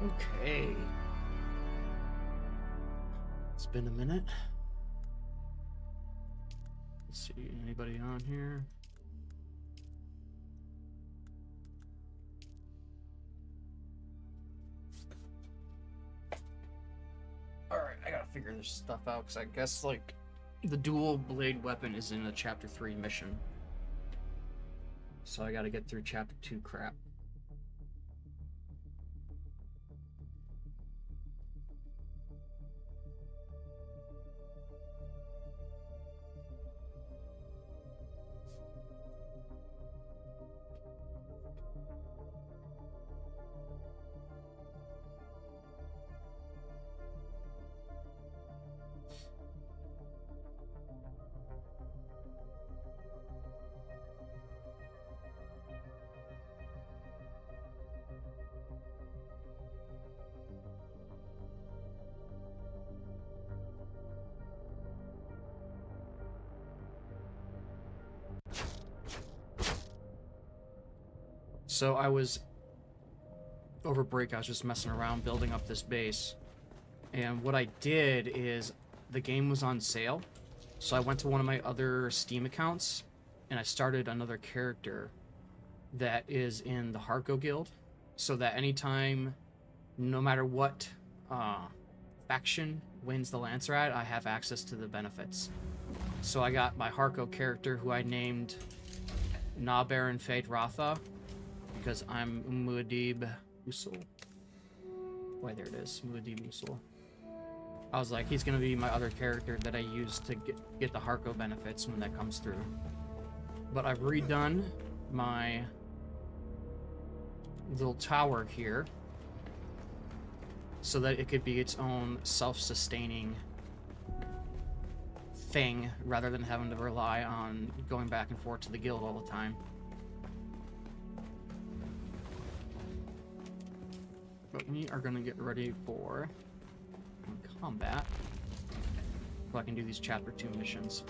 Okay. It's been a minute. Let's see, anybody on here? Alright, I gotta figure this stuff out, because I guess, like, the dual blade weapon is in a Chapter 3 mission. So I gotta get through Chapter 2 crap. So I was over break, I was just messing around building up this base. And what I did is the game was on sale. So I went to one of my other Steam accounts and I started another character that is in the Harko Guild. So that anytime, no matter what faction wins the Lancerat, I have access to the benefits. So I got my Harko character who I named Nabaron Fade Ratha because I'm Muad'Dib Usul. Why, there it is, Muad'Dib Usul. I was like, he's gonna be my other character that I use to get the Harko benefits when that comes through. But I've redone my little tower here so that it could be its own self-sustaining thing rather than having to rely on going back and forth to the guild all the time. But we are gonna get ready for combat so I can do these Chapter 2 missions.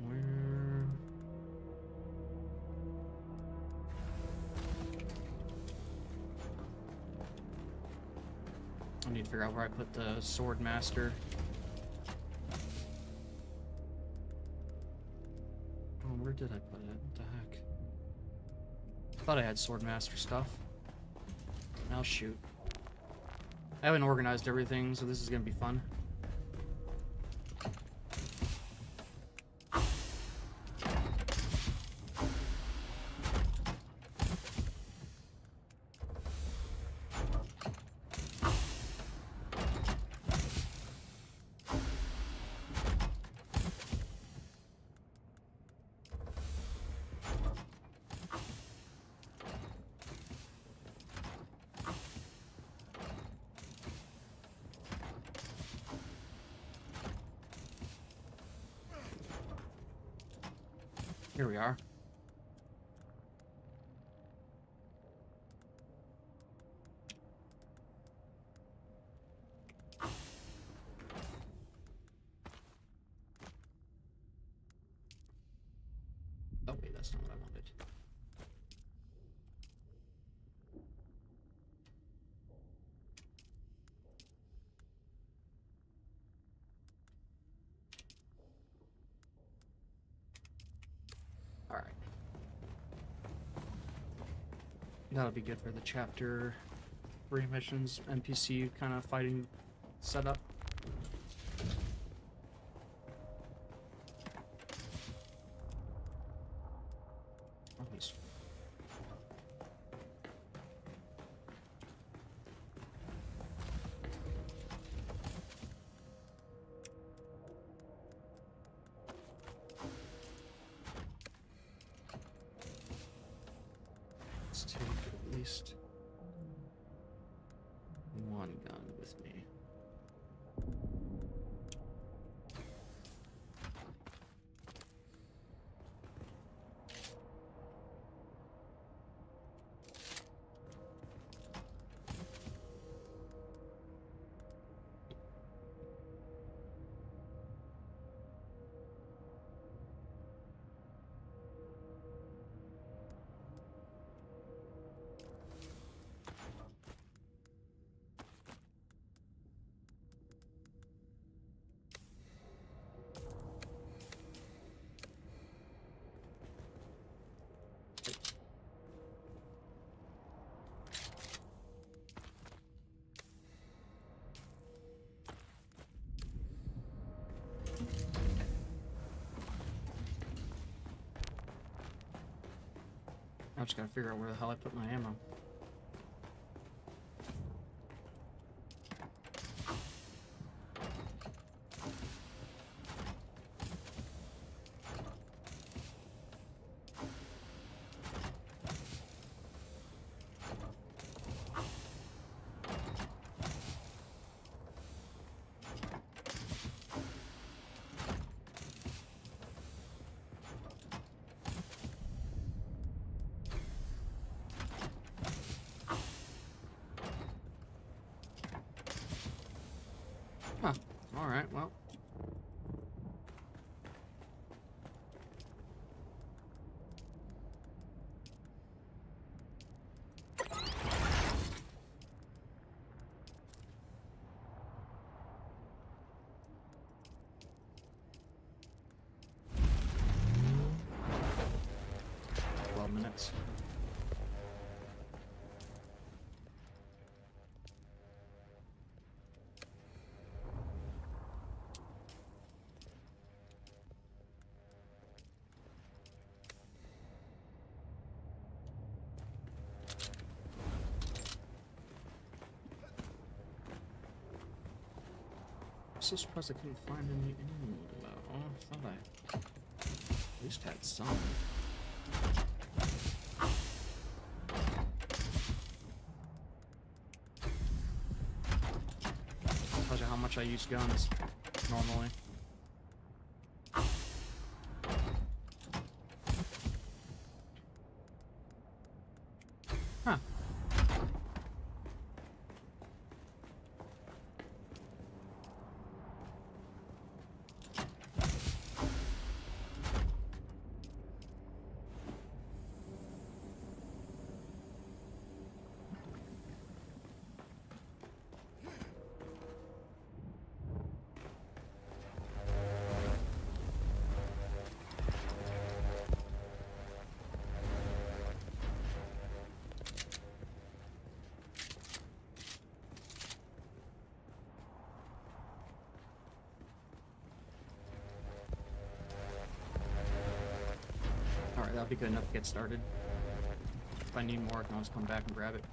Where... I need to figure out where I put the Sword Master. Oh, where did I put it? What the heck? I thought I had Sword Master stuff. I'll shoot. I haven't organized everything, so this is gonna be fun. Here we are. Oh wait, that's not what I wanted. Alright. That'll be good for the Chapter 3 missions, NPC kind of fighting setup. Oh, he's... Let's take at least one gun with me. I just gotta figure out where the hell I put my ammo. Huh. Alright, well. Minutes. I'm so surprised I couldn't find any ammo. Oh, I thought I at least had some. Tells you how much I use guns normally. Huh. Alright, that'll be good enough to get started. If I need more, I can always come back and grab it.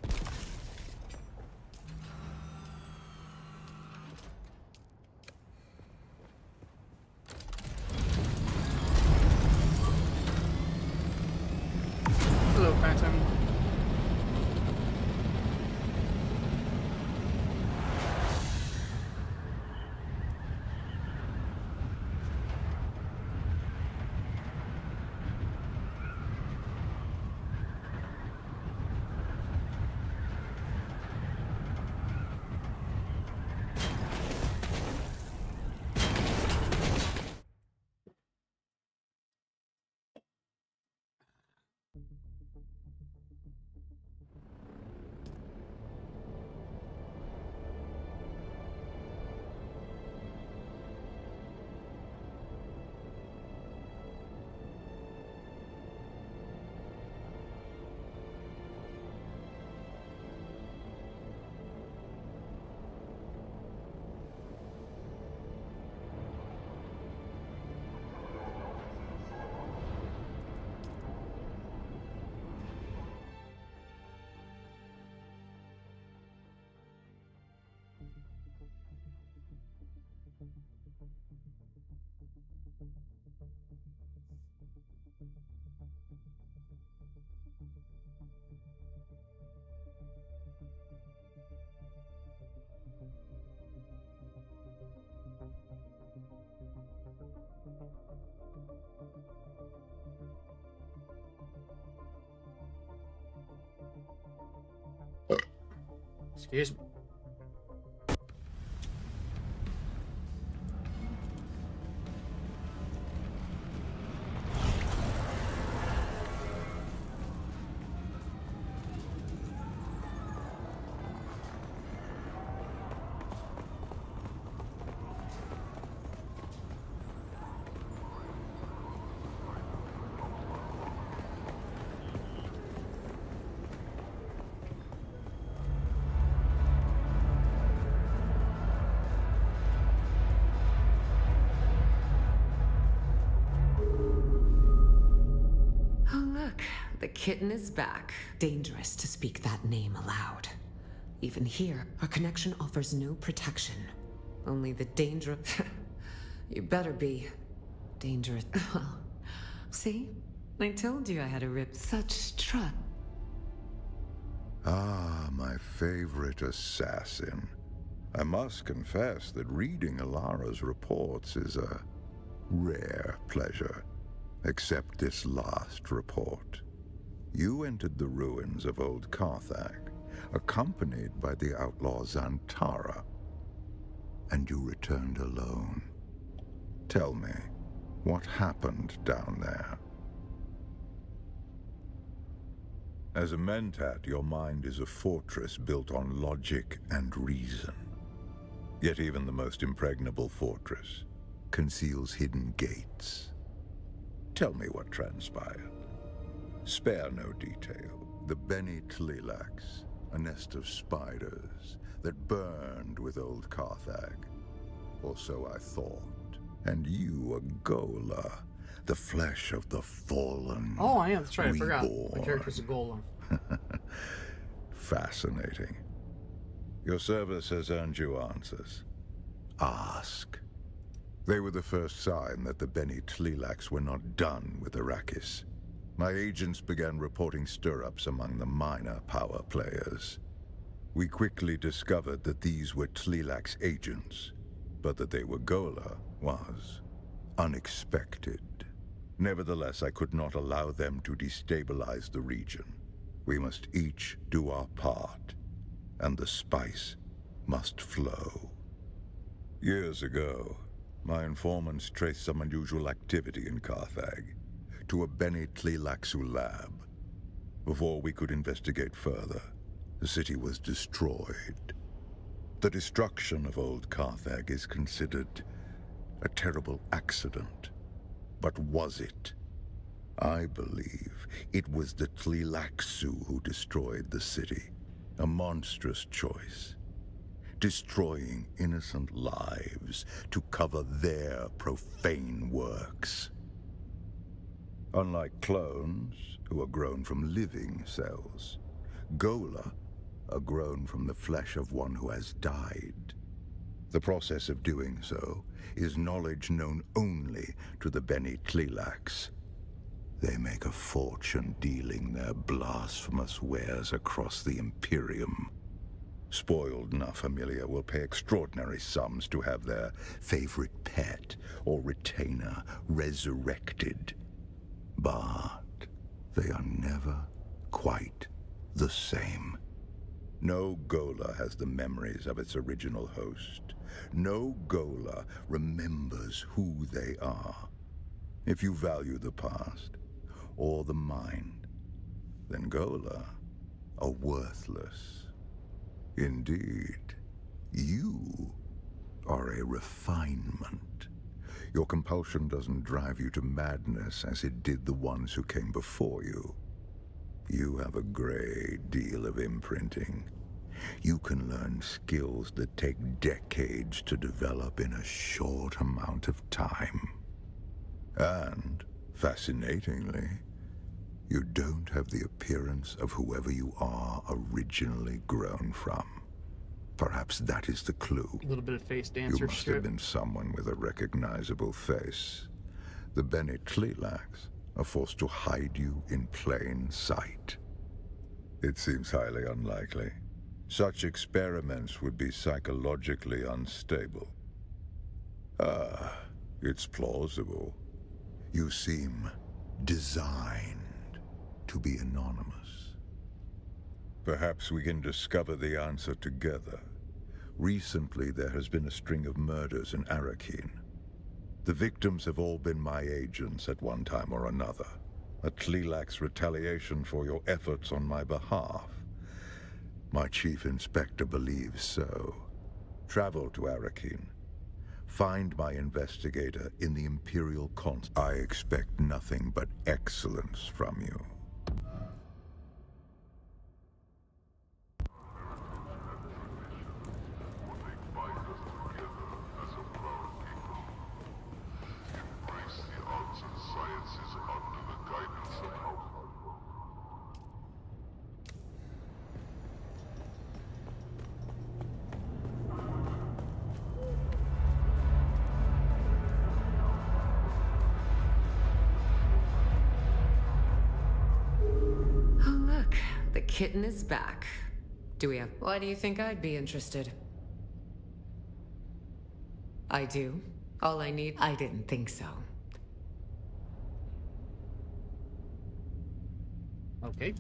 Hello, Phantom. Excuse me. The kitten is back. Dangerous to speak that name aloud. Even here, our connection offers no protection. Only the danger. You better be dangerous. Well, see? I told you I had a rip. Such trust. Ah, my favorite assassin. I must confess that reading Alara's reports is a rare pleasure. Except this last report. You entered the ruins of Old Carthag, accompanied by the outlaw Zantara, and you returned alone. Tell me, what happened down there? As a Mentat, your mind is a fortress built on logic and reason. Yet even the most impregnable fortress conceals hidden gates. Tell me what transpired. Spare no detail. The Beni Tleilax, a nest of spiders that burned with Old Carthag. Or so I thought. And you, a Gola, the flesh of the fallen. Oh, I am. That's right. I forgot. Reborn. My character's a golem. Fascinating. Your service has earned you answers. Ask. They were the first sign that the Beni Tleilax were not done with Arrakis. My agents began reporting stir-ups among the minor power players. We quickly discovered that these were Tleilax agents, but that they were Gola was unexpected. Nevertheless, I could not allow them to destabilize the region. We must each do our part, and the spice must flow. Years ago, my informants traced some unusual activity in Carthag to a Beni Tleilaxu lab. Before we could investigate further, the city was destroyed. The destruction of Old Carthag is considered a terrible accident. But was it? I believe it was the Tleilaxu who destroyed the city. A monstrous choice. Destroying innocent lives to cover their profane works. Unlike clones, who are grown from living cells, Gola are grown from the flesh of one who has died. The process of doing so is knowledge known only to the Beni Tleilax. They make a fortune dealing their blasphemous wares across the Imperium. Spoiled Na Familia will pay extraordinary sums to have their favorite pet or retainer resurrected. But they are never quite the same. No Gola has the memories of its original host. No Gola remembers who they are. If you value the past or the mind, then Gola are worthless. Indeed, you are a refinement. Your compulsion doesn't drive you to madness as it did the ones who came before you. You have a great deal of imprinting. You can learn skills that take decades to develop in a short amount of time. And, fascinatingly, you don't have the appearance of whoever you are originally grown from. Perhaps that is the clue. A little bit of face You dancer must strip. have been someone with a recognizable face. The Beni Tleilax are forced to hide you in plain sight. It seems highly unlikely. Such experiments would be psychologically unstable. Ah, it's plausible. You seem designed to be anonymous. Perhaps we can discover the answer together. Recently, there has been a string of murders in Arrakeen. The victims have all been my agents at one time or another. A Tleilax retaliation for your efforts on my behalf. My chief inspector believes so. Travel to Arrakeen. Find my investigator in the Imperial Consul. I expect nothing but excellence from you. kitten is back. Do we have... Why do you think I'd be interested? I do. All I need... I didn't think so. Okay.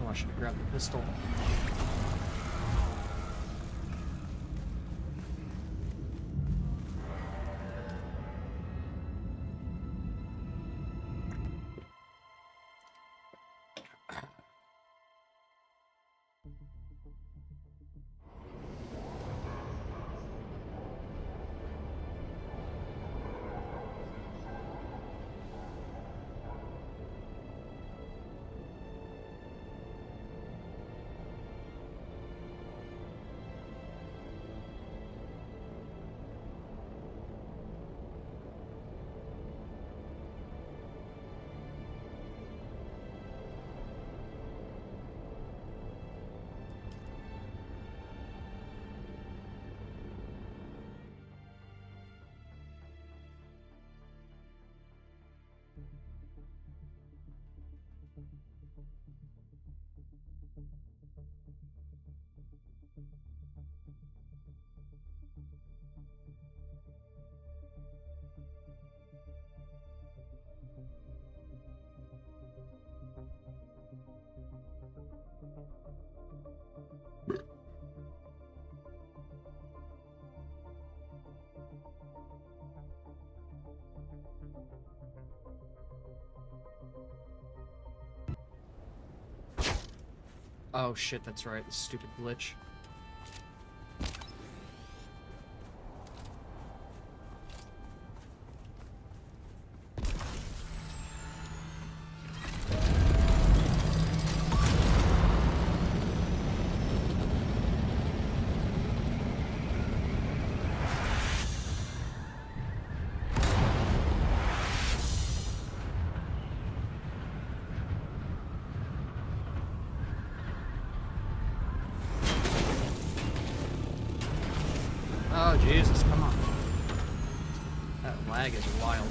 Oh, I should have grabbed the pistol. Oh shit, that's right, the stupid glitch. Oh, Jesus, come on. That lag is wild.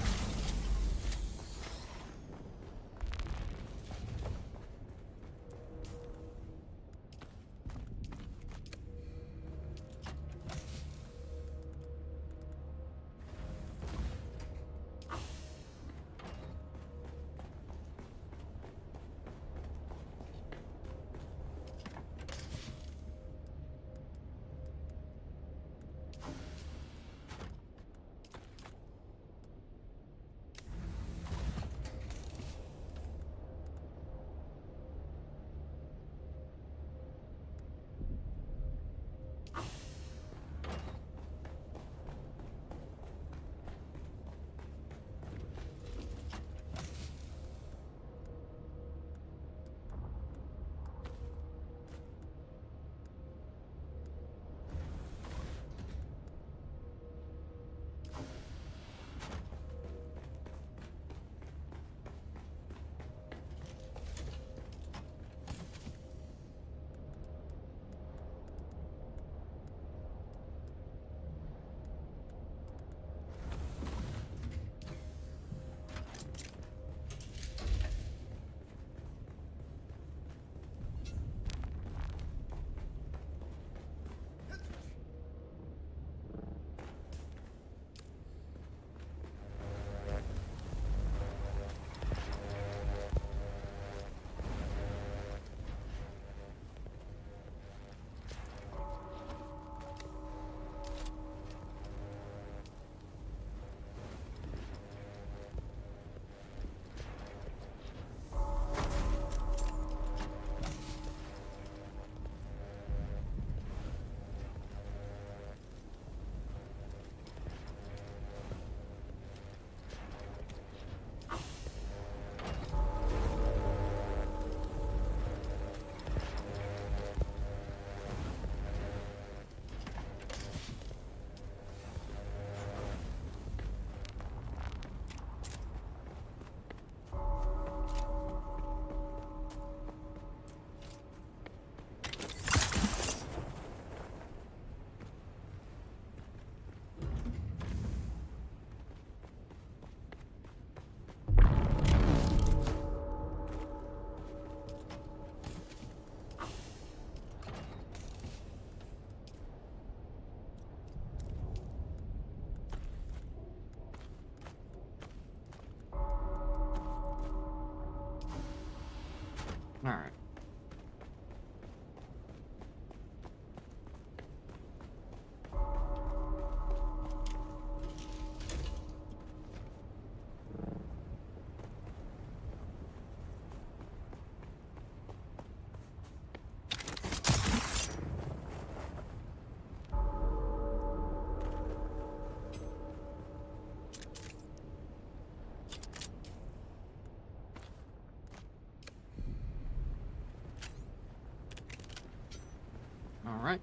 All right.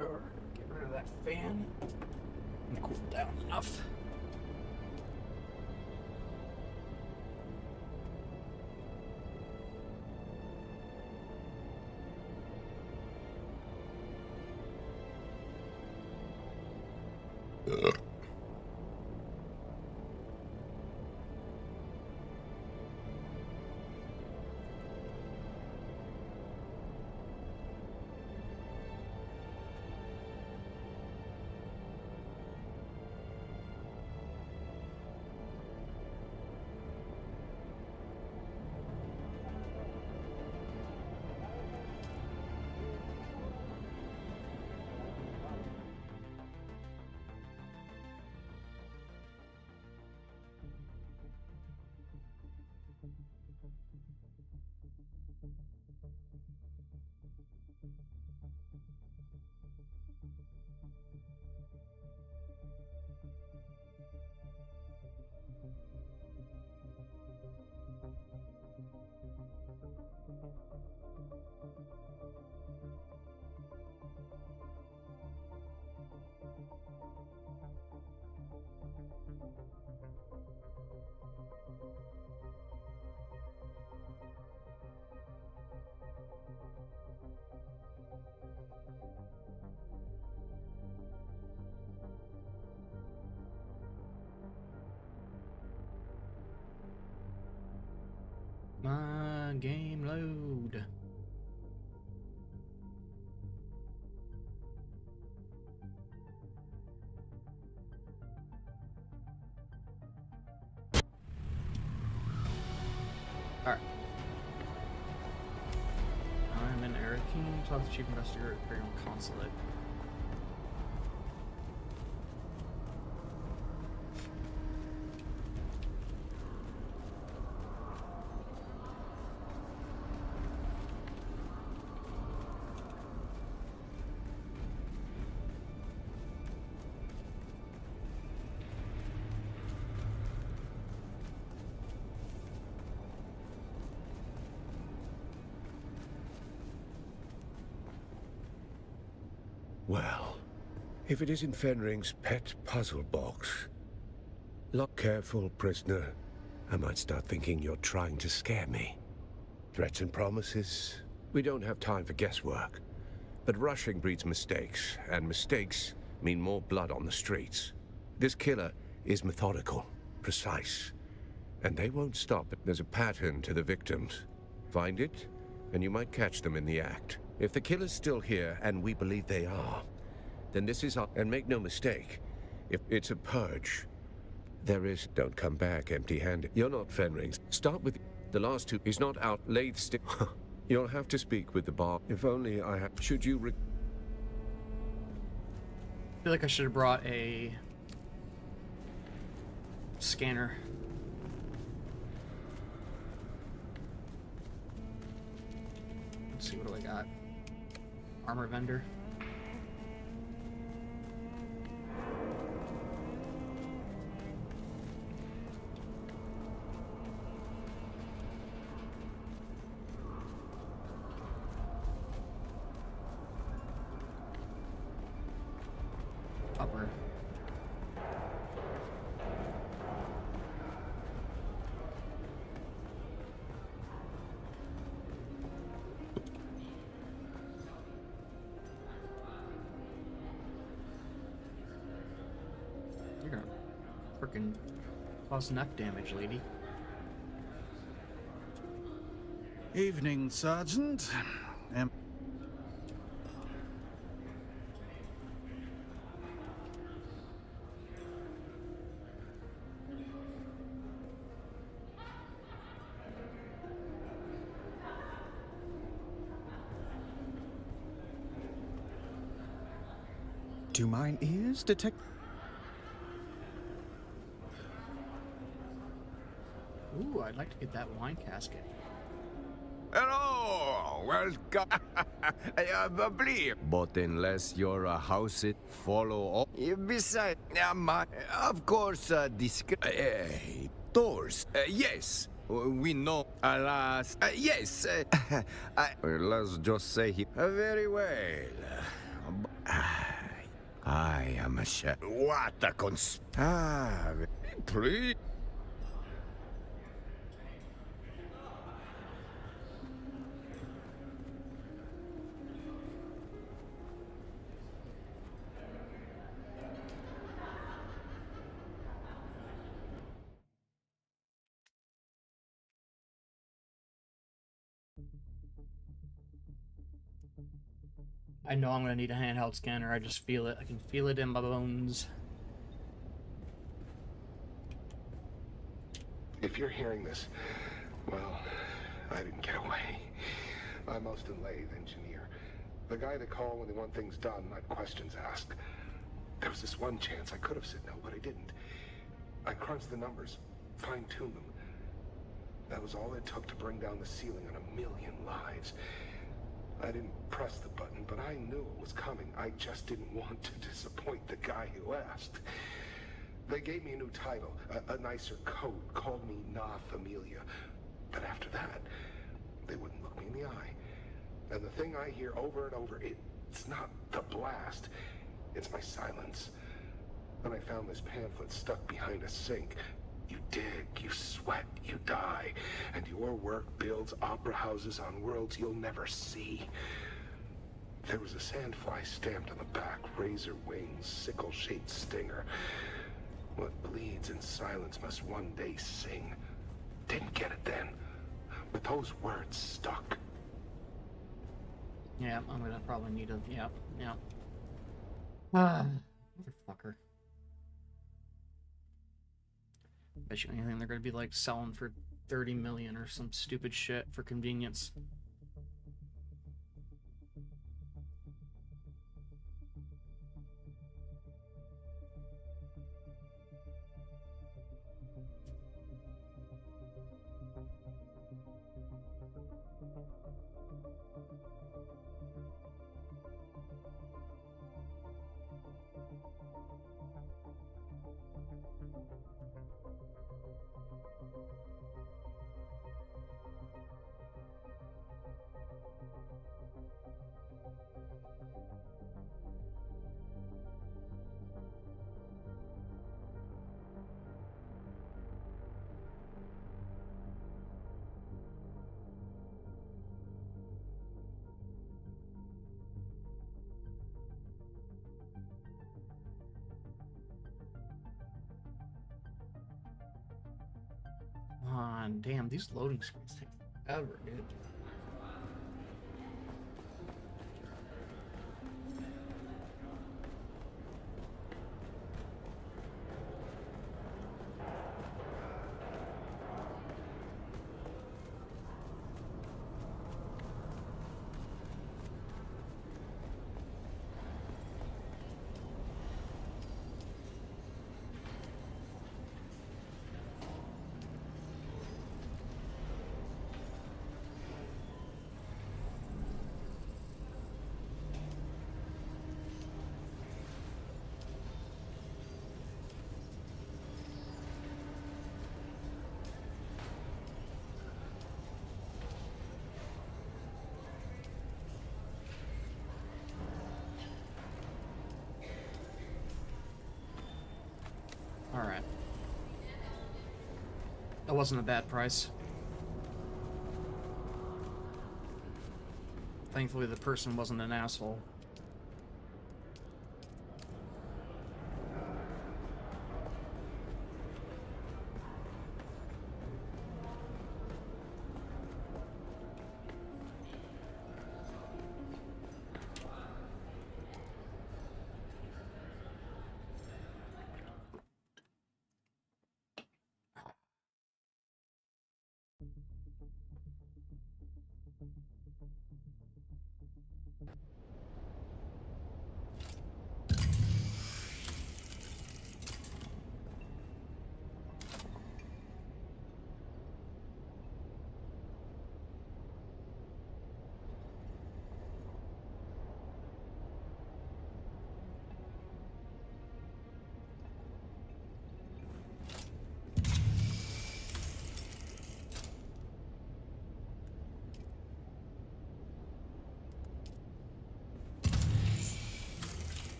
Alright, get rid of that fan and cool down enough. My game load. Alright. I'm an Eric King, talk to the Chief Investigator at Imperial Consulate. Well, if it isn't Fenring's pet puzzle box. Look careful, prisoner. I might start thinking you're trying to scare me. Threats and promises. We don't have time for guesswork. But rushing breeds mistakes, and mistakes mean more blood on the streets. This killer is methodical, precise. And they won't stop. There's a pattern to the victims. Find it, and you might catch them in the act. If the killer's still here, and we believe they are, then this is our... And make no mistake, if it's a purge, there is... Don't come back empty-handed. You're not Fenring's. Start with... The last two is not out. Lathe stick... You'll have to speak with the bar. If only I had... Should you... I feel like I should have brought a scanner. Let's see, what do I got? Armor vendor. Upper. You're gonna frickin' cause neck damage, lady. Evening, Sergeant. Do mine ears detect? Ooh, I'd like to get that wine casket. Hello, welcome. Please. But unless you're a house, it follow up. Besides, of course, doors. Yes, we know. Alas, yes. Let's just say he. Very well. I am a chef. What a please. I know I'm gonna need a handheld scanner. I just feel it. I can feel it in my bones. If you're hearing this, well, I didn't get away. I'm Austin Lathe, engineer. The guy they call when they want things done, not questions asked. There was this one chance I could have said no, but I didn't. I crunched the numbers, fine-tuned them. That was all it took to bring down the ceiling on 1,000,000 lives. I didn't press the button, but I knew it was coming. I just didn't want to disappoint the guy who asked. They gave me a new title, a nicer coat, called me Na Familia. But after that, they wouldn't look me in the eye. And the thing I hear over and over, it's not the blast, it's my silence. Then I found this pamphlet stuck behind a sink. You dig, you sweat, you die, and your work builds opera houses on worlds you'll never see. There was a sandfly stamped on the back, razor wings, sickle-shaped stinger. What bleeds in silence must one day sing. Didn't get it then, but those words stuck. Yeah, I'm gonna probably need a. Yeah. Motherfucker. Bet you anything they're gonna be like selling for 30 million or some stupid shit for convenience. On, damn, these loading screens take forever, dude. Alright. That wasn't a bad price. Thankfully, the person wasn't an asshole.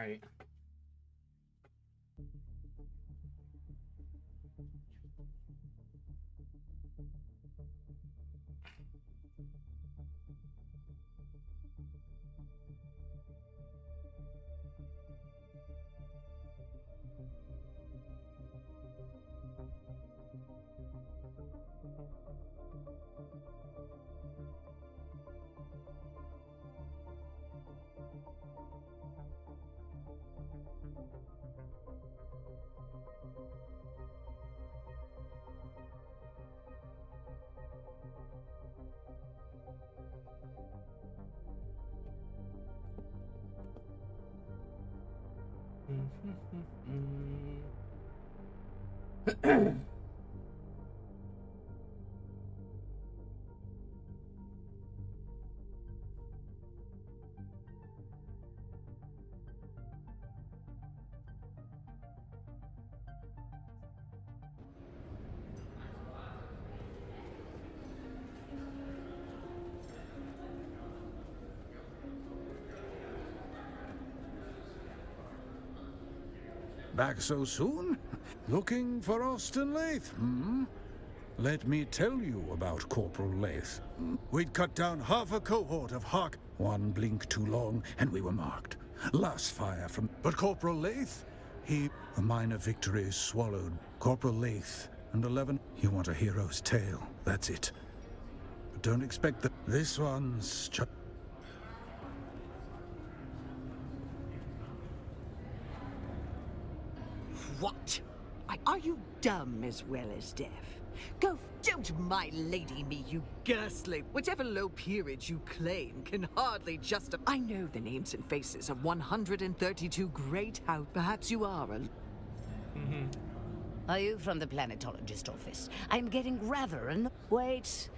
right. Back so soon? Looking for Austin Lathe, hmm? Let me tell you about Corporal Lathe. We'd cut down half a cohort of Hawk. One blink too long, and we were marked. Last fire from... But Corporal Lathe? A minor victory swallowed. Corporal Lathe and 11... You want a hero's tale, that's it. But don't expect that... This one's... What? Are you dumb as well as deaf? Don't my lady me, you ghastly. Whatever low peerage you claim can hardly justify. I know the names and faces of 132 great house. Perhaps you are a... Are you from the planetologist office? I'm getting rather Wait,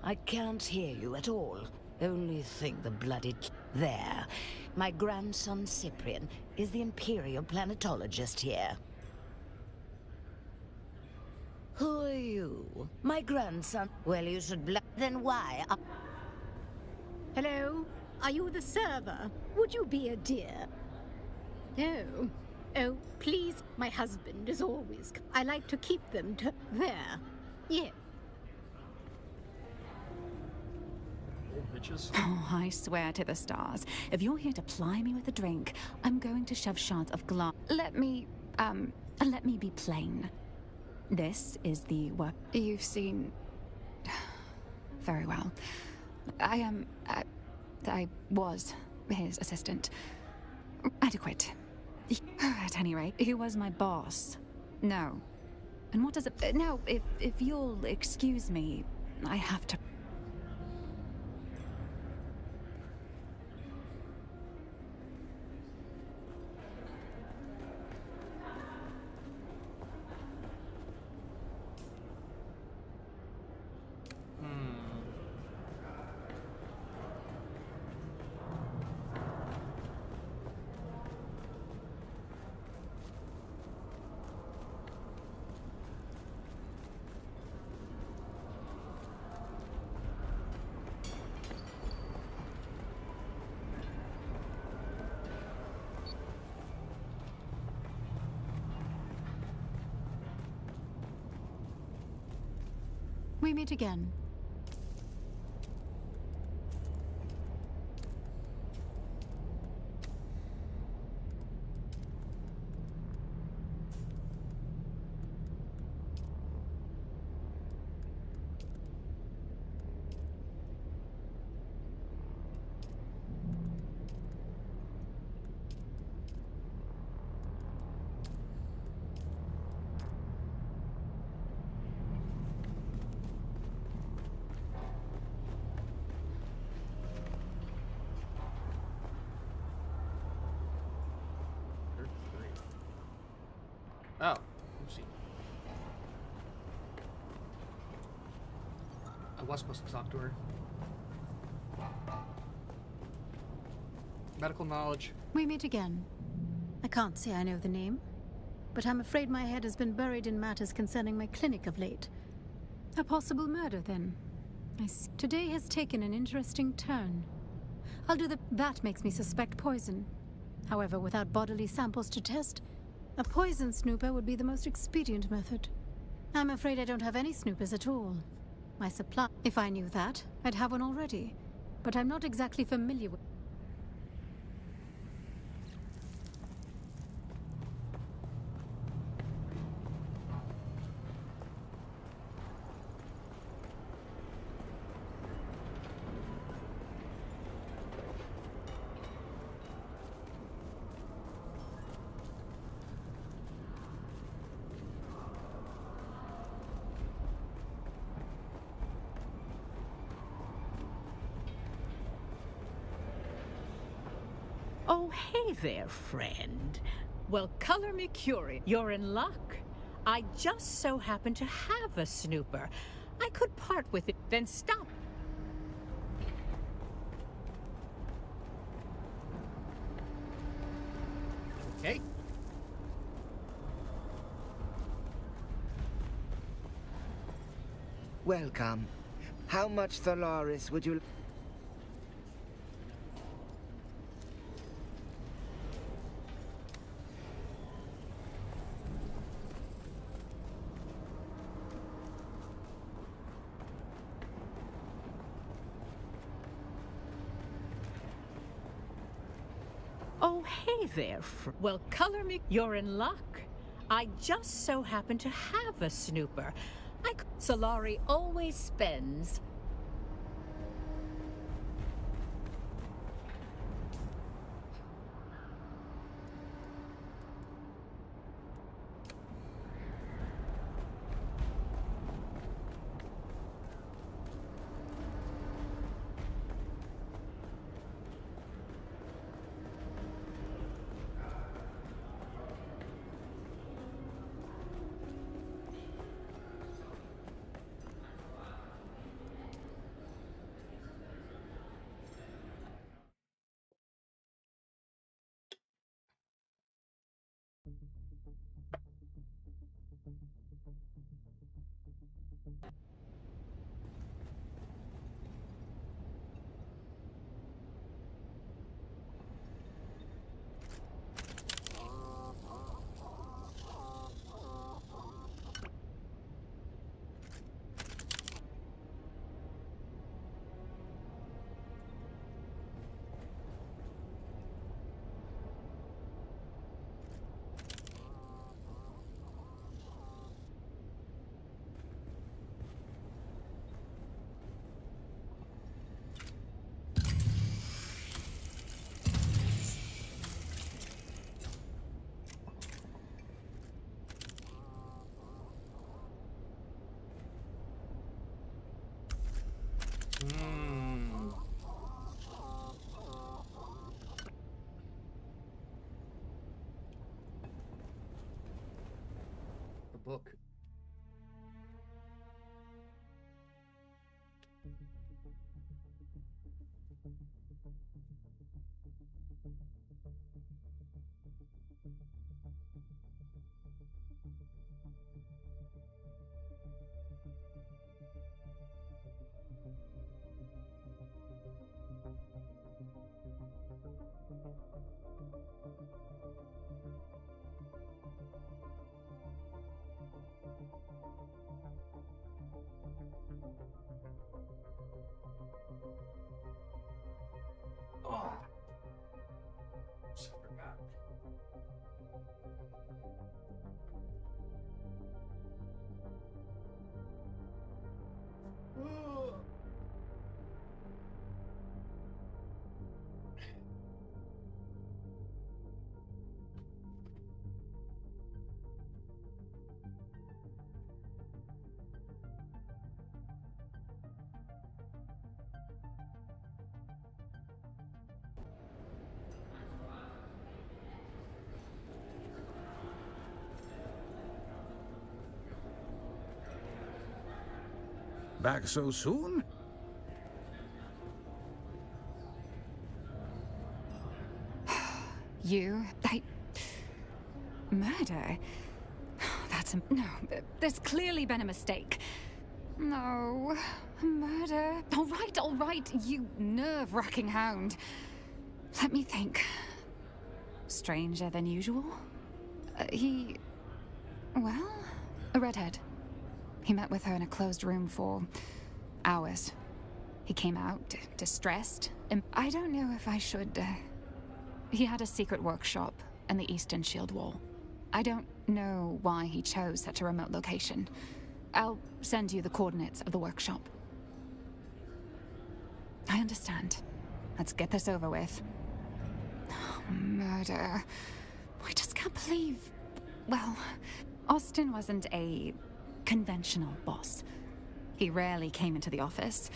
I can't hear you at all. Only think the bloody... There. My grandson Cyprian is the Imperial planetologist here. Who are you? My grandson? Well, you should Then why? Hello? Are you the server? Would you be a dear? No. Oh, please, my husband is always... I like to keep them to... There. Yeah. Bitches. Oh, I swear to the stars. If you're here to ply me with a drink, I'm going to shove shards of glass. Let me be plain. This is the work you've seen. Very well. I was his assistant. Adequate. At any rate, he was my boss. No. And what does it... Now, if you'll excuse me, I have to... We meet again. Oh, oopsie. I was supposed to talk to her. Medical knowledge. We meet again. I can't say I know the name, but I'm afraid my head has been buried in matters concerning my clinic of late. A possible murder, then. Today has taken an interesting turn. That makes me suspect poison. However, without bodily samples to test, a poison snooper would be the most expedient method. I'm afraid I don't have any snoopers at all. My supply... If I knew that, I'd have one already. But I'm not exactly familiar with... Oh, hey there, friend. Well, color me curious. You're in luck. I just so happen to have a snooper. I could part with it, then stop. Okay. Welcome. How much Thalaris would you... Oh, hey there, well, color me. You're in luck. I just so happen to have a snooper. Solari always spends. The book. Oh. I forgot. Back so soon? Murder? No, there's clearly been a mistake. No, murder. All right, you nerve-wracking hound. Let me think. stranger than usual. Well, a redhead. He met with her in a closed room for hours. He came out, distressed, and I don't know if I should... He had a secret workshop in the Eastern Shield Wall. I don't know why he chose such a remote location. I'll send you the coordinates of the workshop. I understand. Let's get this over with. Murder. I just can't believe... Well, Austin wasn't a conventional boss. He rarely came into the office.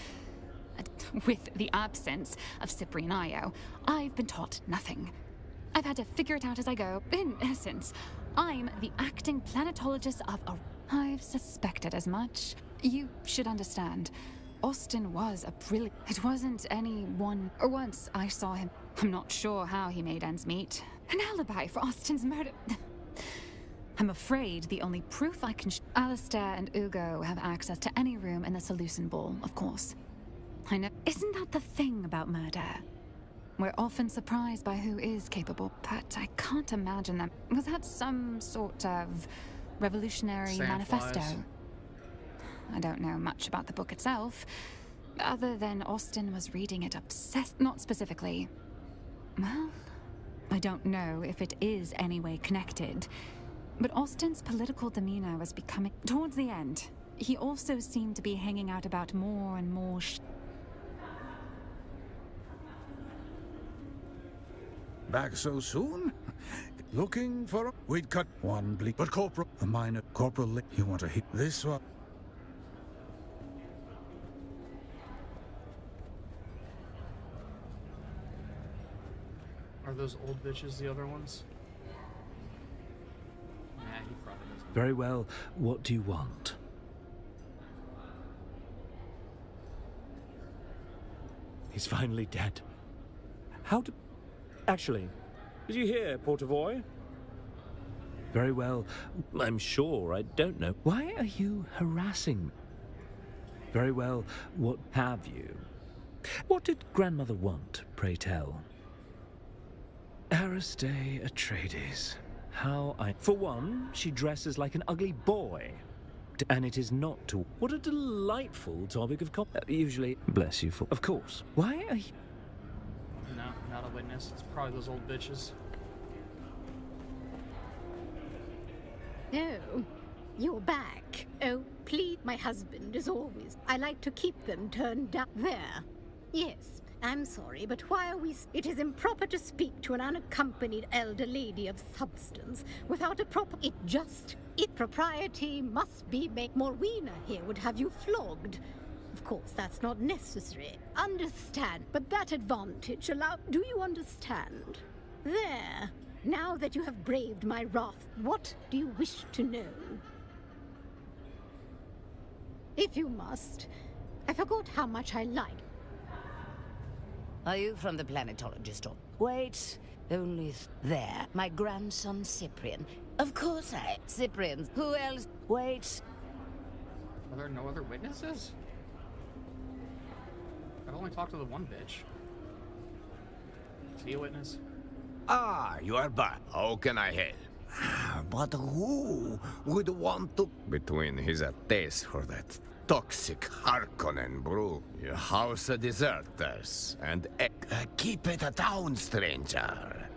With the absence of Cyprian Io, I've been taught nothing. I've had to figure it out as I go. In essence, I'm the acting planetologist of a... I've suspected as much. You should understand. Austin was a brilliant... It wasn't any one... Or once I saw him. I'm not sure how he made ends meet. An alibi for Austin's murder... I'm afraid the only proof I can... Alistair and Ugo have access to any room in the Seleucid Ball, of course. I know... Isn't that the thing about murder? We're often surprised by who is capable, but I can't imagine them. Was that some sort of revolutionary manifesto? I don't know much about the book itself, other than Austin was reading it obsessed. Not specifically. Well, I don't know if it is any way connected, but Austin's political demeanor was becoming... Towards the end, he also seemed to be hanging out about more and more Back so soon? Looking for a... We'd cut one bleak, but Corporal... A minor Corporal... You want to hit this one? Are those old bitches the other ones? Nah, he probably doesn't. Very well. What do you want? He's finally dead. How did... Actually, did you hear, Portavoy? Very well. I'm sure I don't know. Why are you harassing me? Very well. What have you? What did grandmother want, pray tell? Aristae Atreides. How I... For one, she dresses like an ugly boy. And it is not to... What a delightful topic of usually... Bless you for... Of course. Why are you... No, not a witness. It's probably those old bitches. Oh, you're back. Oh, please, my husband, as always. I like to keep them turned down. There. Yes, I'm sorry, but why are we... It is improper to speak to an unaccompanied elder lady of substance without a proper... Propriety must be made. Morwina here would have you flogged. Of course, that's not necessary. Understand, but that advantage allow... Do you understand? There. Now that you have braved my wrath, what do you wish to know? If you must. I forgot how much I like. Are you from the planetologist or... Wait, only there. My grandson Cyprian. Of course Cyprian. Who else? Wait. Are there no other witnesses? I've only talked to the one bitch. Is he a witness? Ah, you are back. How can I help? But who would want to... Between his taste for that toxic Harkonnen brew, your house of deserters, and keep it down, stranger.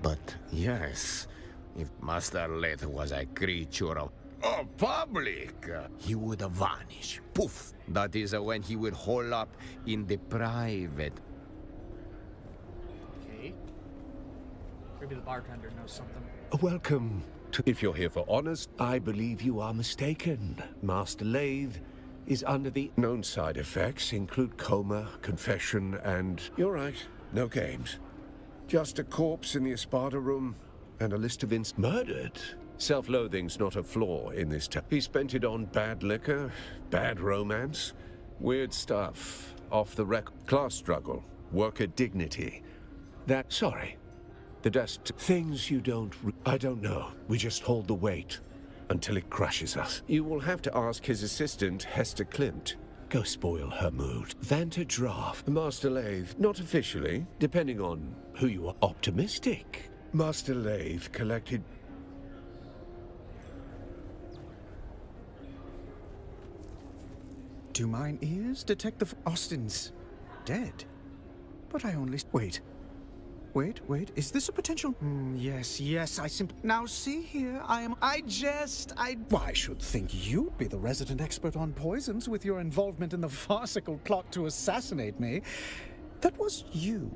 But yes, if Master Leth was a creature of public, he would vanish. Poof! That is when he would hole up in the private. Okay. Maybe the bartender knows something. Welcome to... If you're here for honors, I believe you are mistaken. Master Lathe is under the... Known side effects include coma, confession, and... You're right. No games. Just a corpse in the Espada room, and a list of murdered. Self-loathing's not a flaw in this town. He spent it on bad liquor, bad romance, weird stuff, off the record, class struggle, worker dignity. Sorry. The dust... Things you don't... I don't know. We just hold the weight until it crushes us. You will have to ask his assistant, Hester Klimt. Go spoil her mood. Vanta Draft. Master Lathe, not officially, depending on who you are. Optimistic. Master Lathe collected... Do mine ears detect the... Austin's dead? But I only... Wait. Wait, is this a potential... yes, I simply... Now see here, Well, I should think you'd be the resident expert on poisons with your involvement in the farcical plot to assassinate me. That was you.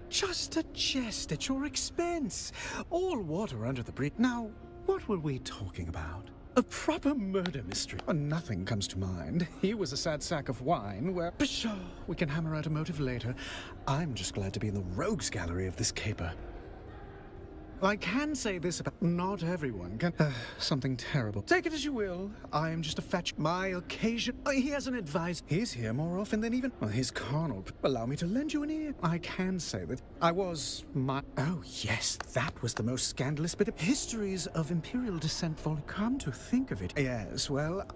Just a jest at your expense. All water under the bridge. Now, what were we talking about? A proper murder mystery. Nothing comes to mind. He was a sad sack of wine where... Pshaw, we can hammer out a motive later. I'm just glad to be in the rogues gallery of this caper. I can say this about... Not everyone can... something terrible. Take it as you will. I am just a fetch... My occasion... he has an advice. He's here more often than even... Well, his carnal... Allow me to lend you an ear. I can say that I was... Oh, yes, that was the most scandalous bit of... Histories of Imperial descent vol... Come to think of it. Yes, well,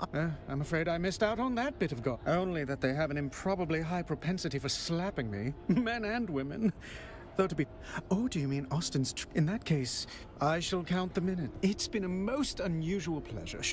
I'm afraid I missed out on that bit of God. Only that they have an improbably high propensity for slapping me. Men and women. Though to be... Oh, do you mean Austin's... In that case, I shall count the minute. It's been a most unusual pleasure.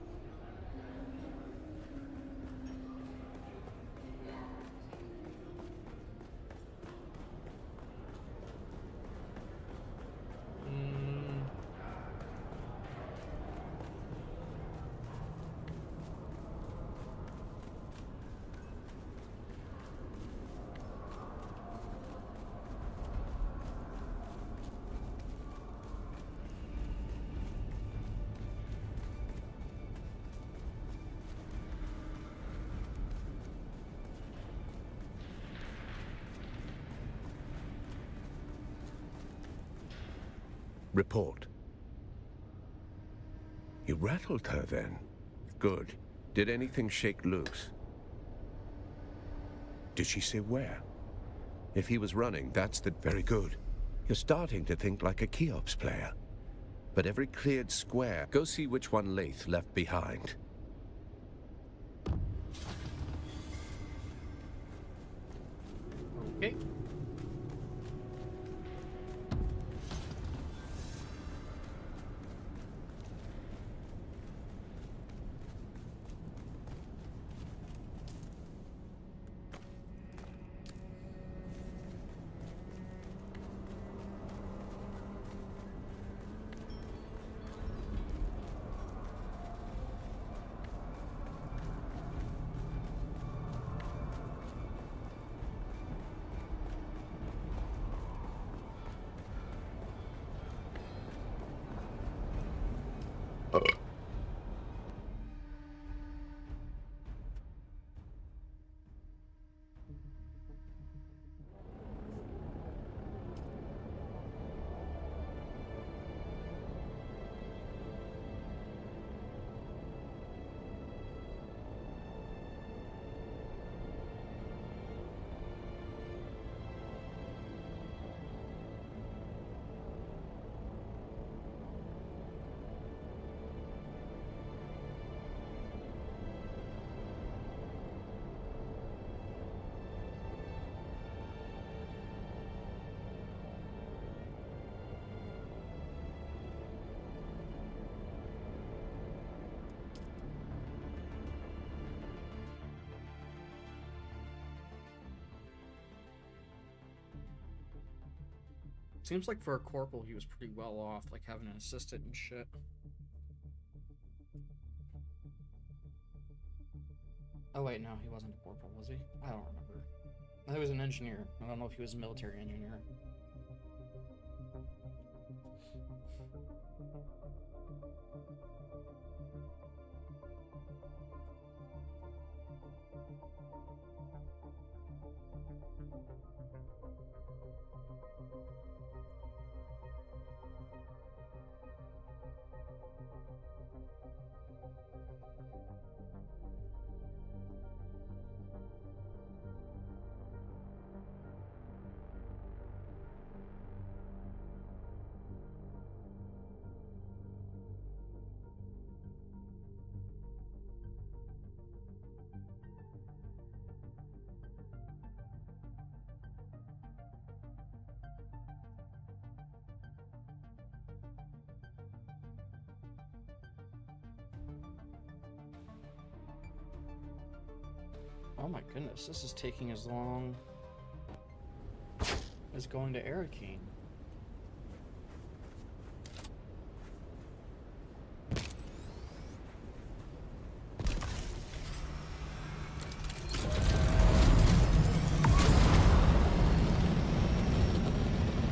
Report. You rattled her then? Good. Did anything shake loose? Did she say where? If he was running, that's the... Very good. You're starting to think like a Cheops player. But every cleared square, go see which one Lathe left behind. Okay. Seems like for a corporal, he was pretty well off, like having an assistant and shit. Oh wait, no, he wasn't a corporal, was he? I don't remember. I think he was an engineer. I don't know if he was a military engineer. Oh my goodness, this is taking as long as going to Arakeen.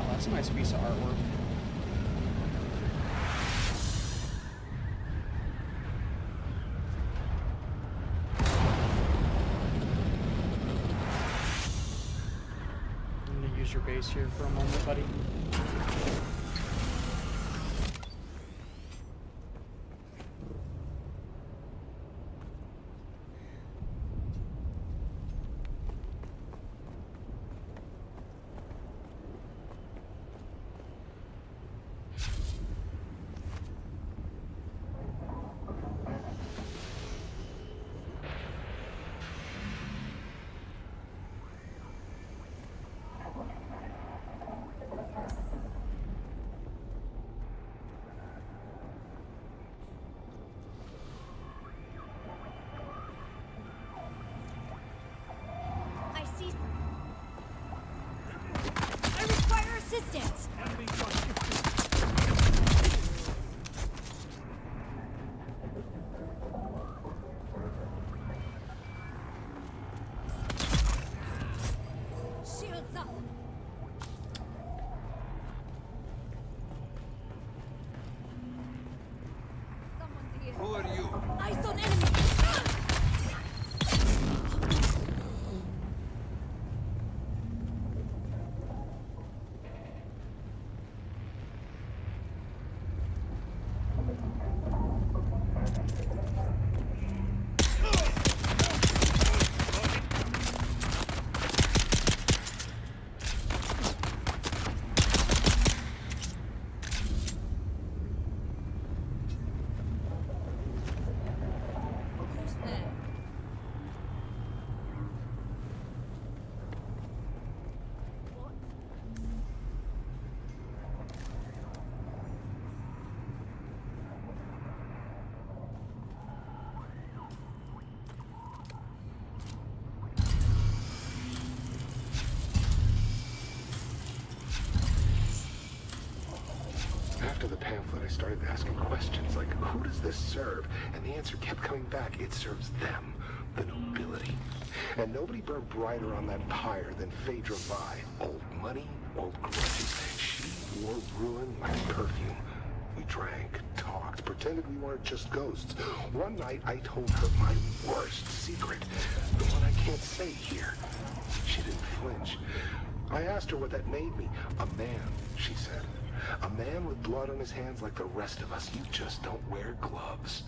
Oh, that's a nice piece of artwork. Your base here for a moment, buddy. Assistance! Shields up! Someone's here. Who are you? Eyes on enemy! After the pamphlet, I started asking questions like, who does this serve? And the answer kept coming back. It serves them, the nobility. And nobody burned brighter on that pyre than Phaedra Vi. Old money, old grudges. She wore ruin like perfume. We drank, talked, pretended we weren't just ghosts. One night, I told her my worst secret, the one I can't say here. She didn't flinch. I asked her what that made me. A man, she said. A man with blood on his hands like the rest of us. You just don't wear gloves.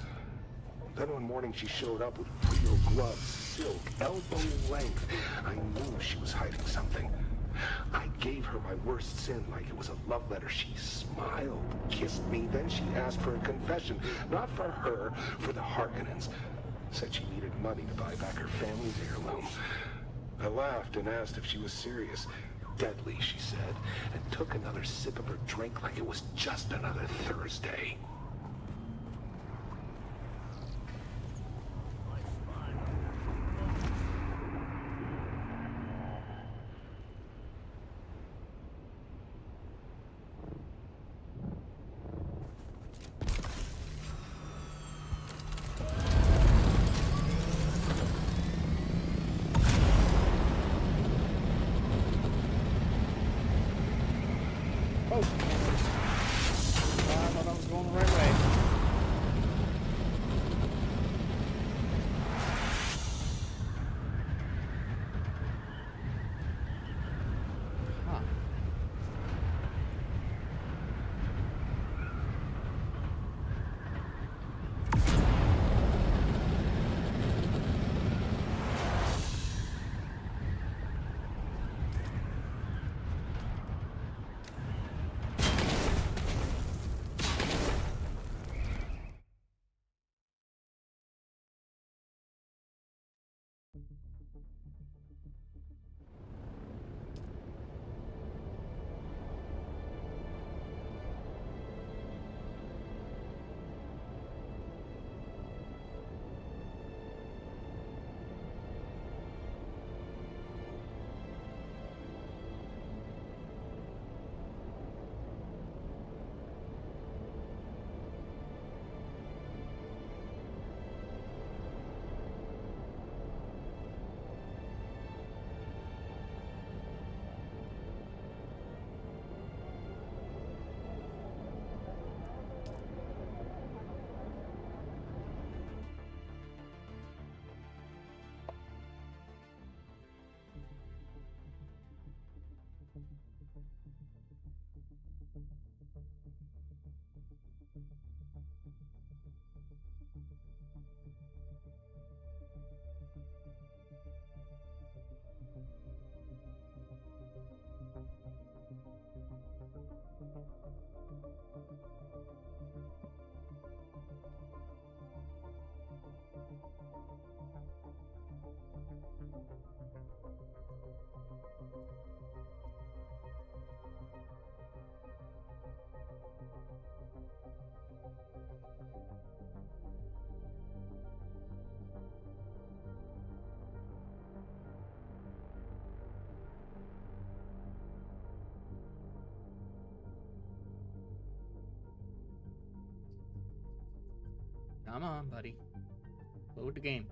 Then one morning she showed up with real gloves, silk, elbow length. I knew she was hiding something. I gave her my worst sin like it was a love letter. She smiled, kissed me, then she asked for a confession. Not for her, for the Harkonnens. Said she needed money to buy back her family's heirloom. I laughed and asked if she was serious. Deadly, she said, and took another sip of her drink like it was just another Thursday. Oh, I thought I was going the right Come on, buddy. Load the game.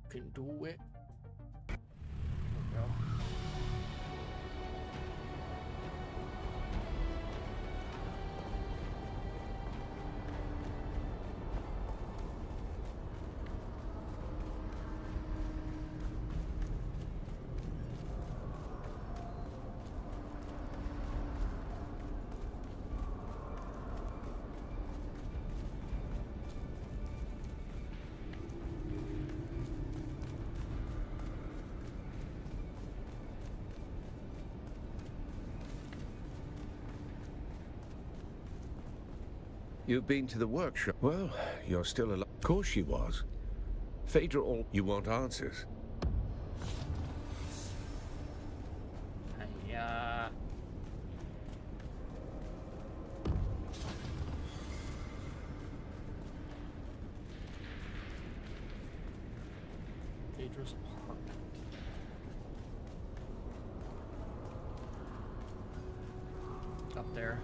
Can do it. There we go. You've been to the workshop. Well, you're still alive. Of course she was. Phaedra, all you want answers. Yeah. Phaedra's apartment. Up there.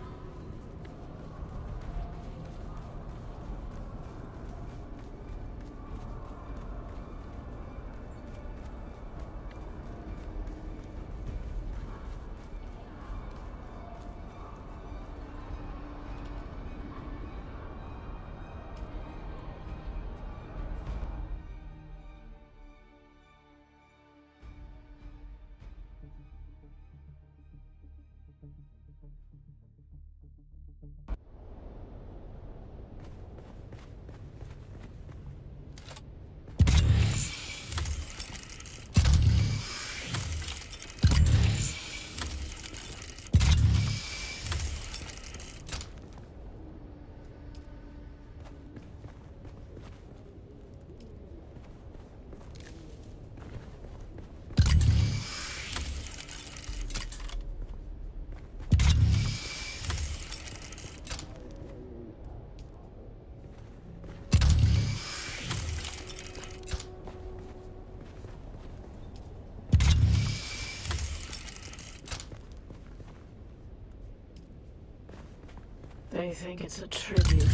They think it's a tribute.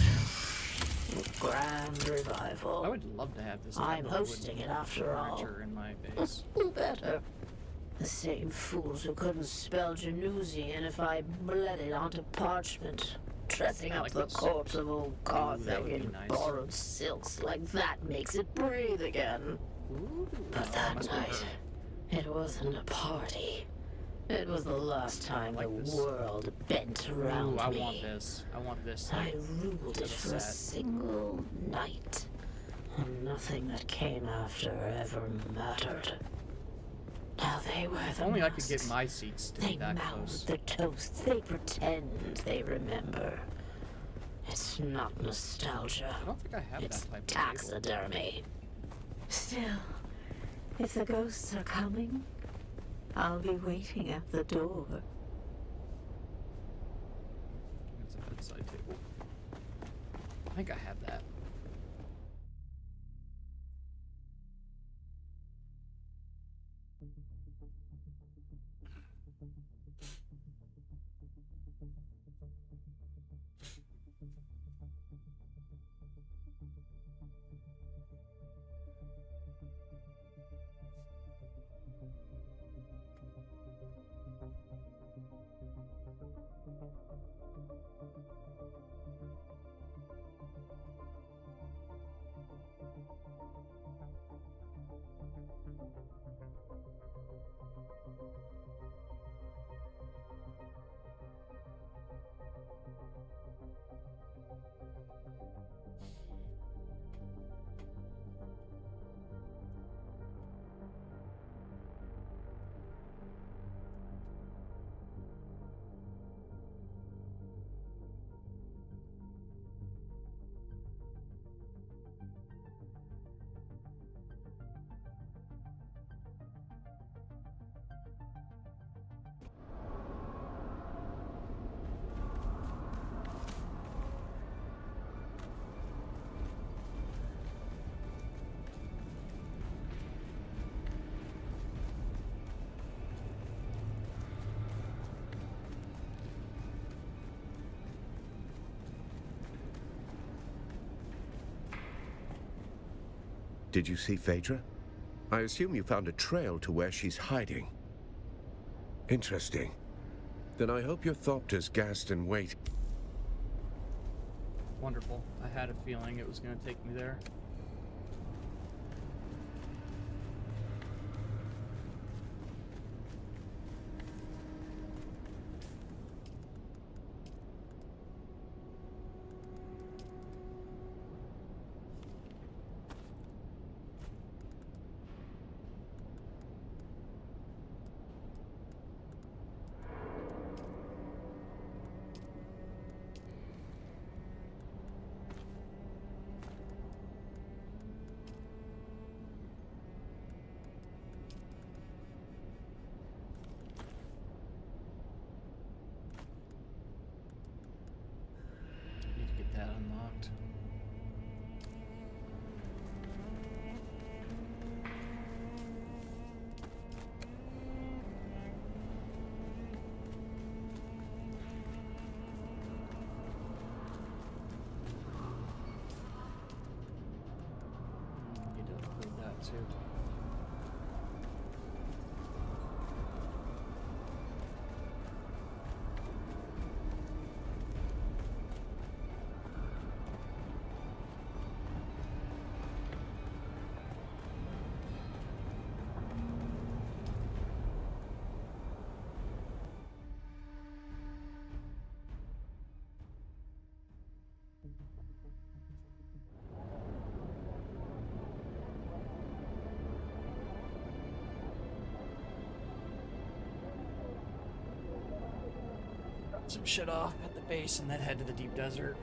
A grand revival. I would love to have this. I'm hosting it after all. In my base. Better. The same fools who couldn't spell Januzzian if I bled it onto parchment. Dressing up the corpse of old Carthage in borrowed silks like that makes it breathe again. But that night, it wasn't a party. It was the last time the world bent around me. I want this. I want this. I ruled it for a single night. And nothing that came after ever mattered. Now they were If only I could get my seats to be that close. They mouth the toasts. They pretend they remember. It's not nostalgia. I don't think I have It's that type of taxidermy. Still, if the ghosts are coming, I'll be waiting at the door. It's a bedside table. I think I have that. Did you see Phaedra? I assume you found a trail to where she's hiding. Interesting. Then I hope your Thopters gassed and wait. Wonderful. I had a feeling it was going to take me there. Need to get that unlocked. Need to upgrade that too. Some shit off at the base and then head to the deep desert.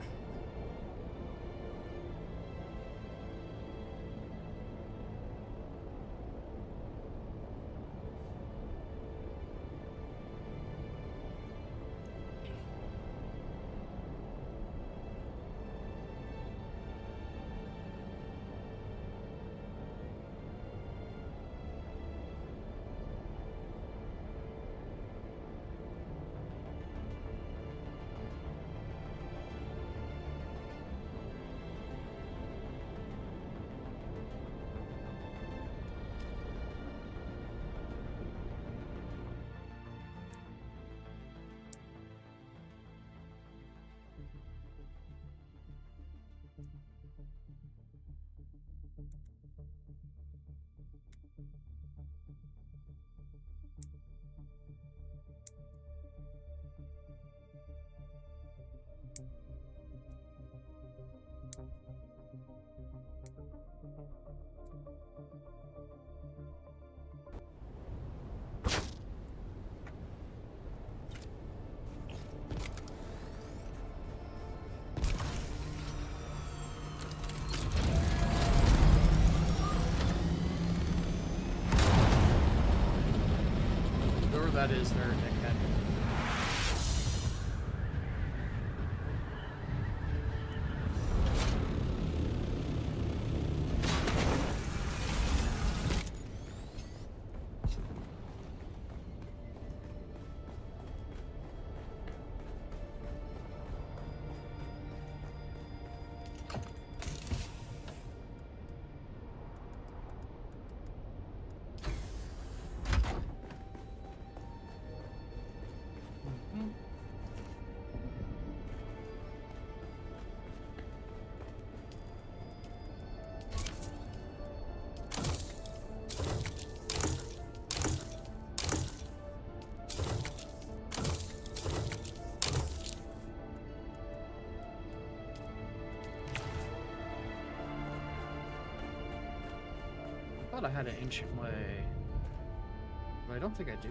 Whoever that is, they're a dickhead. I thought I had an ancient way, but I don't think I do.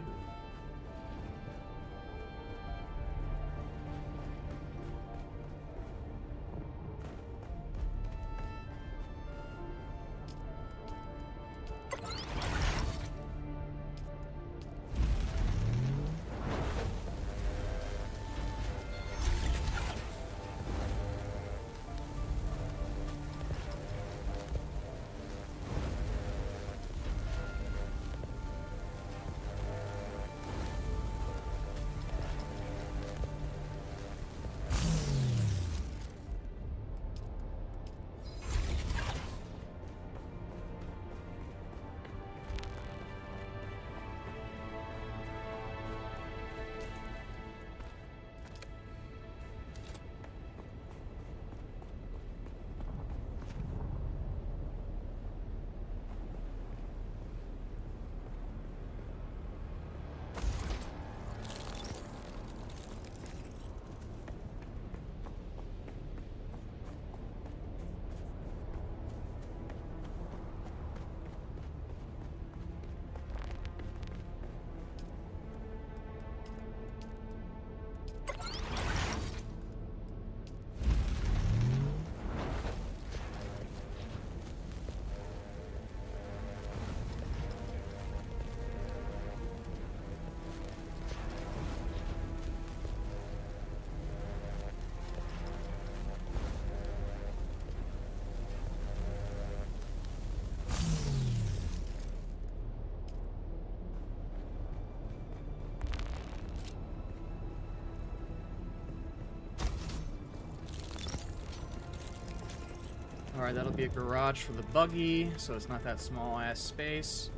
Alright, that'll be a garage for the buggy, so it's not that small ass space.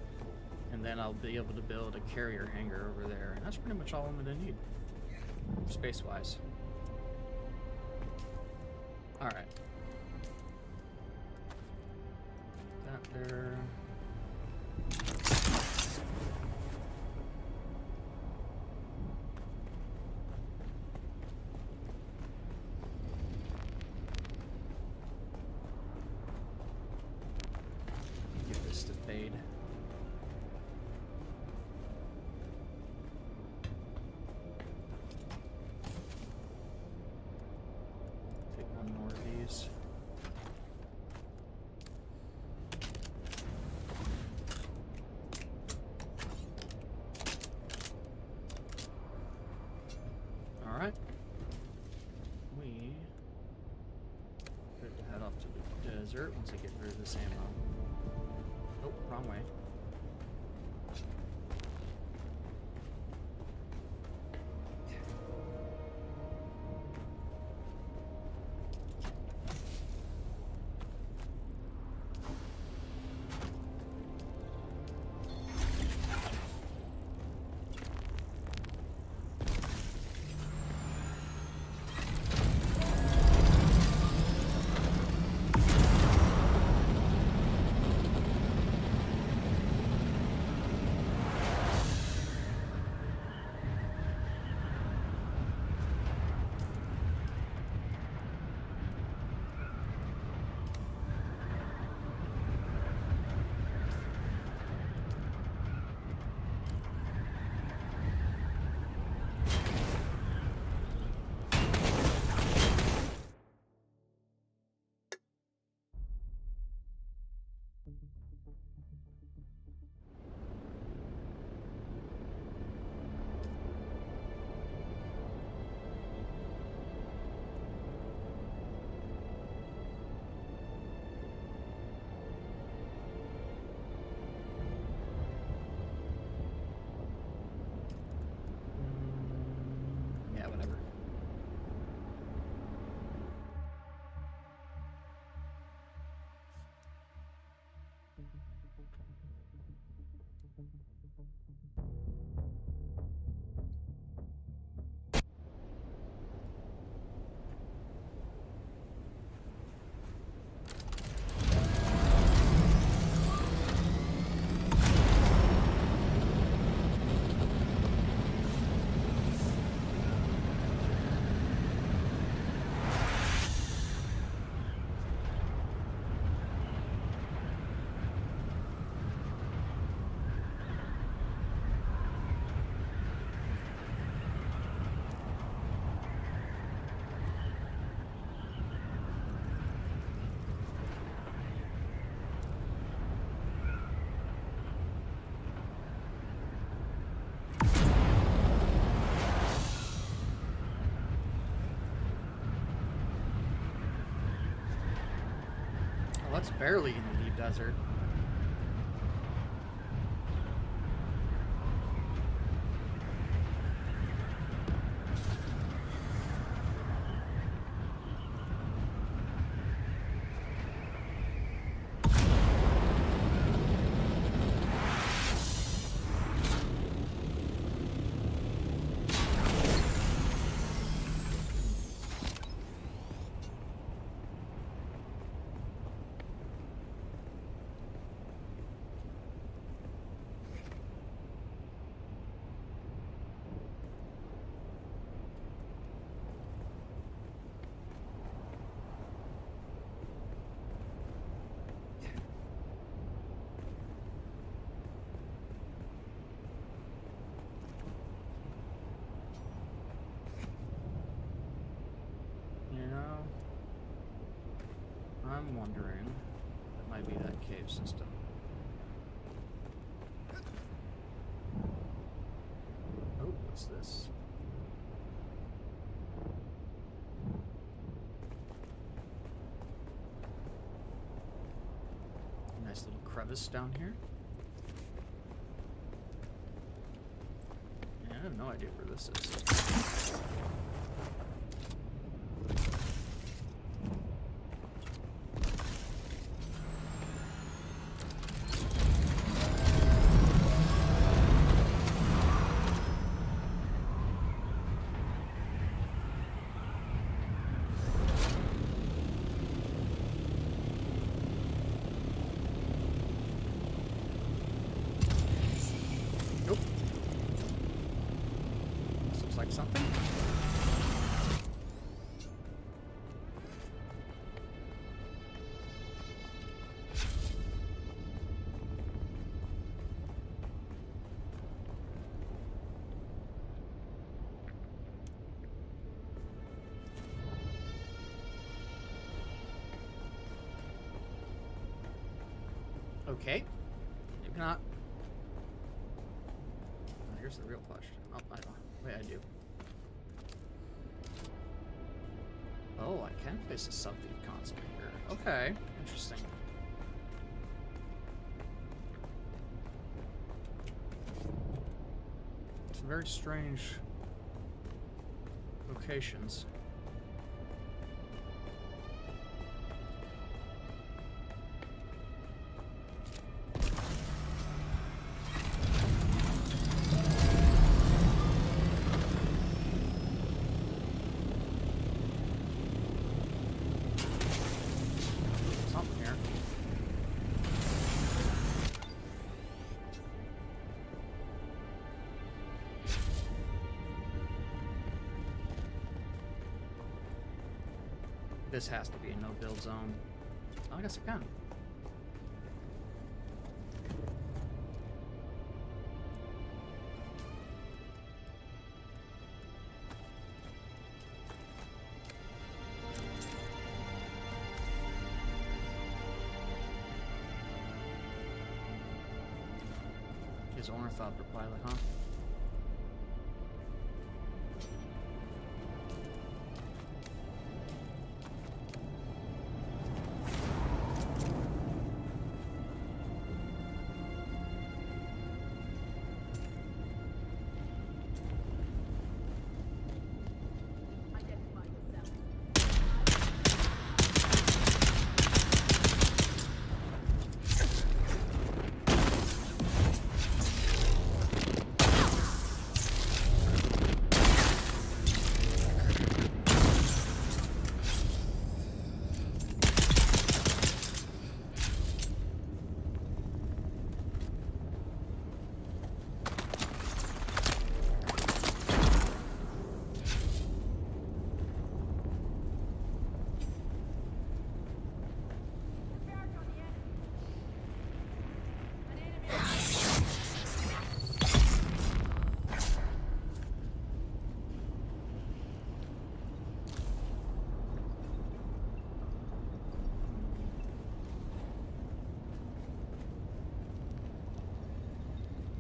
And then I'll be able to build a carrier hangar over there. And that's pretty much all I'm gonna need, space-wise. Alright. That there. Give this to Fade. Take one more of these. Alright. We good to head off to the desert once I get rid of this ammo. Oh, wrong way. Yeah, whatever. Well, that's barely in the deep desert. I'm wondering, that might be that cave system. Oh, what's this? Nice little crevice down here. Yeah, I have no idea where this is. Okay. Maybe not. Oh, here's the real question. Oh, I don't. Wait, I do. Oh, I can place a sub-feed console here. Okay, interesting. Some very strange locations. Something here. This has to be a no-build zone. Oh, I guess it can. His ornithopter pilot, huh?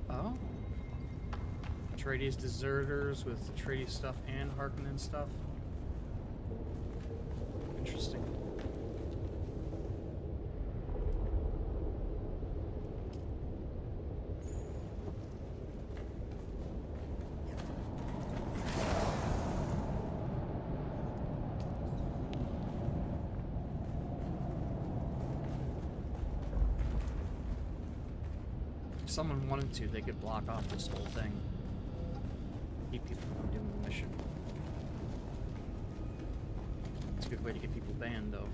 Oh. Atreides deserters with Atreides stuff and Harkonnen stuff. Interesting. If someone wanted to, they could block off this whole thing. Keep people from doing the mission. It's a good way to get people banned, though.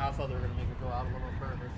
I thought they were going to make it go out a little further.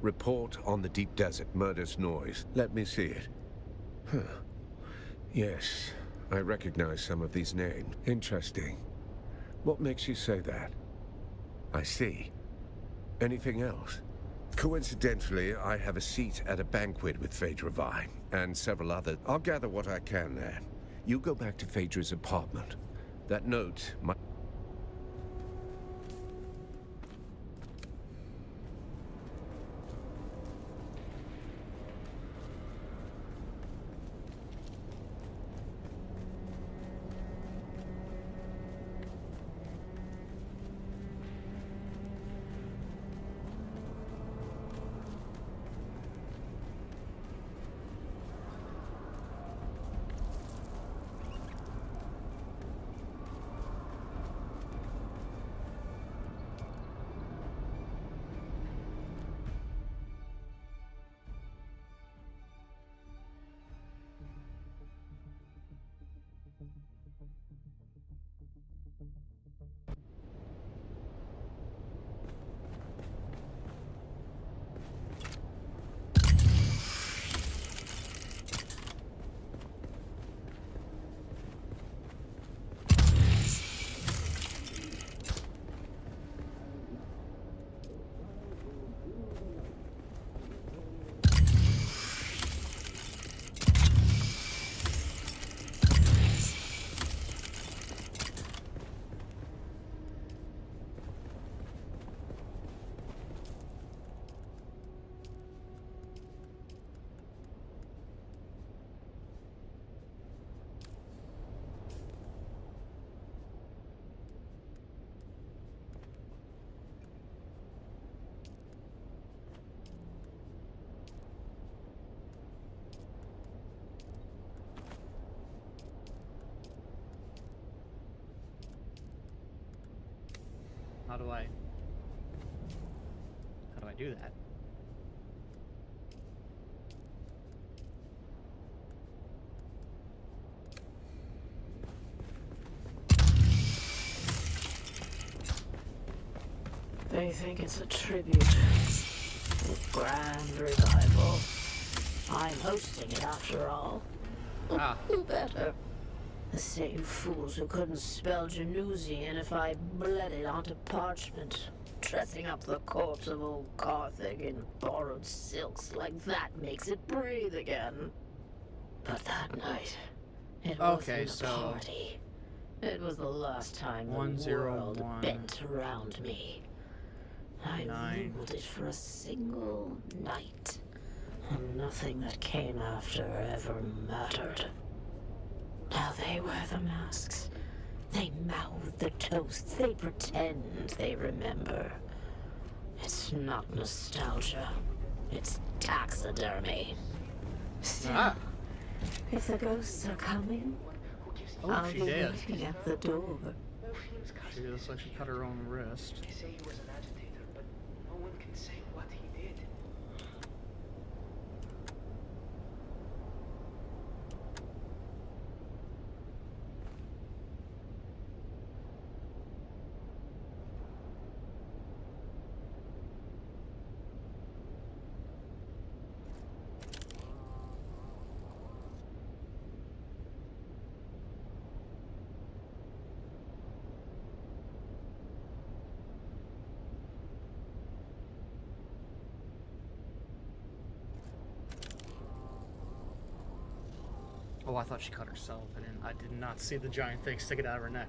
Report on the Deep Desert murder's noise. Let me see it. Huh. Yes, I recognize some of these names. Interesting. What makes you say that? I see. Anything else? Coincidentally, I have a seat at a banquet with Phaedra Vine, and several others. I'll gather what I can there. You go back to Phaedra's apartment. That note might... How do I do that? They think it's a tribute. A grand revival. I'm hosting it after all. Ah. Who better? The same fools who couldn't spell Genusian if I bled it onto parchment. Dressing up the corpse of old Carthage in borrowed silks like that makes it breathe again. But that night, It Okay, wasn't a so party. It was the last time the 101 world bent around me. I 9. ruled it for a single night, and nothing that came after ever mattered. Now they wear the masks. They mouth the toasts. They pretend they remember. It's not nostalgia. It's taxidermy. Still, if the ghosts are coming, I'll she be did. waiting at the door. She looks like she cut her own wrist. They say he was an agitator, but no one can say what he did. Oh, I thought she cut herself. I did not see the giant thing sticking out of her neck.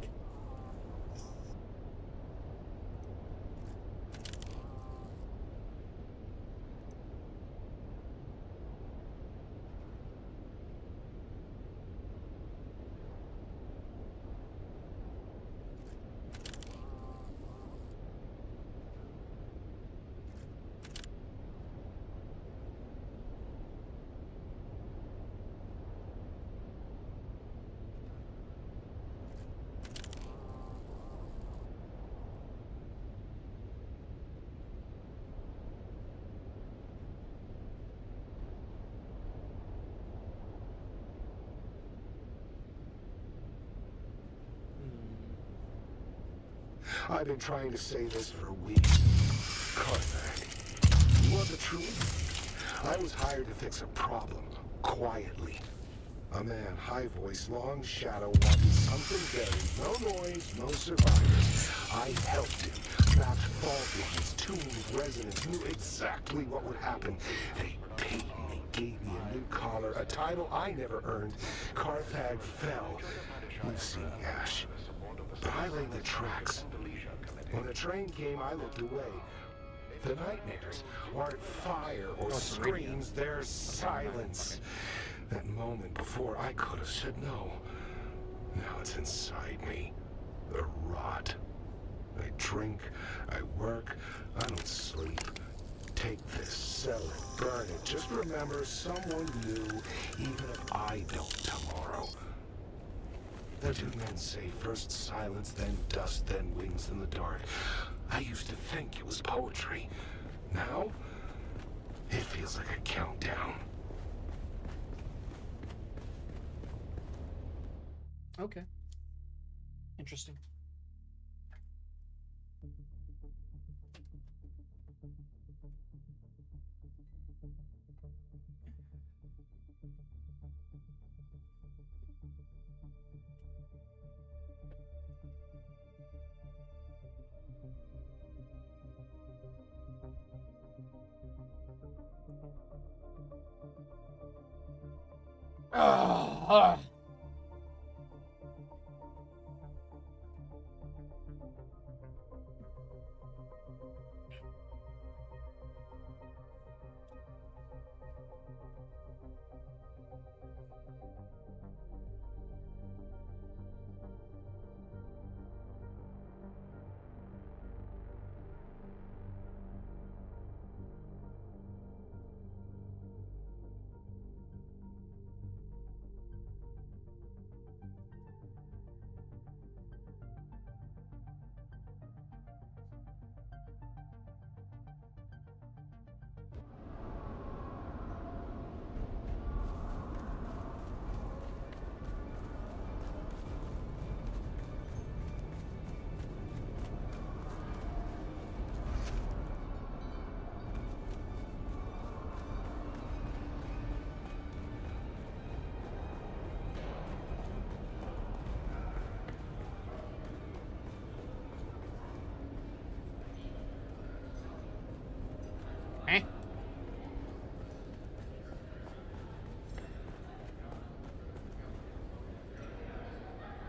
I've been trying to say this for weeks. Carthag. You want the truth? I was hired to fix a problem, quietly. A man, high voice, long shadow, wanted something buried. No noise, no survivors. I helped him. Mapped fault lines, tuned resonance, knew exactly what would happen. They paid me, gave me a new collar, a title I never earned. Carthag fell. You've seen Ash. But I laid the tracks. When the train came, I looked away. The nightmares aren't fire or screams, they're silence. That moment before I could have said no. Now it's inside me. The rot. I drink, I work, I don't sleep. Take this, sell it, burn it. Just remember someone knew, even if I don't tomorrow. The two men say first silence, then dust, then wings in the dark. I used to think it was poetry. Now, it feels like a countdown. Okay. Interesting.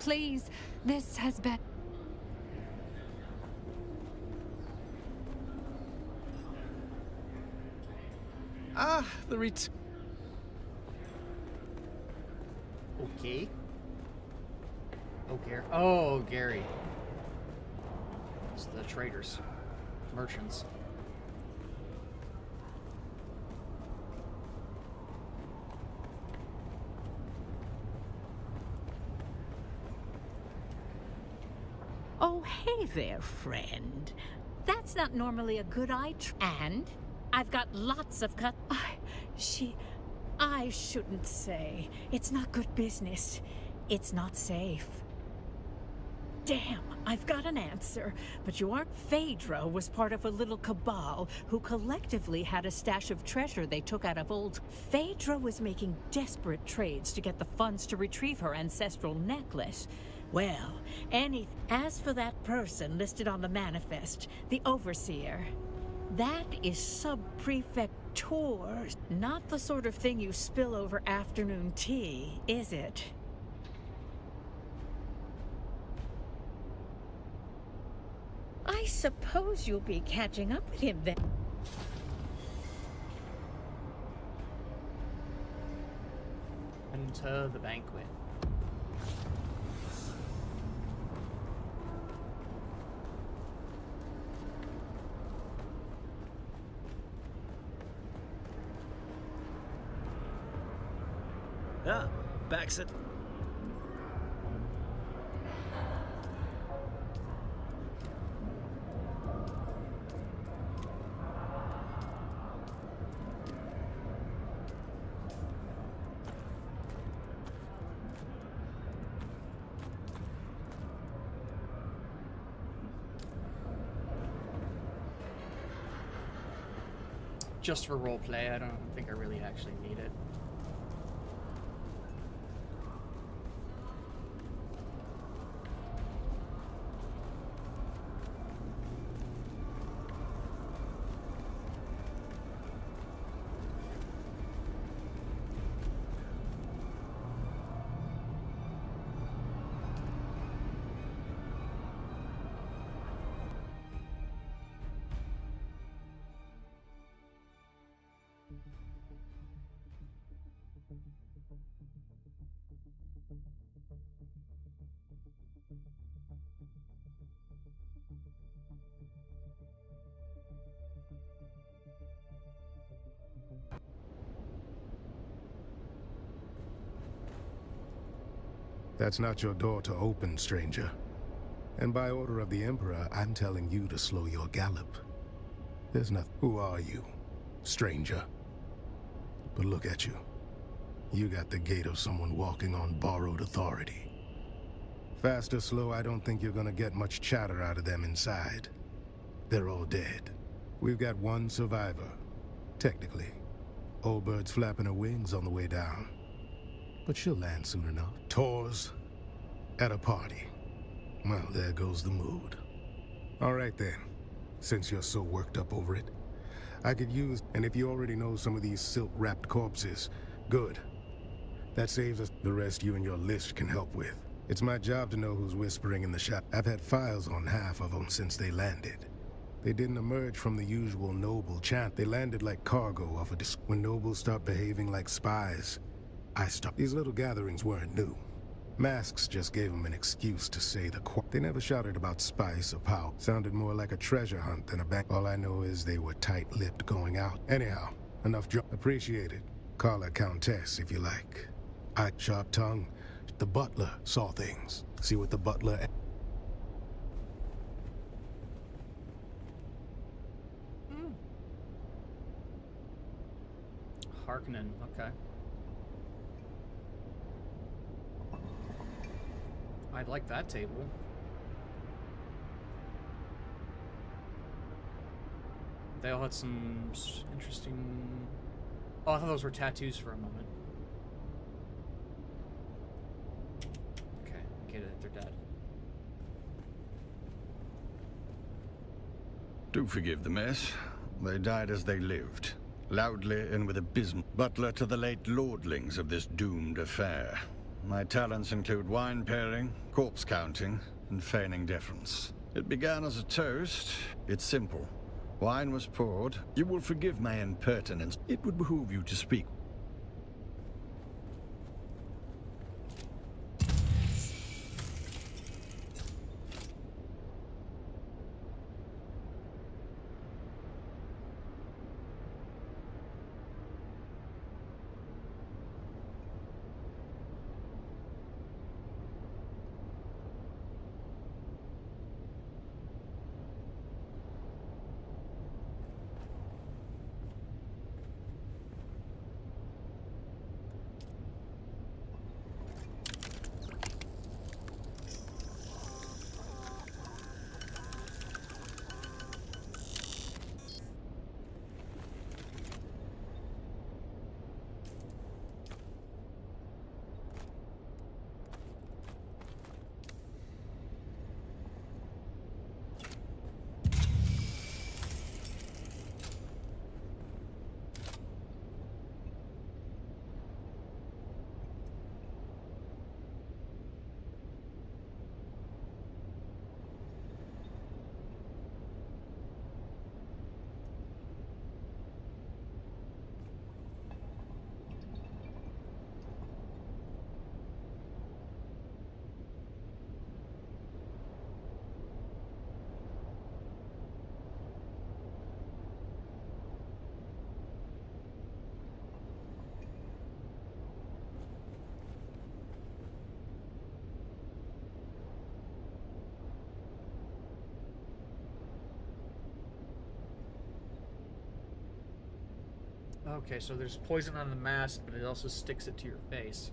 please. This has been... Ah, the ret... Okay. Oh, Gary. Oh, Gary. It's the traders. Merchants. Oh, hey there, friend. That's not normally a good idea. And I've got lots of I shouldn't say. It's not good business. It's not safe. Damn, I've got an answer. But you aren't. Phaedra was part of a little cabal who collectively had a stash of treasure they took out of old... Phaedra was making desperate trades to get the funds to retrieve her ancestral necklace. Well, as for that person listed on the manifest, the Overseer, that is sub-prefecture. Not the sort of thing you spill over afternoon tea, is it? I suppose you'll be catching up with him then. Into the banquet. Ah, Baxter. Just for roleplay, I don't think I really actually need it. That's not your door to open, stranger. And by order of the Emperor, I'm telling you to slow your gallop. There's nothing. Who are you, stranger? But look at you. You got the gait of someone walking on borrowed authority. Fast or slow, I don't think you're gonna get much chatter out of them inside. They're all dead. We've got one survivor, technically. Old bird's flapping her wings on the way down. But she'll land soon enough. Tours at a party. Well, there goes the mood. All right then, since you're so worked up over it, I could use, and if you already know some of these silk-wrapped corpses, good. That saves us the rest you and your list can help with. It's my job to know who's whispering in the shop. I've had files on half of them since they landed. They didn't emerge from the usual noble chant. They landed like cargo off a when nobles start behaving like spies, I stopped. These little gatherings weren't new. Masks just gave them an excuse to say the They never shouted about spice or power. Sounded more like a treasure hunt than a bank. All I know is they were tight-lipped going out. Anyhow, enough appreciate it. Call her Countess if you like. I sharp tongue. The butler saw things. See what the butler... Harkonnen, okay. I'd like that table. They all had some interesting... Oh, I thought those were tattoos for a moment. Okay, get it, they're dead. Do forgive the mess. They died as they lived. Loudly and with abysmal. Butler to the late lordlings of this doomed affair. My talents include wine pairing, corpse counting, and feigning deference. It began as a toast. It's simple. Wine was poured. You will forgive my impertinence. It would behoove you to speak. Okay, so there's poison on the mask, but it also sticks it to your face.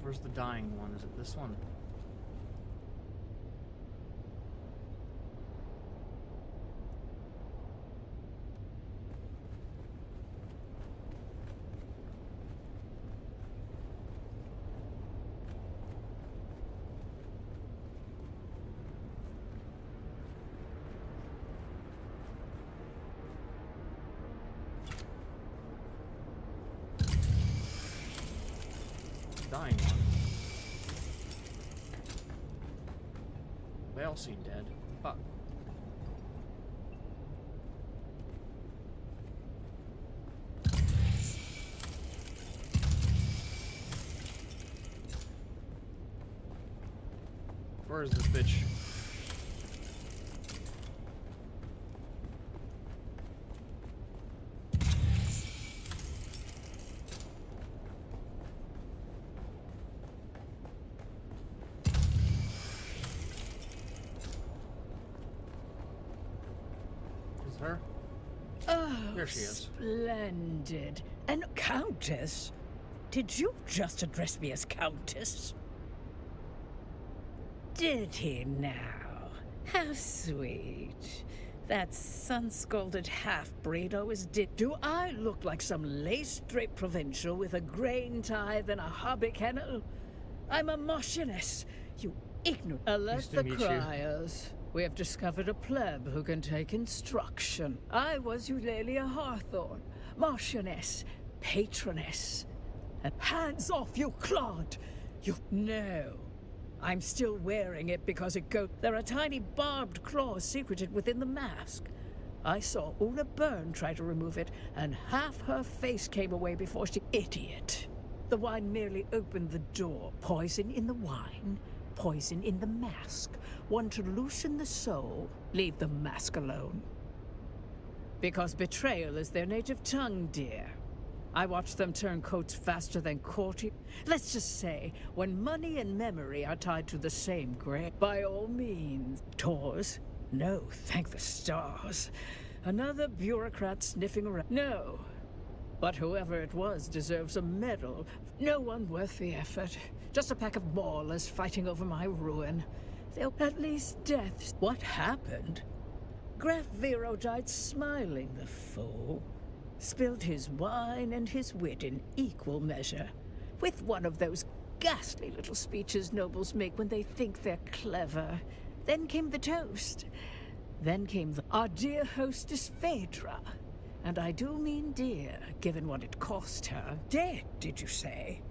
Where's the dying one? Is it this one? Dying one. They all seem dead. Fuck. Where is this bitch? Her? Oh, there she is. Splendid. And Countess? Did you just address me as Countess? Did he now? How sweet. That sun-scalded half-breed always did. Do I look like some lace-draped provincial with a grain tithe and a hobby kennel? I'm a Marchioness. You ignorant. Nice Alert to the meet you. criers. We have discovered a pleb who can take instruction. I was Eulalia Hawthorne, Marchioness, Patroness. And hands off, you clod! You... No. I'm still wearing it because it goes... There are tiny barbed claws secreted within the mask. I saw Una Byrne try to remove it, and half her face came away before she... Idiot. The wine merely opened the door. Poison in the wine, poison in the mask. One to loosen the soul, leave the mask alone. Because betrayal is their native tongue, dear. I watched them turn coats faster than courtiers. Let's just say, when money and memory are tied to the same grave, by all means. Tours? No, thank the stars. Another bureaucrat sniffing around. No. But whoever it was deserves a medal. No one worth the effort. Just a pack of maulers fighting over my ruin. They'll at least death. What happened? Graf Vero died smiling, the fool. Spilled his wine and his wit in equal measure. With one of those ghastly little speeches nobles make when they think they're clever. Then came the toast. Then came our dear hostess Phaedra. And I do mean dear, given what it cost her. Dead, did you say?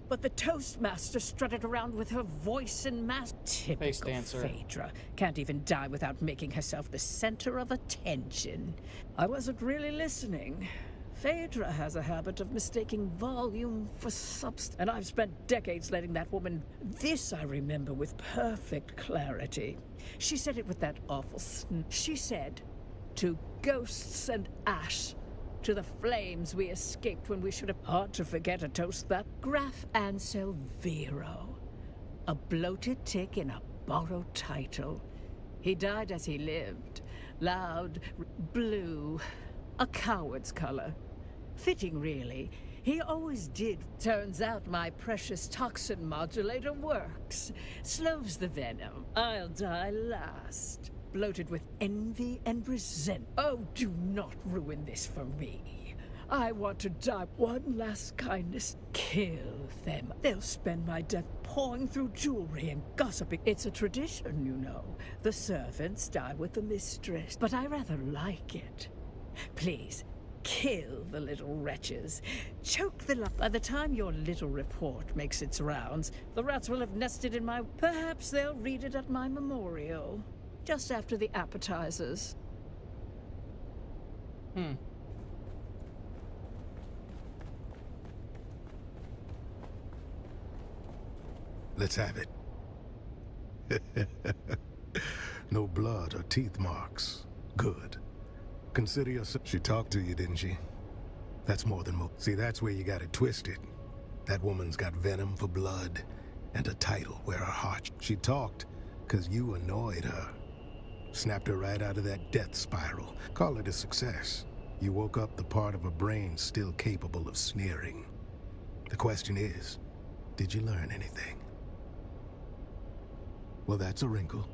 But the Toastmaster strutted around with her voice and mask. Typical dancer. Phaedra. Can't even die without making herself the center of attention. I wasn't really listening. Phaedra has a habit of mistaking volume for substance, and I've spent decades letting that woman... This I remember with perfect clarity. She said it with that awful She said, to ghosts and ash, to the flames we escaped when we should have... Hard to forget a toast that... Graf Ansel Vero. A bloated tick in a borrowed title. He died as he lived. Loud, blue, a coward's color. Fitting, really. He always did. Turns out my precious toxin modulator works. Slows the venom. I'll die last. Bloated with envy and resentment. Oh, do not ruin this for me. I want to die. One last kindness. Kill them. They'll spend my death pawing through jewelry and gossiping. It's a tradition, you know. The servants die with the mistress. But I rather like it. Please, kill the little wretches. Choke the lot. By the time your little report makes its rounds, the rats will have nested in my... Perhaps they'll read it at my memorial. Just after the appetizers. Let's have it. No blood or teeth marks. Good. Consider yourself... She talked to you, didn't she? That's more than See, that's where you got it twisted. That woman's got venom for blood and a title where her heart... She talked because you annoyed her. Snapped her right out of that death spiral. Call it a success. You woke up the part of her brain still capable of sneering. The question is, did you learn anything? Well, that's a wrinkle.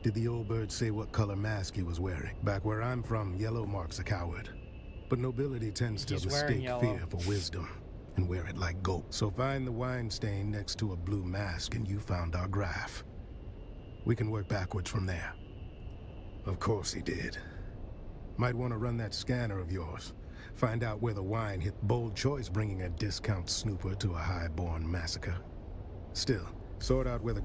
Did the old bird say what color mask he was wearing? Back where I'm from, yellow marks a coward. But nobility tends to He's wearing mistake yellow. fear for wisdom and wear it like gold. So find the wine stain next to a blue mask and you found our graph. We can work backwards from there. Of course he did. Might want to run that scanner of yours. Find out where the wine hit. Bold choice bringing a discount snooper to a high-born massacre. Still, sort out where the...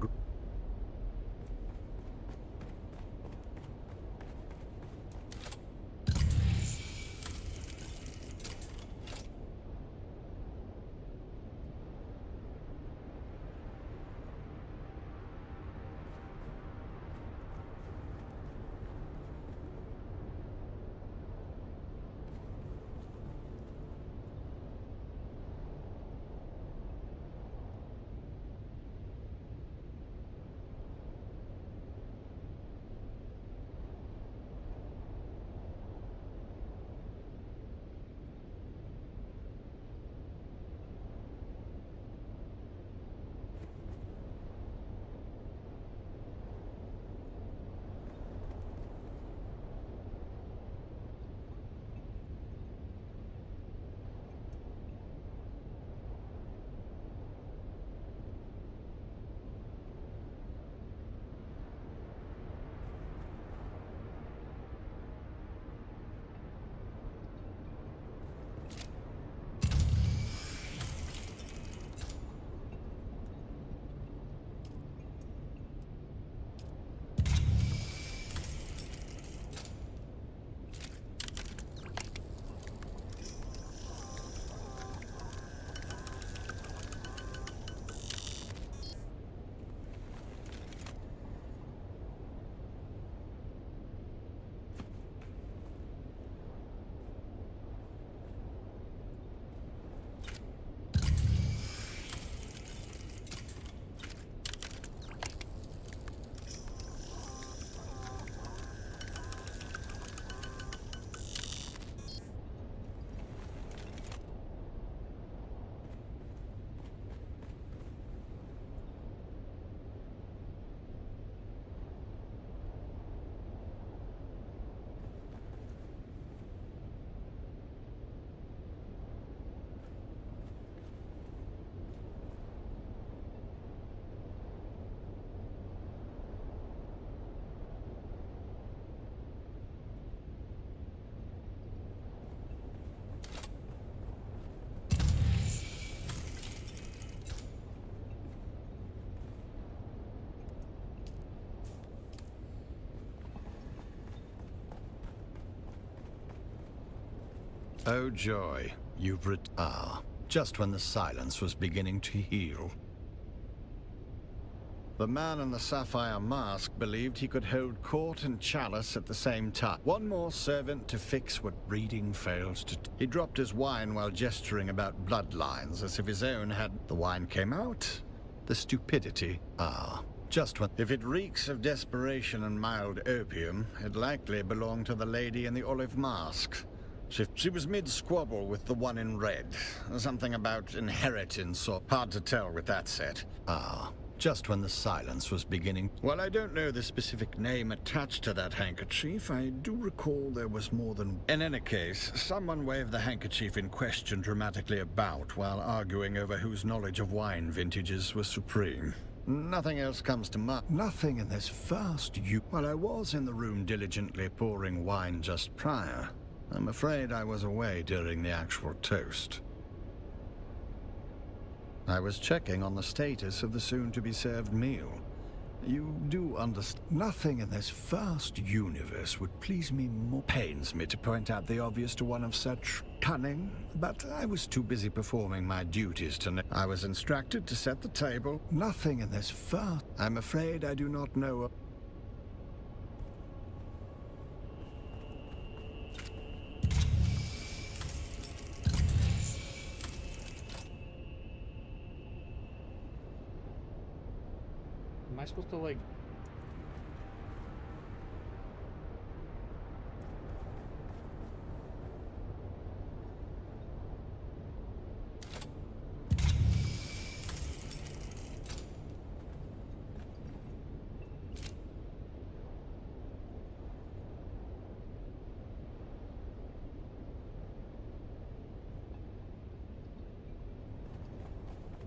Oh joy, you've just when the silence was beginning to heal. The man in the sapphire mask believed he could hold court and chalice at the same time. One more servant to fix what breeding fails to... He dropped his wine while gesturing about bloodlines, as if his own had... The wine came out. The stupidity. Just when... If it reeks of desperation and mild opium, it likely belonged to the lady in the olive mask. She was mid-squabble with the one in red. Something about inheritance or... Hard to tell with that set. Just when the silence was beginning. While I don't know the specific name attached to that handkerchief, I do recall there was more than... In any case, someone waved the handkerchief in question dramatically about while arguing over whose knowledge of wine vintages was supreme. Nothing else comes to mind. Nothing in this vast While I was in the room diligently pouring wine just prior, I'm afraid I was away during the actual toast. I was checking on the status of the soon-to-be-served meal. You do understand. Nothing in this vast universe would please me more. Pains me to point out the obvious to one of such cunning, but I was too busy performing my duties to know. I was instructed to set the table. Nothing in this vast... I'm afraid I do not know... Am I supposed to, like...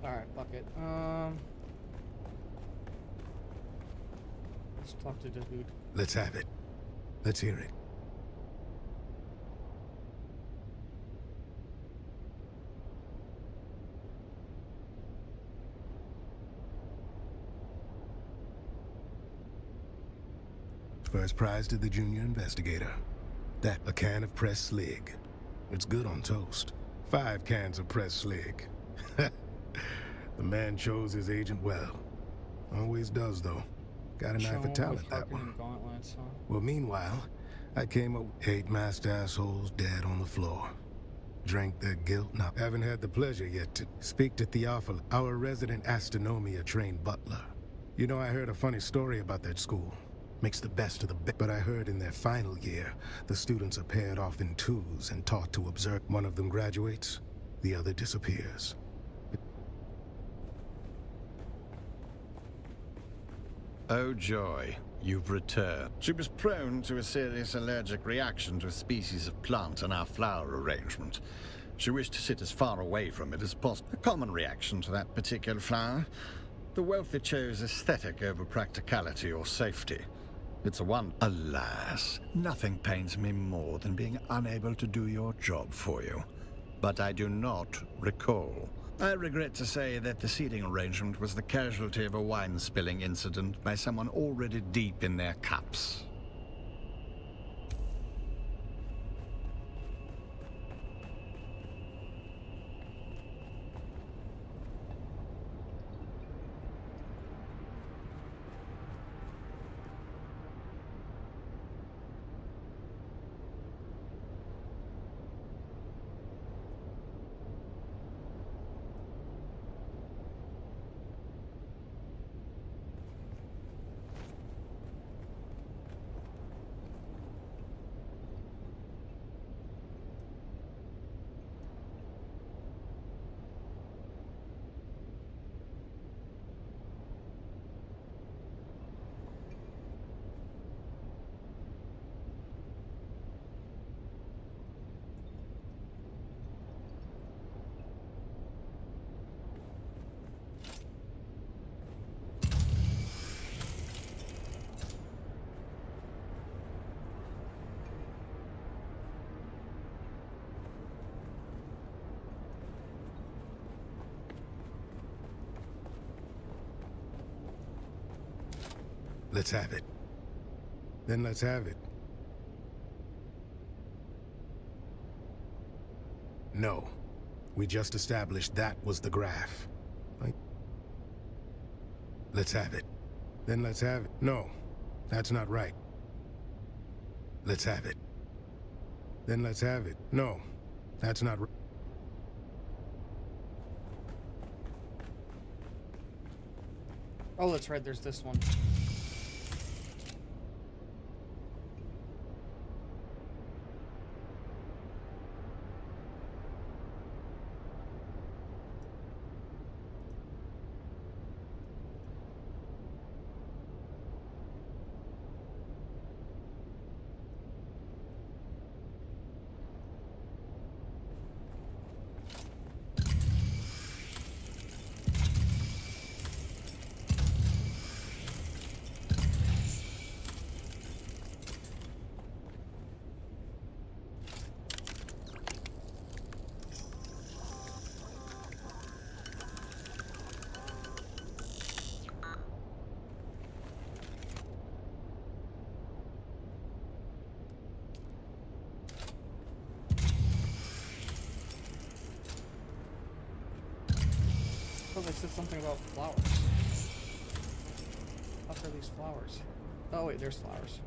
Alright, fuck it. Let's talk to this dude. Let's have it. Let's hear it. First prize to the junior investigator. That, a can of pressed slig. It's good on toast. 5 cans of pressed slig. The man chose his agent well. Always does, though. Got an eye for talent, that one. Gauntlets, huh? Well, meanwhile, I came up with 8 masked assholes dead on the floor. Drank their guilt. Now, haven't had the pleasure yet to speak to Theophilus, our resident astronomia-trained butler. You know, I heard a funny story about that school. Makes the best of the best. But I heard in their final year, the students are paired off in twos and taught to observe. One of them graduates, the other disappears. Oh joy, you've returned. She was prone to a serious allergic reaction to a species of plant in our flower arrangement. She wished to sit as far away from it as possible. A common reaction to that particular flower. The wealthy chose aesthetic over practicality or safety. It's a wonder. Alas, nothing pains me more than being unable to do your job for you. But I do not recall. I regret to say that the seating arrangement was the casualty of a wine-spilling incident by someone already deep in their cups. Let's have it. Then let's have it. No. We just established that was the graph. Let's have it. Then let's have it. No, that's not right. Let's have it. Then let's have it. No, that's not right. Oh, that's right, there's this one. Oh, they said something about flowers. What are these flowers? Oh wait, there's flowers.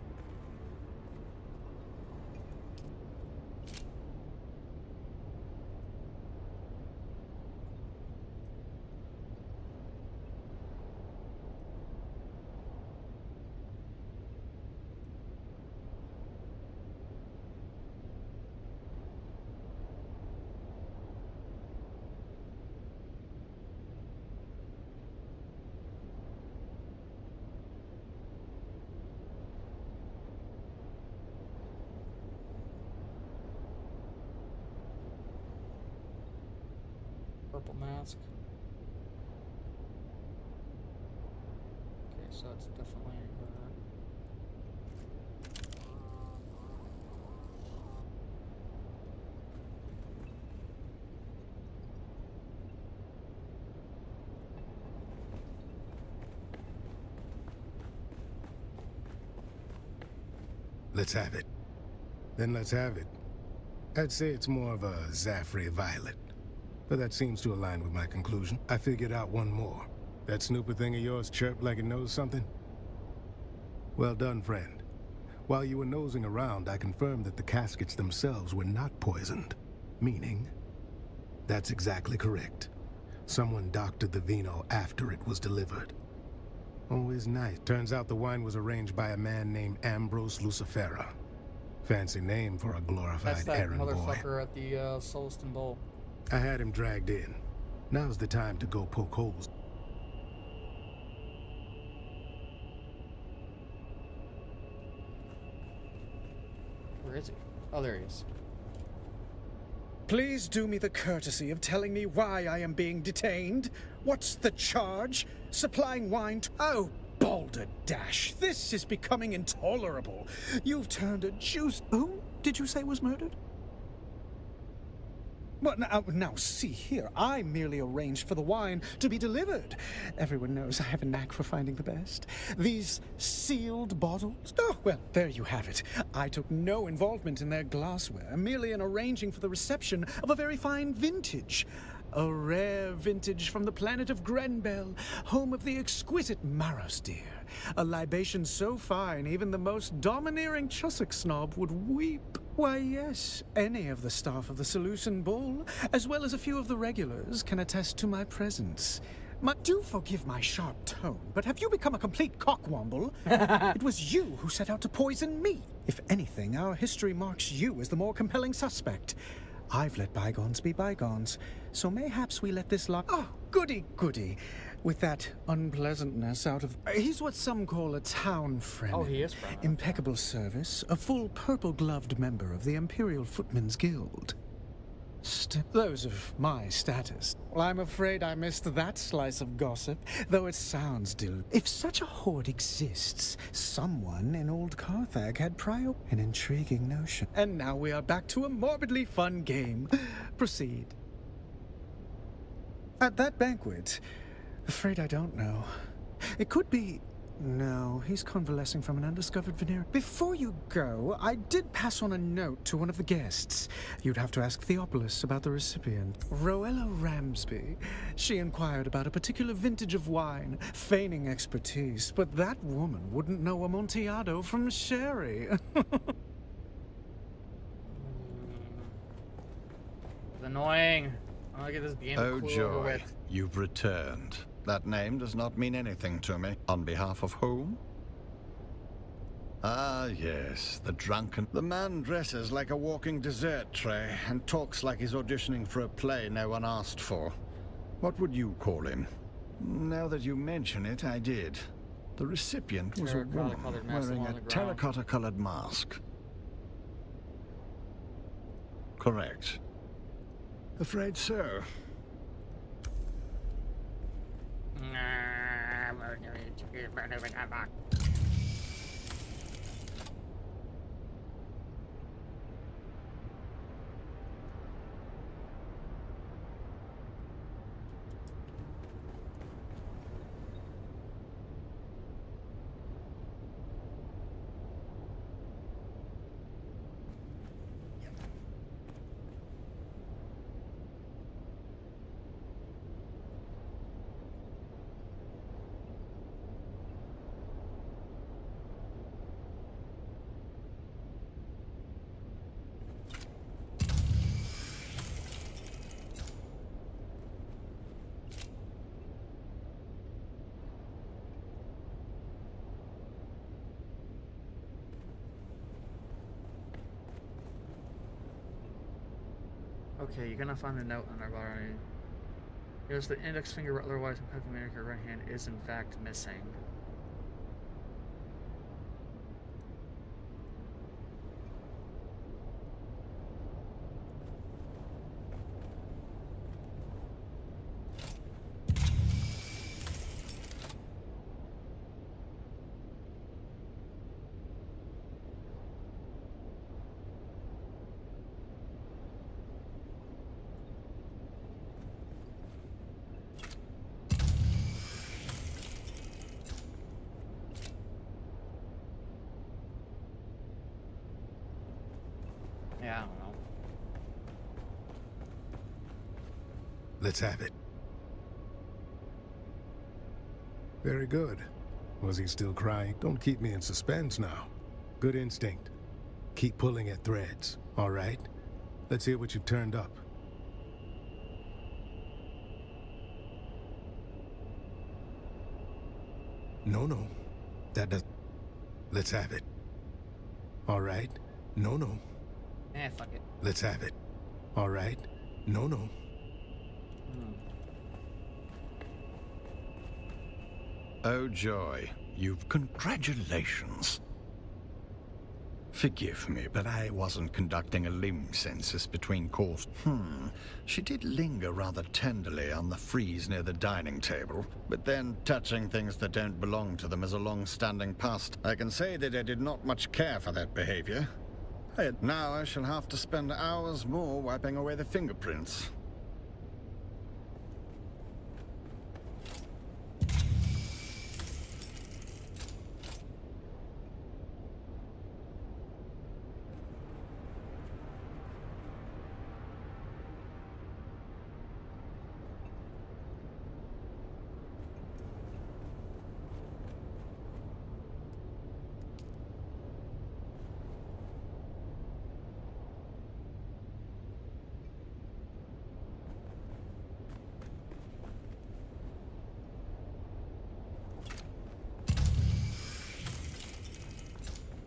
Purple mask. Okay, so it's definitely her. Let's have it. Then let's have it. I'd say it's more of a Zaffrey violet. But that seems to align with my conclusion. I figured out one more. That snooper thing of yours chirped like it knows something? Well done, friend. While you were nosing around, I confirmed that the caskets themselves were not poisoned. Meaning, that's exactly correct. Someone doctored the vino after it was delivered. Always nice. Turns out the wine was arranged by a man named Ambrose Lucifera. Fancy name for a glorified That's that errand boy. motherfucker at the Soliston Bowl. I had him dragged in. Now's the time to go poke holes. Where is he? Oh, there he is. Please do me the courtesy of telling me why I am being detained. What's the charge? Supplying wine to... Oh, balderdash. This is becoming intolerable. You've turned a juice... Who did you say was murdered? Well, now, see here. I merely arranged for the wine to be delivered. Everyone knows I have a knack for finding the best. These sealed bottles? Oh, well, there you have it. I took no involvement in their glassware, merely in arranging for the reception of a very fine vintage. A rare vintage from the planet of Grenbel, home of the exquisite Maros deer. A libation so fine, even the most domineering Chussock snob would weep. Why, yes, any of the staff of the Seleucid Bull, as well as a few of the regulars, can attest to my presence. Do forgive my sharp tone, but have you become a complete cockwomble? It was you who set out to poison me. If anything, our history marks you as the more compelling suspect. I've let bygones be bygones, so mayhaps we let this Oh, goody, goody. With that unpleasantness out of... He's what some call a town friend. Oh, he is friend. Impeccable service, a full purple-gloved member of the Imperial Footmen's Guild. Those of my status. Well, I'm afraid I missed that slice of gossip, though it sounds If such a hoard exists, someone in old Carthag had an intriguing notion. And now we are back to a morbidly fun game. Proceed. At that banquet, afraid I don't know. It could be No, he's convalescing from an undiscovered venereal. Before you go, I did pass on a note to one of the guests. You'd have to ask Theopolis about the recipient. Roella Ramsby. She inquired about a particular vintage of wine, feigning expertise, but that woman wouldn't know Amontillado from sherry. It's annoying. I want to get this game Oh, cool over joy. with. You've returned. That name does not mean anything to me. On behalf of whom? Ah, yes, the drunken... The man dresses like a walking dessert tray and talks like he's auditioning for a play no one asked for. What would you call him? Now that you mention it, I did. The recipient was a woman Terracotta-colored mask wearing along a the ground. terracotta-colored mask. Correct. Afraid so. Okay, you're gonna find a note on our body. Here's the index finger, otherwise the manicure right hand is in fact missing. Yeah, I don't know. Let's have it. Very good. Was he still crying? Don't keep me in suspense now. Good instinct. Keep pulling at threads, all right? Let's hear what you've turned up. No. That does... Let's have it. All right? No. Fuck it. Let's have it. All right? No. Oh, joy. You've... Congratulations. Forgive me, but I wasn't conducting a limb census between courses. She did linger rather tenderly on the frieze near the dining table, but then touching things that don't belong to them is a long-standing past. I can say that I did not much care for that behavior. Now I shall have to spend hours more wiping away the fingerprints.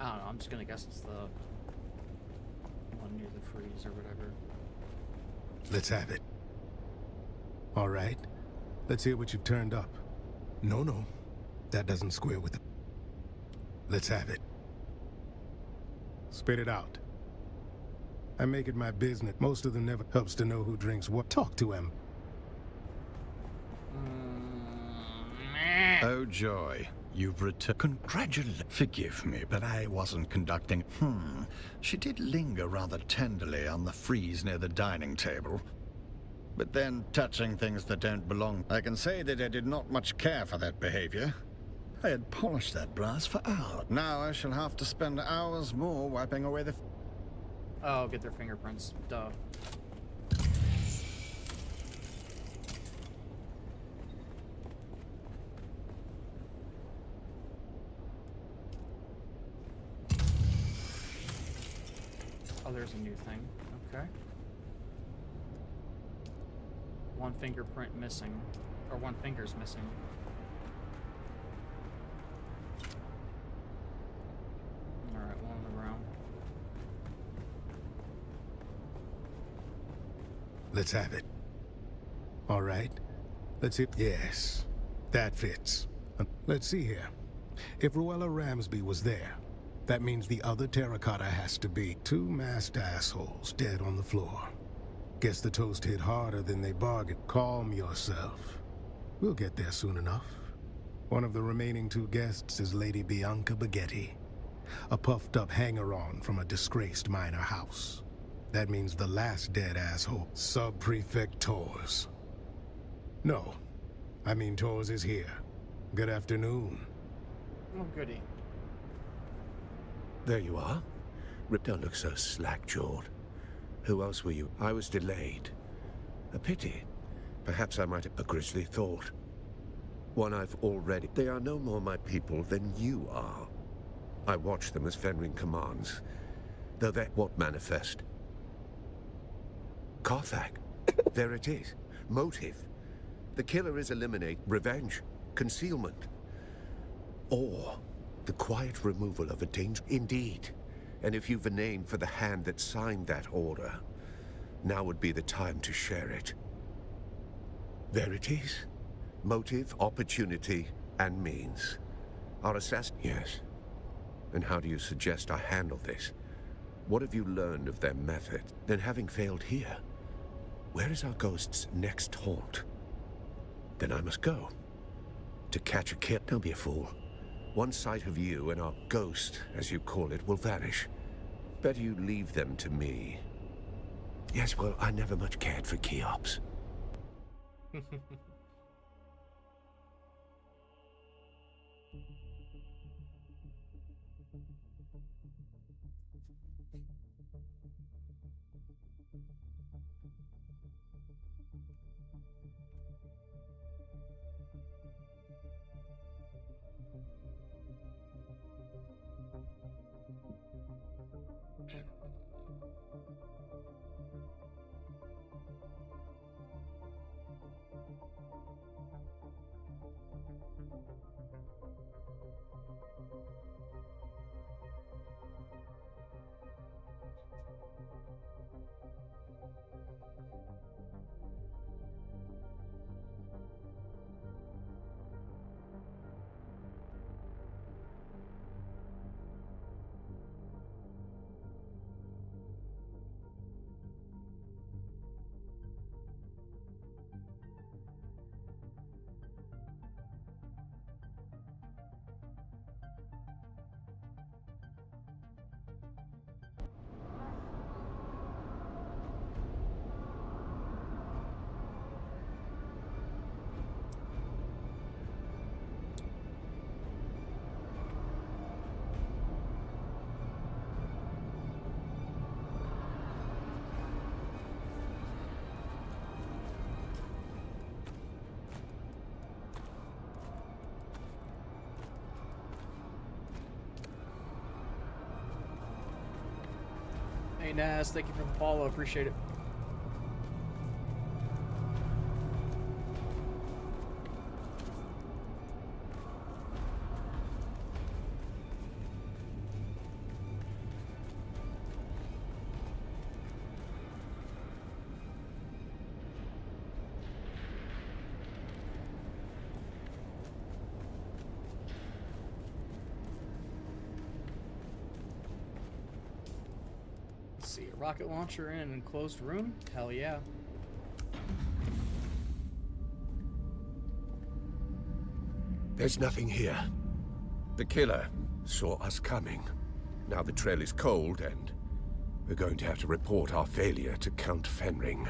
I don't know, I'm just gonna guess it's the one near the freeze or whatever. Let's have it. All right? Let's hear what you've turned up. No. That doesn't square with it. Let's have it. Spit it out. I make it my business. Most of them never helps to know who drinks what. Talk to him. Oh, joy. You've returned. Congratulations. Forgive me, but I wasn't conducting... She did linger rather tenderly on the frieze near the dining table, but then touching things that don't belong. I can say that I did not much care for that behavior. I had polished that brass for hours. Now I shall have to spend hours more wiping away the... Oh, get their fingerprints. Duh. Oh, there's a new thing. Okay. One fingerprint missing. Or one finger's missing. Alright, one on the ground. Let's have it. All right. Let's hit. Yes, that fits. Let's see here. If Ruella Ramsby was there, that means the other terracotta has to be 2 masked assholes dead on the floor. Guess the toast hit harder than they bargained. Calm yourself. We'll get there soon enough. One of the remaining 2 guests is Lady Bianca Baghetti, a puffed-up hanger-on from a disgraced minor house. That means the last dead asshole, Sub-Prefect Torres. No, I mean Torres is here. Good afternoon. Oh, goody. There you are. Rip, don't look so slack-jawed. Who else were you? I was delayed. A pity. Perhaps I might have a grisly thought. One I've already... They are no more my people than you are. I watch them as Fenring commands. Though that what manifest? Carthag. There it is. Motive. The killer is eliminate, revenge, concealment. Or the quiet removal of a danger. Indeed. And if you've a name for the hand that signed that order, now would be the time to share it. There it is. Motive, opportunity, and means. Our assassin... Yes. And how do you suggest I handle this? What have you learned of their method? Then having failed here, where is our ghost's next haunt? Then I must go. To catch a kid. Don't be a fool. One sight of you and our ghost, as you call it, will vanish. Better you leave them to me. Yes, well, I never much cared for Cheops. Hey Naz, thank you for the follow, appreciate it. See a rocket launcher in an enclosed room? Hell yeah. There's nothing here. The killer saw us coming. Now the trail is cold and we're going to have to report our failure to Count Fenring.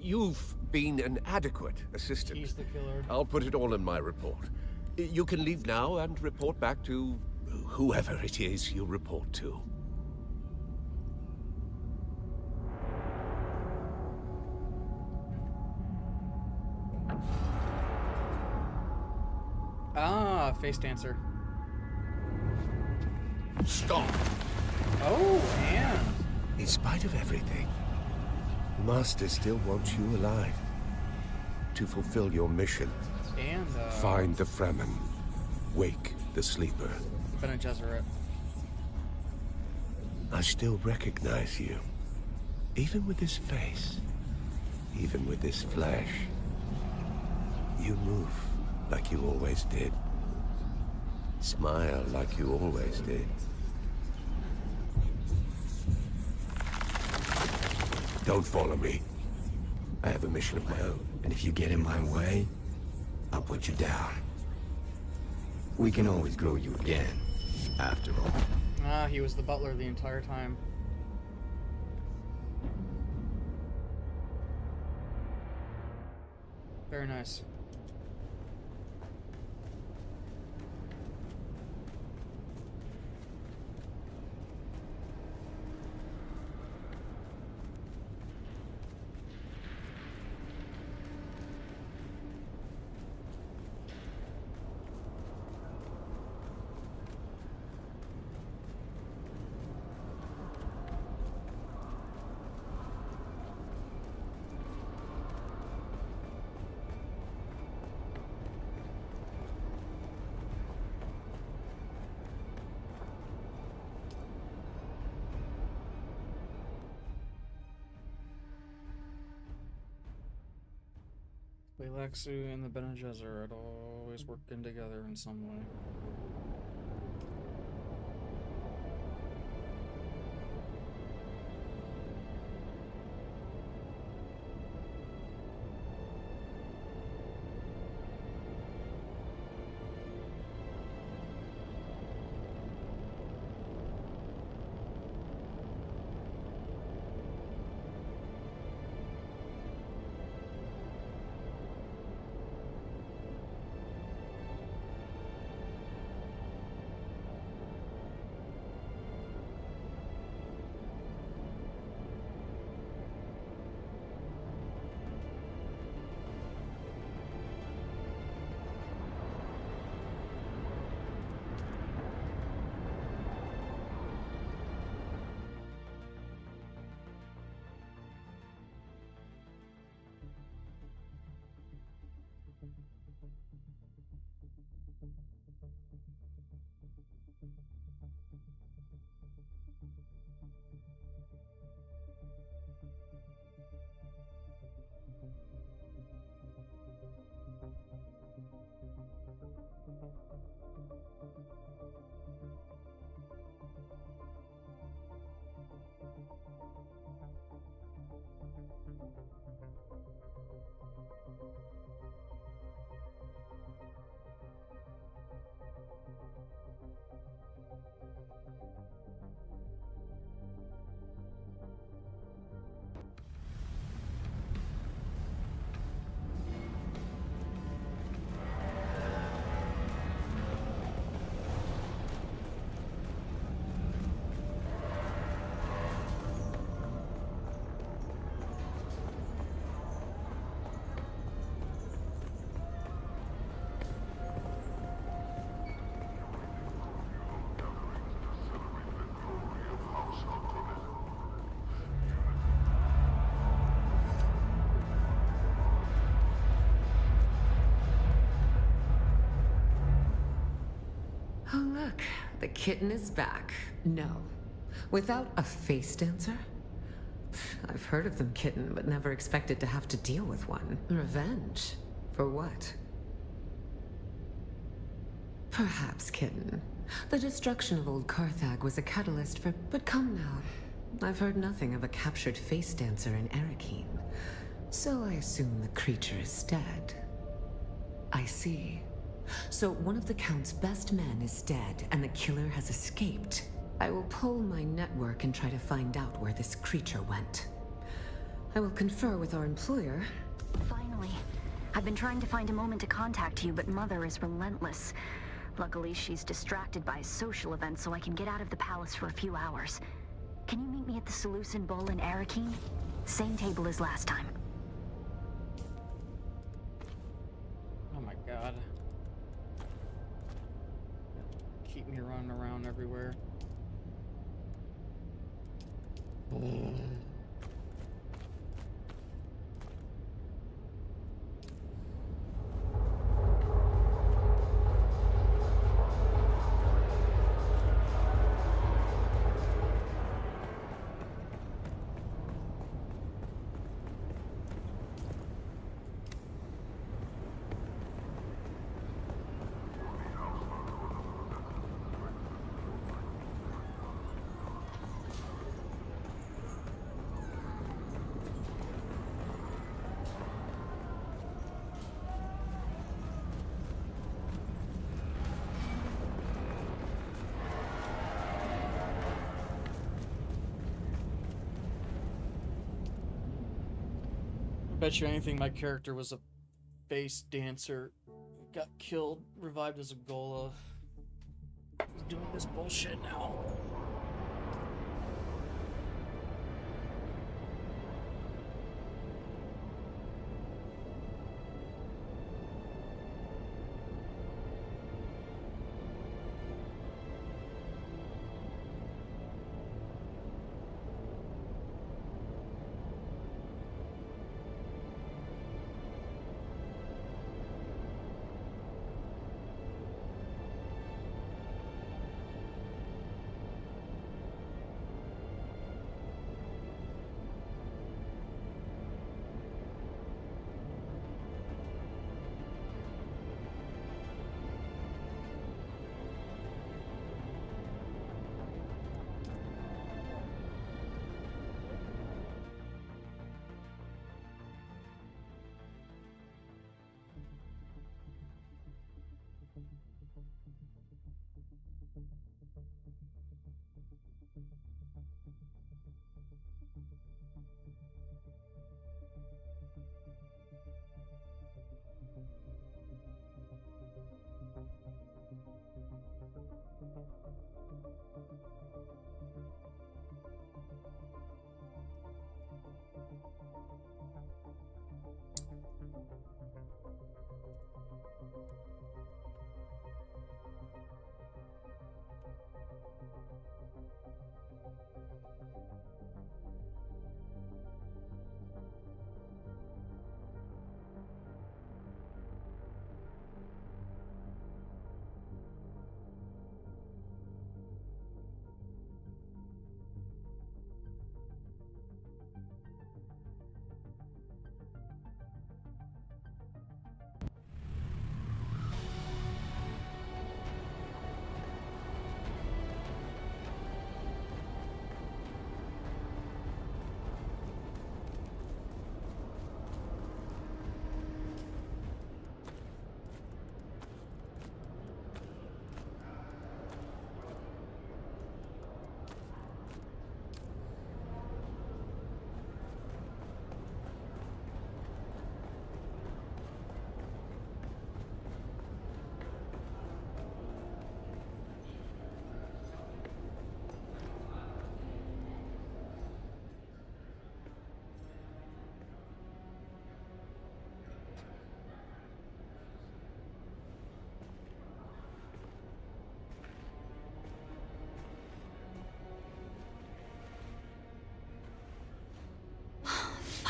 You've been an adequate assistant. He's the killer. I'll put it all in my report. You can leave now and report back to whoever it is you report to. Ah, face dancer. Stop! Oh, and... In spite of everything, the Master still wants you alive. To fulfill your mission. And, Find the Fremen. Wake the sleeper. Bene Gesserit. I still recognize you. Even with this face. Even with this flesh. You move like you always did. Smile like you always did. Don't follow me. I have a mission of my own. And if you get in my way, I'll put you down. We can always grow you again, after all. Ah, he was the butler the entire time. Very nice. Lexu and the Bene Gesserit always working together in some way. Oh, look, the kitten is back. No. Without a face dancer? I've heard of them, kitten, but never expected to have to deal with one. Revenge? For what? Perhaps, kitten. The destruction of old Carthag was a catalyst for... But come now. I've heard nothing of a captured face dancer in Arakeen. So I assume the creature is dead. I see. So one of the Count's best men is dead, and the killer has escaped. I will pull my network and try to find out where this creature went. I will confer with our employer, Finally. I've been trying to find a moment to contact you, but Mother is relentless. Luckily, she's distracted by a social event, so I can get out of the palace for a few hours. Can you meet me at the Seleucid Bowl in Arakeen? Same table as last time. Oh my god. Keep me running around everywhere. Bet you anything my character was a face dancer, got killed, revived as a Gola. He's doing this bullshit now.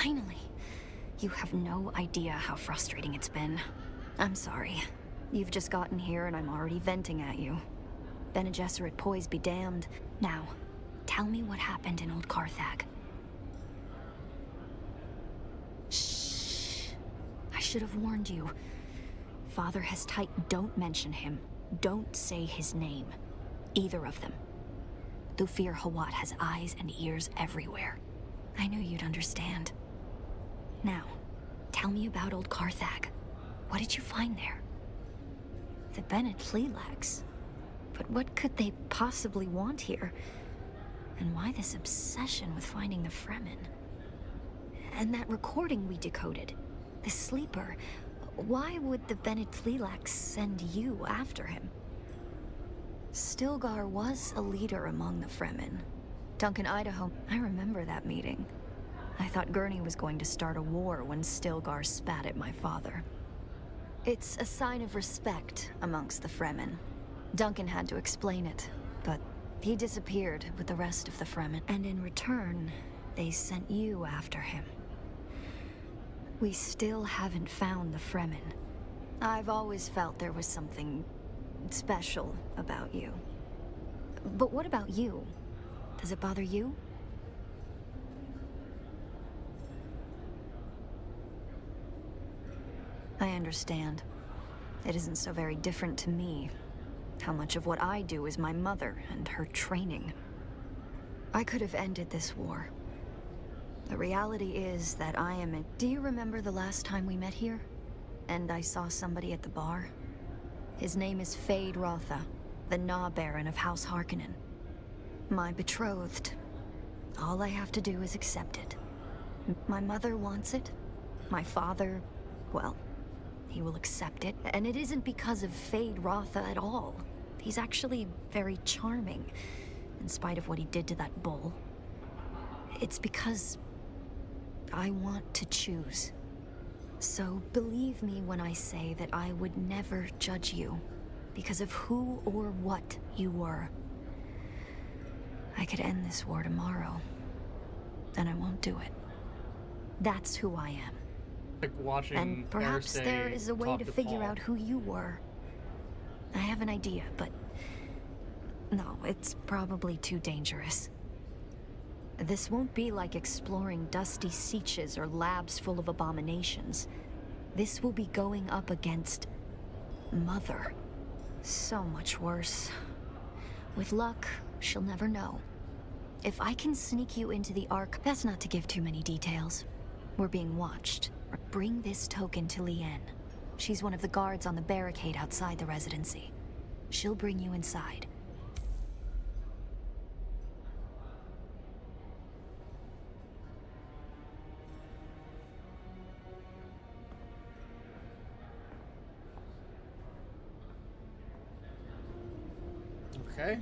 Finally! You have no idea how frustrating it's been. I'm sorry. You've just gotten here and I'm already venting at you. Bene Gesserit poise be damned. Now, tell me what happened in Old Carthag. Shh. I should have warned you. Father Hestite, don't mention him. Don't say his name. Either of them. Thufir Hawat has eyes and ears everywhere. I knew you'd understand. Now, tell me about Old Carthag. What did you find there? The Bennett Leelags. But what could they possibly want here? And why this obsession with finding the Fremen? And that recording we decoded. This sleeper. Why would the Bennett Tleilax send you after him? Stilgar was a leader among the Fremen. Duncan Idaho, I remember that meeting. I thought Gurney was going to start a war when Stilgar spat at my father. It's a sign of respect amongst the Fremen. Duncan had to explain it, but he disappeared with the rest of the Fremen, and in return, they sent you after him. We still haven't found the Fremen. I've always felt there was something special about you. But what about you? Does it bother you? I understand. It isn't so very different to me. How much of what I do is my mother and her training. I could have ended this war. The reality is that I am in... Do you remember the last time we met here? And I saw somebody at the bar? His name is Feyd-Rautha, the Gnaw Baron of House Harkonnen. My betrothed. All I have to do is accept it. My mother wants it. My father, well, he will accept it. And it isn't because of Feyd-Rautha at all. He's actually very charming, in spite of what he did to that bull. It's because I want to choose. So believe me when I say that I would never judge you because of who or what you were. I could end this war tomorrow, and I won't do it. That's who I am. Like watching And perhaps Thursday there is a way talk to figure Paul. out who you were. I have an idea, but no, it's probably too dangerous. This won't be like exploring dusty seaches or labs full of abominations. This will be going up against Mother. So much worse. With luck, she'll never know. If I can sneak you into the Ark, that's not to give too many details. We're being watched. Bring this token to Lien. She's one of the guards on the barricade outside the residency. She'll bring you inside. Okay.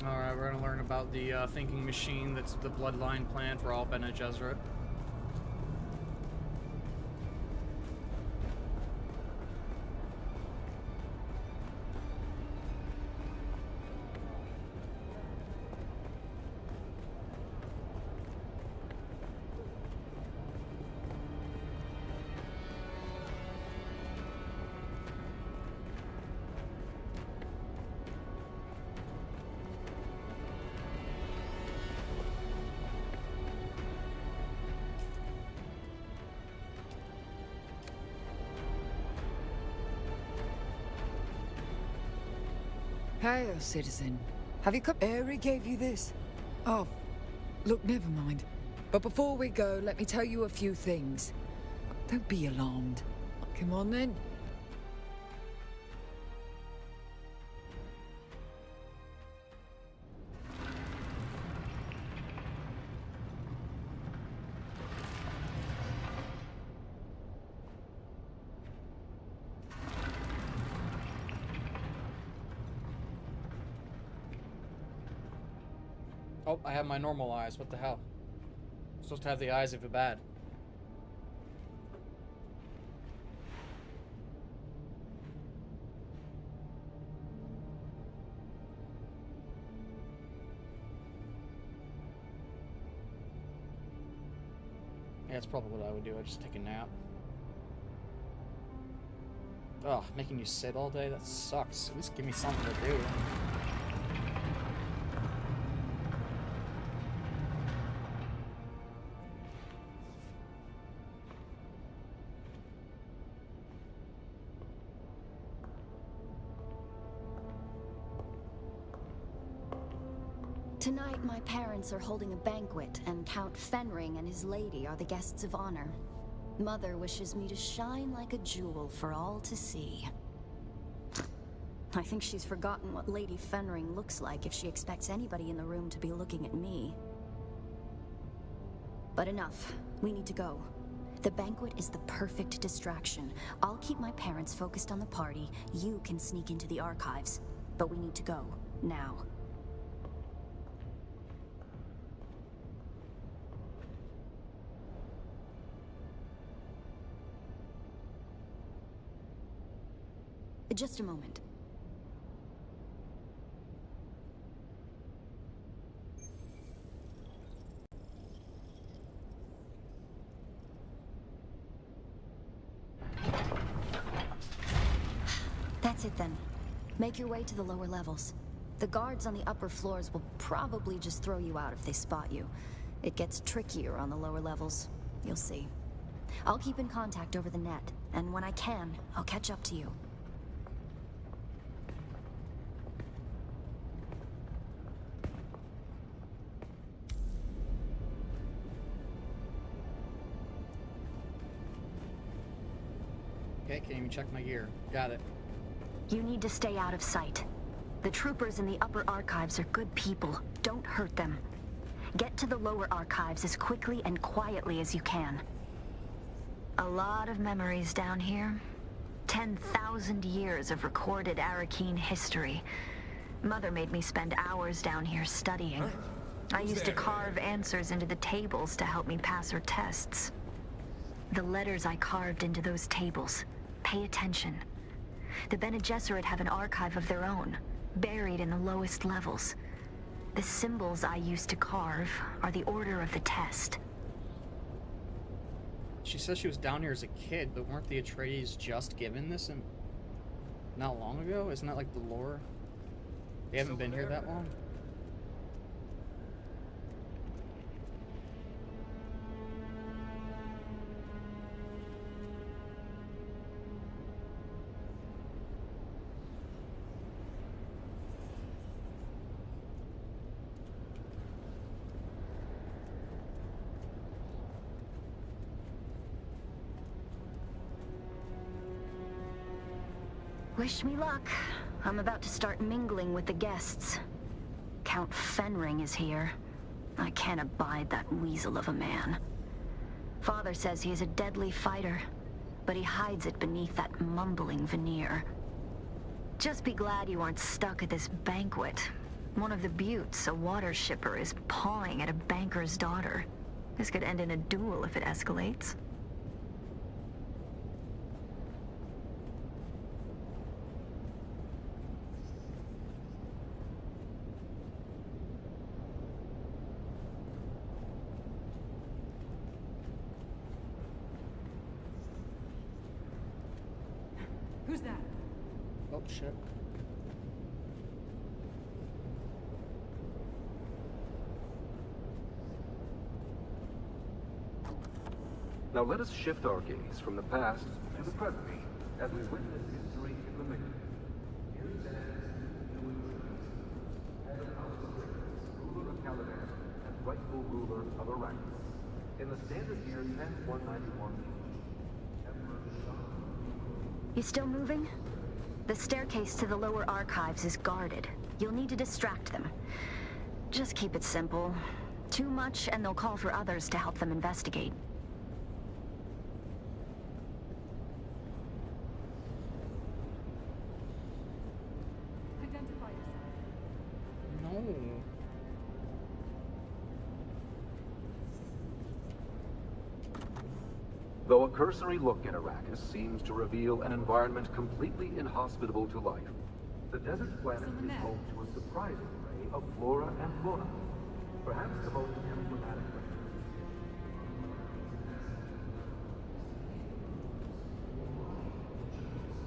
Alright, we're gonna learn about the thinking machine that's the bloodline plan for all Bene Gesserit. Hail, citizen. Have you come? Aerie gave you this? Oh, look, never mind. But before we go, let me tell you a few things. Don't be alarmed. Come on, then. Oh, I have my normal eyes. What the hell? I'm supposed to have the eyes of a bad. Yeah, that's probably what I would do. I'd just take a nap. Ugh, making you sit all day? That sucks. At least give me something to do. Tonight, my parents are holding a banquet, and Count Fenring and his lady are the guests of honor. Mother wishes me to shine like a jewel for all to see. I think she's forgotten what Lady Fenring looks like if she expects anybody in the room to be looking at me. But enough. We need to go. The banquet is the perfect distraction. I'll keep my parents focused on the party. You can sneak into the archives. But we need to go. Now. Just a moment. That's it then. Make your way to the lower levels. The guards on the upper floors will probably just throw you out if they spot you. It gets trickier on the lower levels. You'll see. I'll keep in contact over the net, and when I can, I'll catch up to you. Okay, can't even check my gear. Got it. You need to stay out of sight. The troopers in the upper archives are good people. Don't hurt them. Get to the lower archives as quickly and quietly as you can. A lot of memories down here. 10,000 years of recorded Arakeen history. Mother made me spend hours down here studying. I used to carve answers into the tables to help me pass her tests. The letters I carved into those tables. Pay attention. The Bene Gesserit have an archive of their own, buried in the lowest levels. The symbols I used to carve are the order of the test. She says she was down here as a kid, but weren't the Atreides just given this and not long ago? Isn't that like the lore? They haven't been here that long? Wish me luck. I'm about to start mingling with the guests. Count Fenring is here. I can't abide that weasel of a man. Father says he is a deadly fighter, but he hides it beneath that mumbling veneer. Just be glad you aren't stuck at this banquet. One of the Buttes, a water shipper, is pawing at a banker's daughter. This could end in a duel if it escalates. Who's that? Oh, shit. Now let us shift our gaze from the past to the present as we witness history in the making. Here stands head of House of Arrakis, ruler of Caladan, and rightful ruler of Arrakis. In the standard year 10191, Emperor Shah. You still moving? The staircase to the lower archives is guarded. You'll need to distract them. Just keep it simple. Too much, and they'll call for others to help them investigate. Identify yourself. No. Though a cursory look at Arrakis seems to reveal an environment completely inhospitable to life, the desert planet is home to a surprising array of flora and fauna. Perhaps the most emblematic.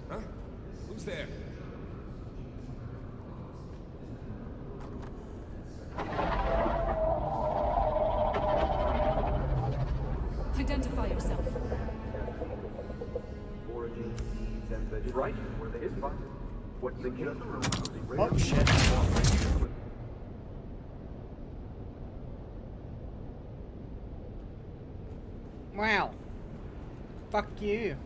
Huh? Who's there? Identify yourself. Foraging seeds and vegetables. Right where they hid spot. What's the key? Oh, shit. Wow. Fuck you.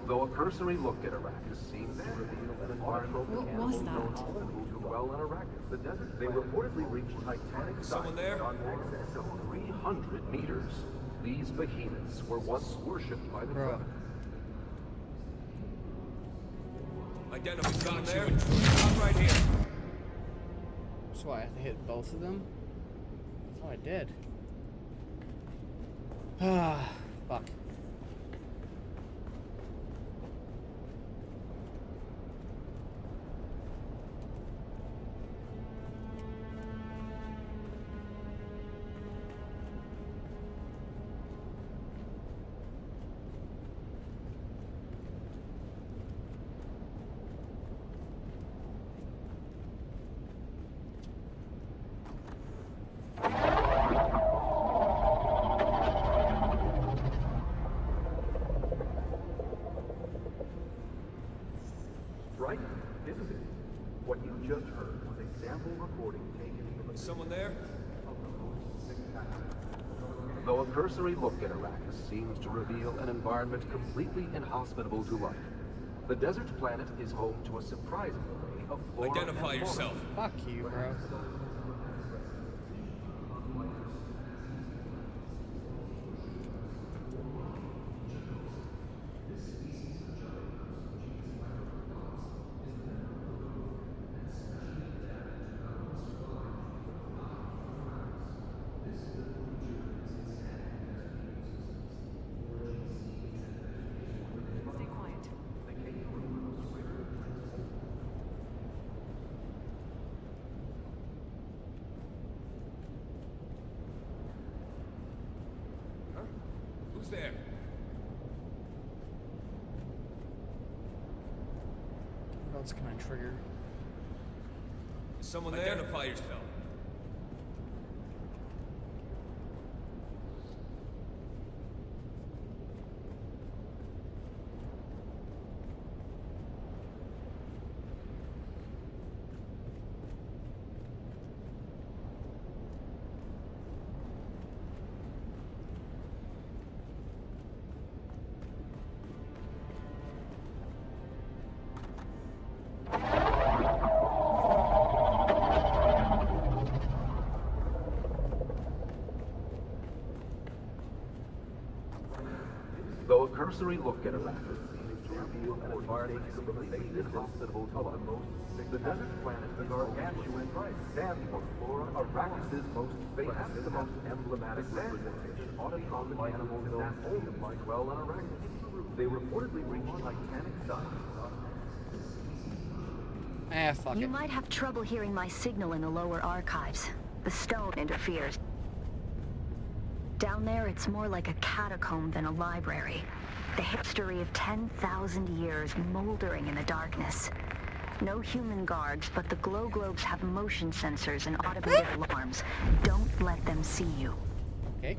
Though a cursory look at Arrakis seems to reveal an environment What was that? who do well on Arrakis. The desert. They reportedly reached Titanic Someone there? on excess of 300 meters. These behemoths were once worshipped by the Bro. Covenant. Identify someone there? I'm right here. So I have to hit both of them? I thought I did. Ah, fuck. Right? Isn't it? What you just heard was a sample recording taken from Someone there? Though a cursory look at Arrakis seems to reveal an environment completely inhospitable to life, the desert planet is home to a surprising array of flora Identify and fauna. yourself. Fuck you, bro. Stay quiet. Huh? Who's there? What else can I trigger? Is someone there? Identify yourself. Though a cursory look at Arrakis seems to reveal an environment completely inhospitable to life, the desert planet is gargantuan, stands for flora, Arrakis' most famous, perhaps the most emblematic representation of autonomous animals known only by dwell on Arrakis. They reportedly reached Titanic size. Ah, fuck You it. might have trouble hearing my signal in the lower archives. The stone interferes. Down there, it's more like a catacomb than a library. The history of 10,000 years moldering in the darkness. No human guards, but the glow globes have motion sensors and automated alarms. Don't let them see you. Okay.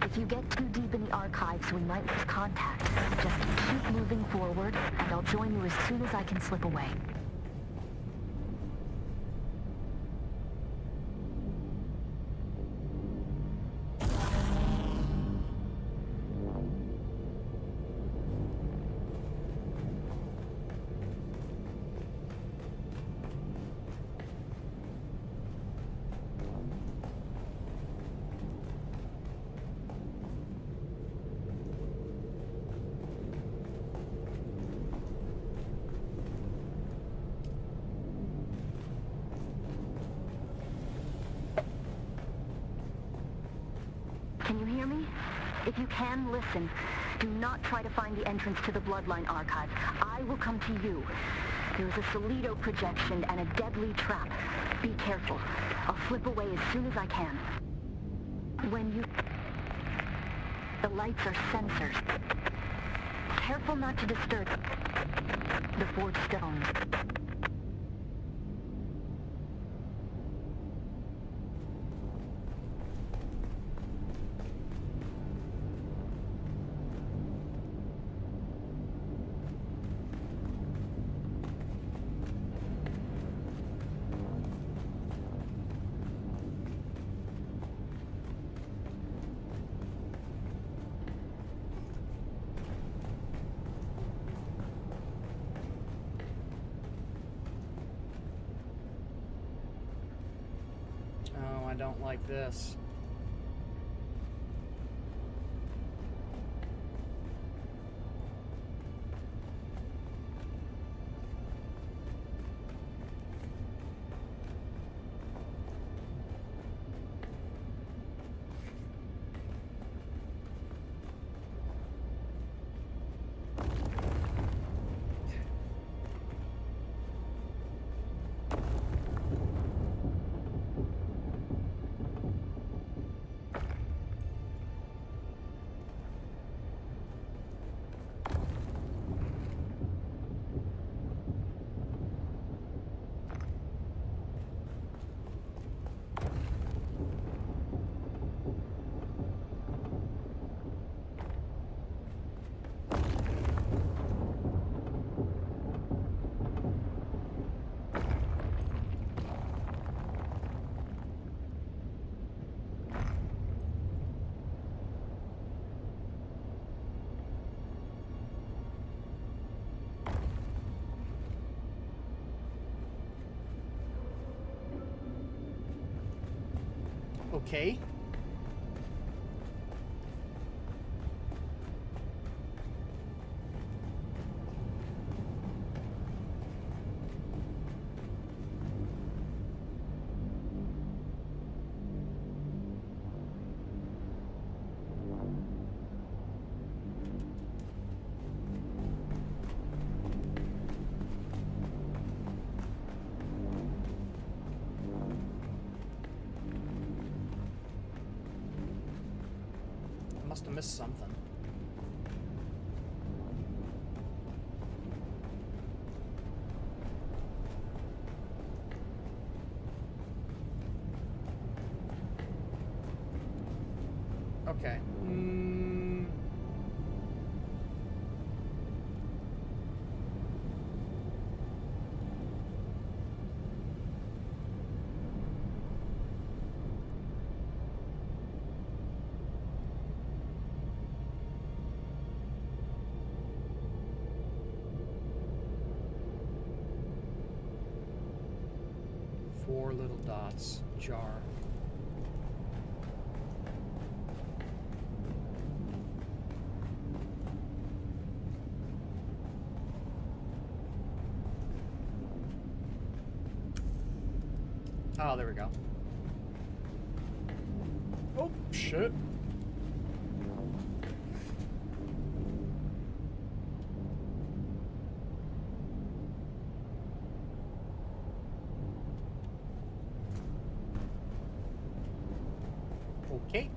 If you get too deep in the archives, we might lose contact. Just keep moving forward, and I'll join you as soon as I can slip away. Can you hear me? If you can, listen. Do not try to find the entrance to the Bloodline Archive. I will come to you. There is a Solido projection and a deadly trap. Be careful. I'll slip away as soon as I can. When you... The lights are sensors. Careful not to disturb the forged stones. Oh, I don't like this. Okay. Must have missed something. Okay. 4 little dots. Jar. Oh, there we go. Oh, shit. Okay.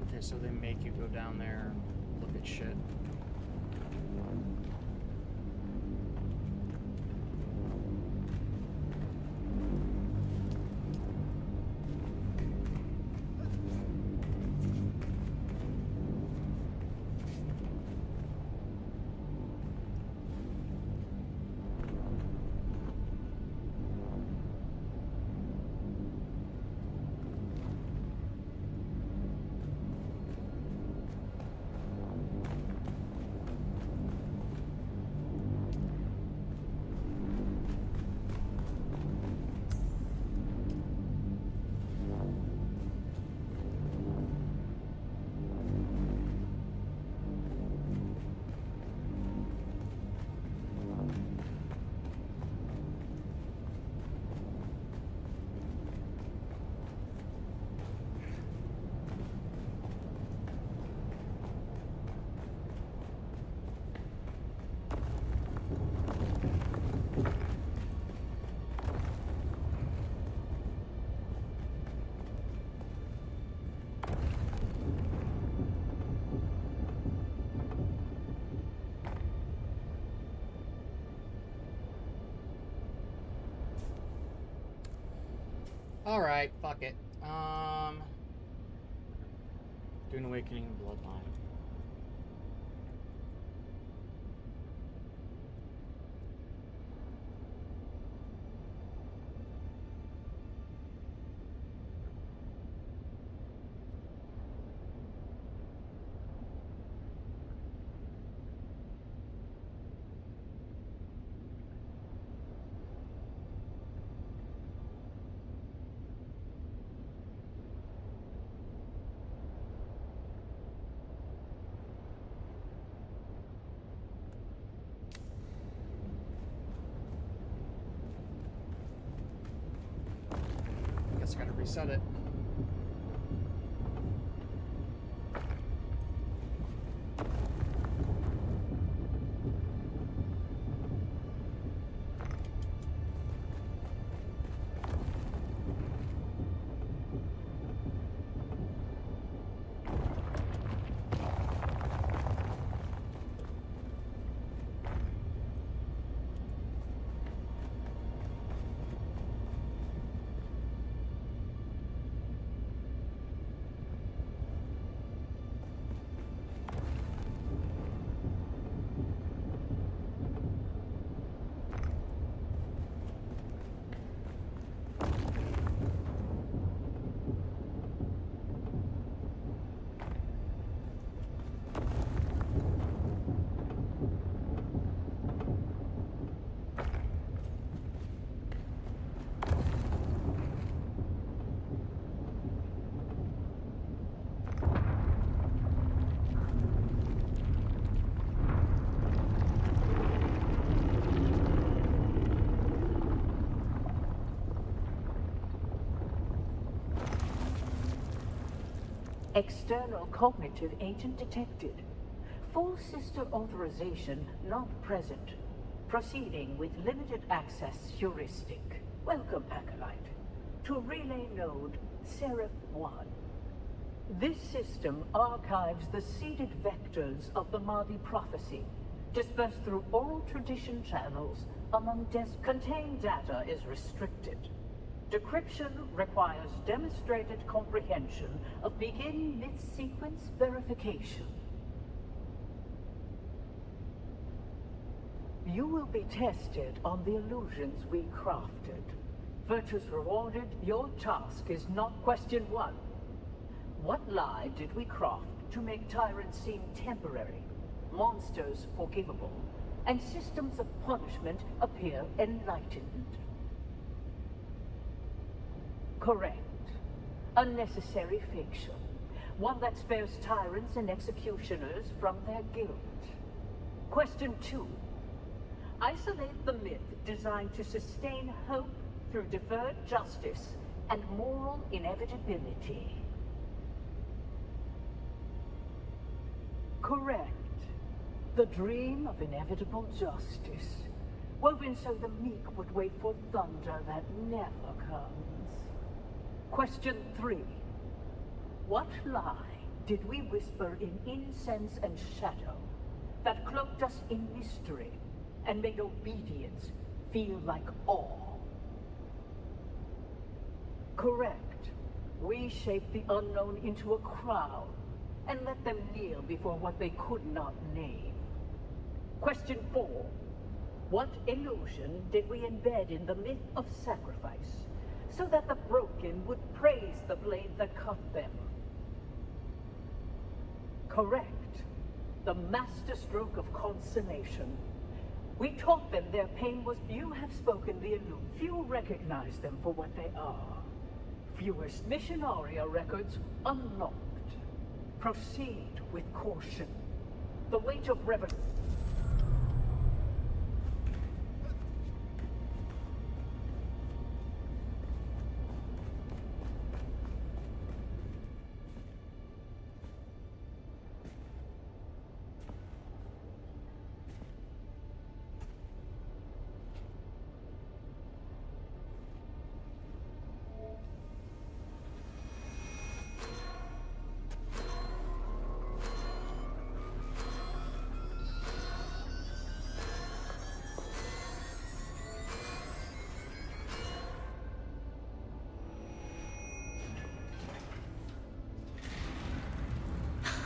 Okay, so they make you go down there and look at shit. Alright, fuck it. Dune Awakening Bloodline. Guess I gotta reset it. External cognitive agent detected. Full sister authorization not present. Proceeding with limited access heuristic. Welcome, Acolyte, to relay node Seraph 1. This system archives the seeded vectors of the Mahdi prophecy, dispersed through oral tradition channels among contained data is restricted. Decryption requires demonstrated comprehension of begin myth sequence verification. You will be tested on the illusions we crafted. Virtues rewarded, your task is not question 1. What lie did we craft to make tyrants seem temporary, monsters forgivable, and systems of punishment appear enlightened? Correct. A necessary fiction. One that spares tyrants and executioners from their guilt. Question 2. Isolate the myth designed to sustain hope through deferred justice and moral inevitability. Correct. The dream of inevitable justice, woven so the meek would wait for thunder that never comes. Question 3. What lie did we whisper in incense and shadow that cloaked us in mystery and made obedience feel like awe? Correct. We shaped the unknown into a crowd and let them kneel before what they could not name. Question 4. What illusion did we embed in the myth of sacrifice so that the broken would praise the blade that cut them? Correct. The masterstroke of consummation. We taught them their pain was... You have spoken the illusion. Few recognize them for what they are. Fewest Missionaria records unlocked. Proceed with caution. The weight of revelation.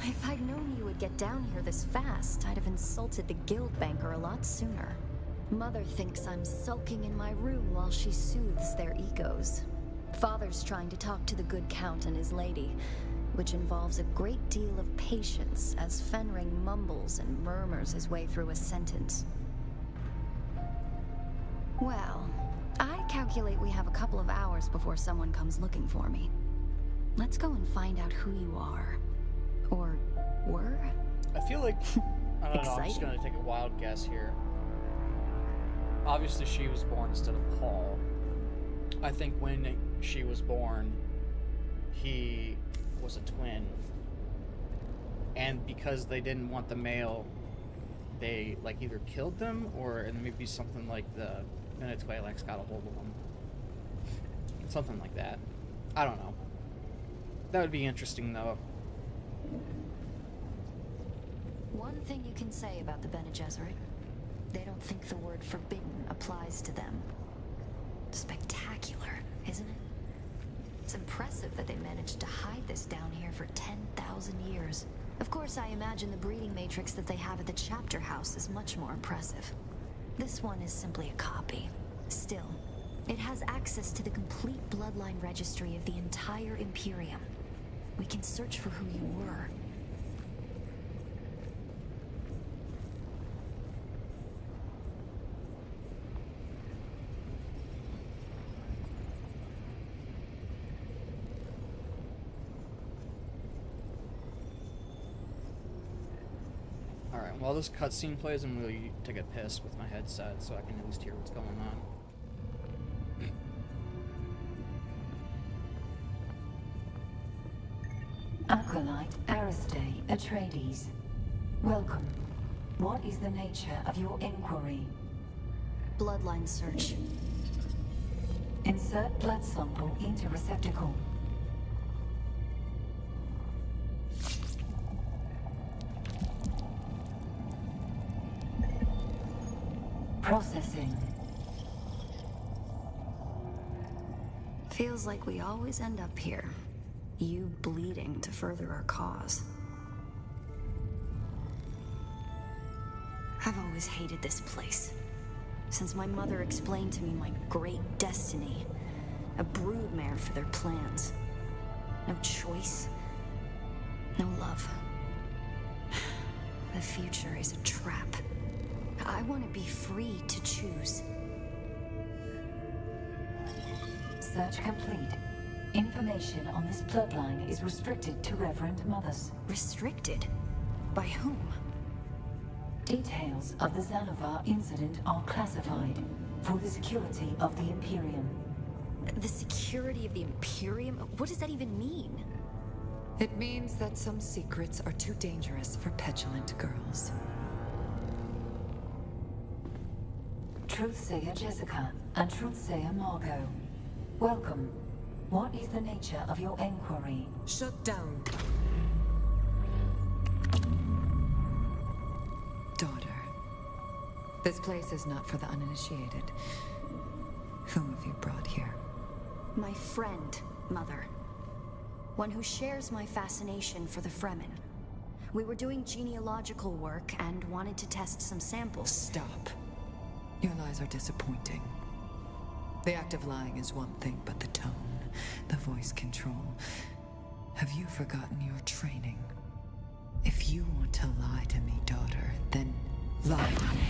If I'd known you would get down here this fast, I'd have insulted the guild banker a lot sooner. Mother thinks I'm sulking in my room while she soothes their egos. Father's trying to talk to the good count and his lady, which involves a great deal of patience as Fenring mumbles and murmurs his way through a sentence. Well, I calculate we have a couple of hours before someone comes looking for me. Let's go and find out who you are. Or were? I feel like, I don't know, I'm just Exciting. gonna take a wild guess here. Obviously she was born instead of Paul. I think when she was born, he was a twin. And because they didn't want the male, they like either killed them or and maybe something like the Venezuela's got a hold of them. Something like that. I don't know. That would be interesting though. One thing you can say about the Bene Gesserit, they don't think the word forbidden applies to them. Spectacular, isn't it? It's impressive that they managed to hide this down here for 10,000 years. Of course, I imagine the breeding matrix that they have at the chapter house is much more impressive. This one is simply a copy. Still, it has access to the complete bloodline registry of the entire Imperium. We can search for who you were. Alright, while this cutscene plays, I'm going to take a piss with my headset so I can at least hear what's going on. Acolyte Aristae Atreides. Welcome. What is the nature of your inquiry? Bloodline search. Insert blood sample into receptacle. Processing. Feels like we always end up here. You bleeding to further our cause. I've always hated this place. Since my mother explained to me my great destiny. A broodmare for their plans. No choice. No love. The future is a trap. I want to be free to choose. Search complete. Information on this bloodline is restricted to Reverend Mothers. Restricted? By whom? Details of the Xanavar incident are classified for the security of the Imperium. The security of the Imperium? What does that even mean? It means that some secrets are too dangerous for petulant girls. Truthsayer Jessica and Truthsayer Margot. Welcome. What is the nature of your inquiry? Shut down. Daughter. This place is not for the uninitiated. Who have you brought here? My friend, Mother. One who shares my fascination for the Fremen. We were doing genealogical work and wanted to test some samples. Stop. Your lies are disappointing. The act of lying is one thing, but the tone, the voice control. Have you forgotten your training? If you want to lie to me, daughter, then lie to me.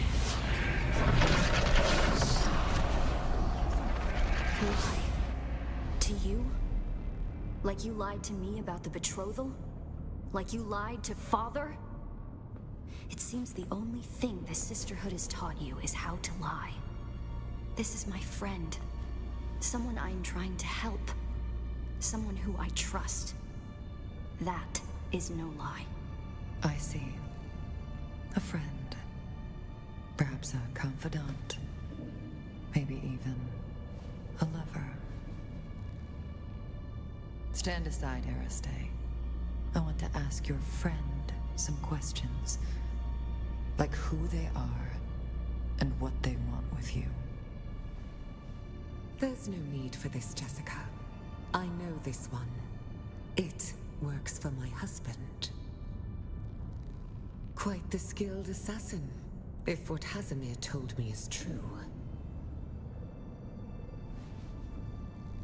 Lie? To you? Like you lied to me about the betrothal? Like you lied to Father? It seems the only thing the Sisterhood has taught you is how to lie. This is my friend. Someone I'm trying to help. Someone who I trust. That is no lie. I see. A friend. Perhaps a confidant. Maybe even a lover. Stand aside, Aristae. I want to ask your friend some questions. Like who they are, and what they want with you. There's no need for this, Jessica. I know this one. It works for my husband. Quite the skilled assassin, if what Hazimir told me is true.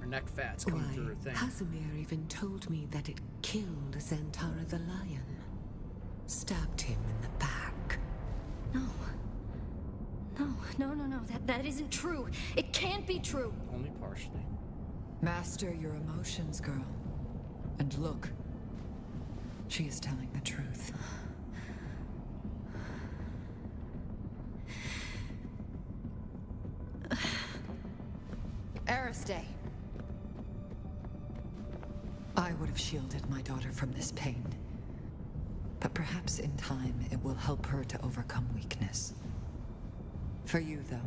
Her neck fat's coming through her thing. Hazimir even told me that it killed Xantara the Lion. Stabbed him in the back. No. No. That isn't true. It can't be true. Only partially. Master your emotions, girl. And look. She is telling the truth. Aristae. I would have shielded my daughter from this pain. But perhaps in time it will help her to overcome weakness. For you, though,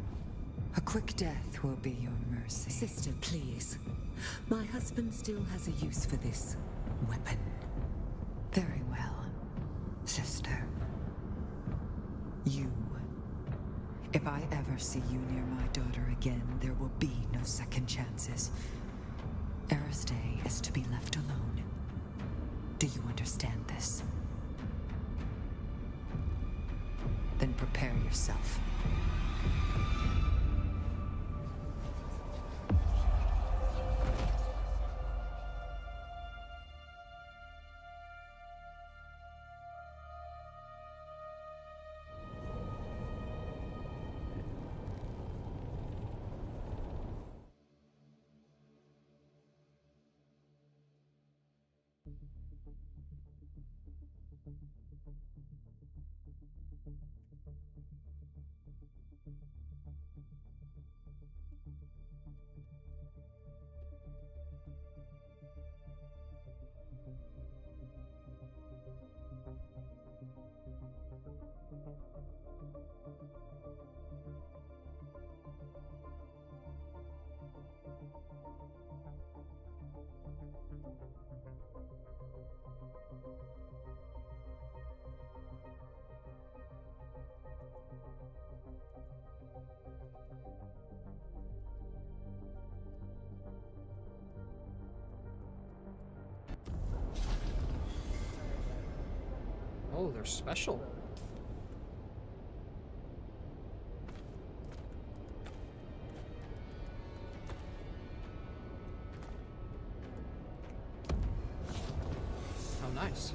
a quick death will be your mercy. Sister, please. My husband still has a use for this weapon. Very well, sister. You. If I ever see you near my daughter again, there will be no second chances. Aristae is to be left alone. Do you understand this? Then prepare yourself. Oh, they're special. How nice.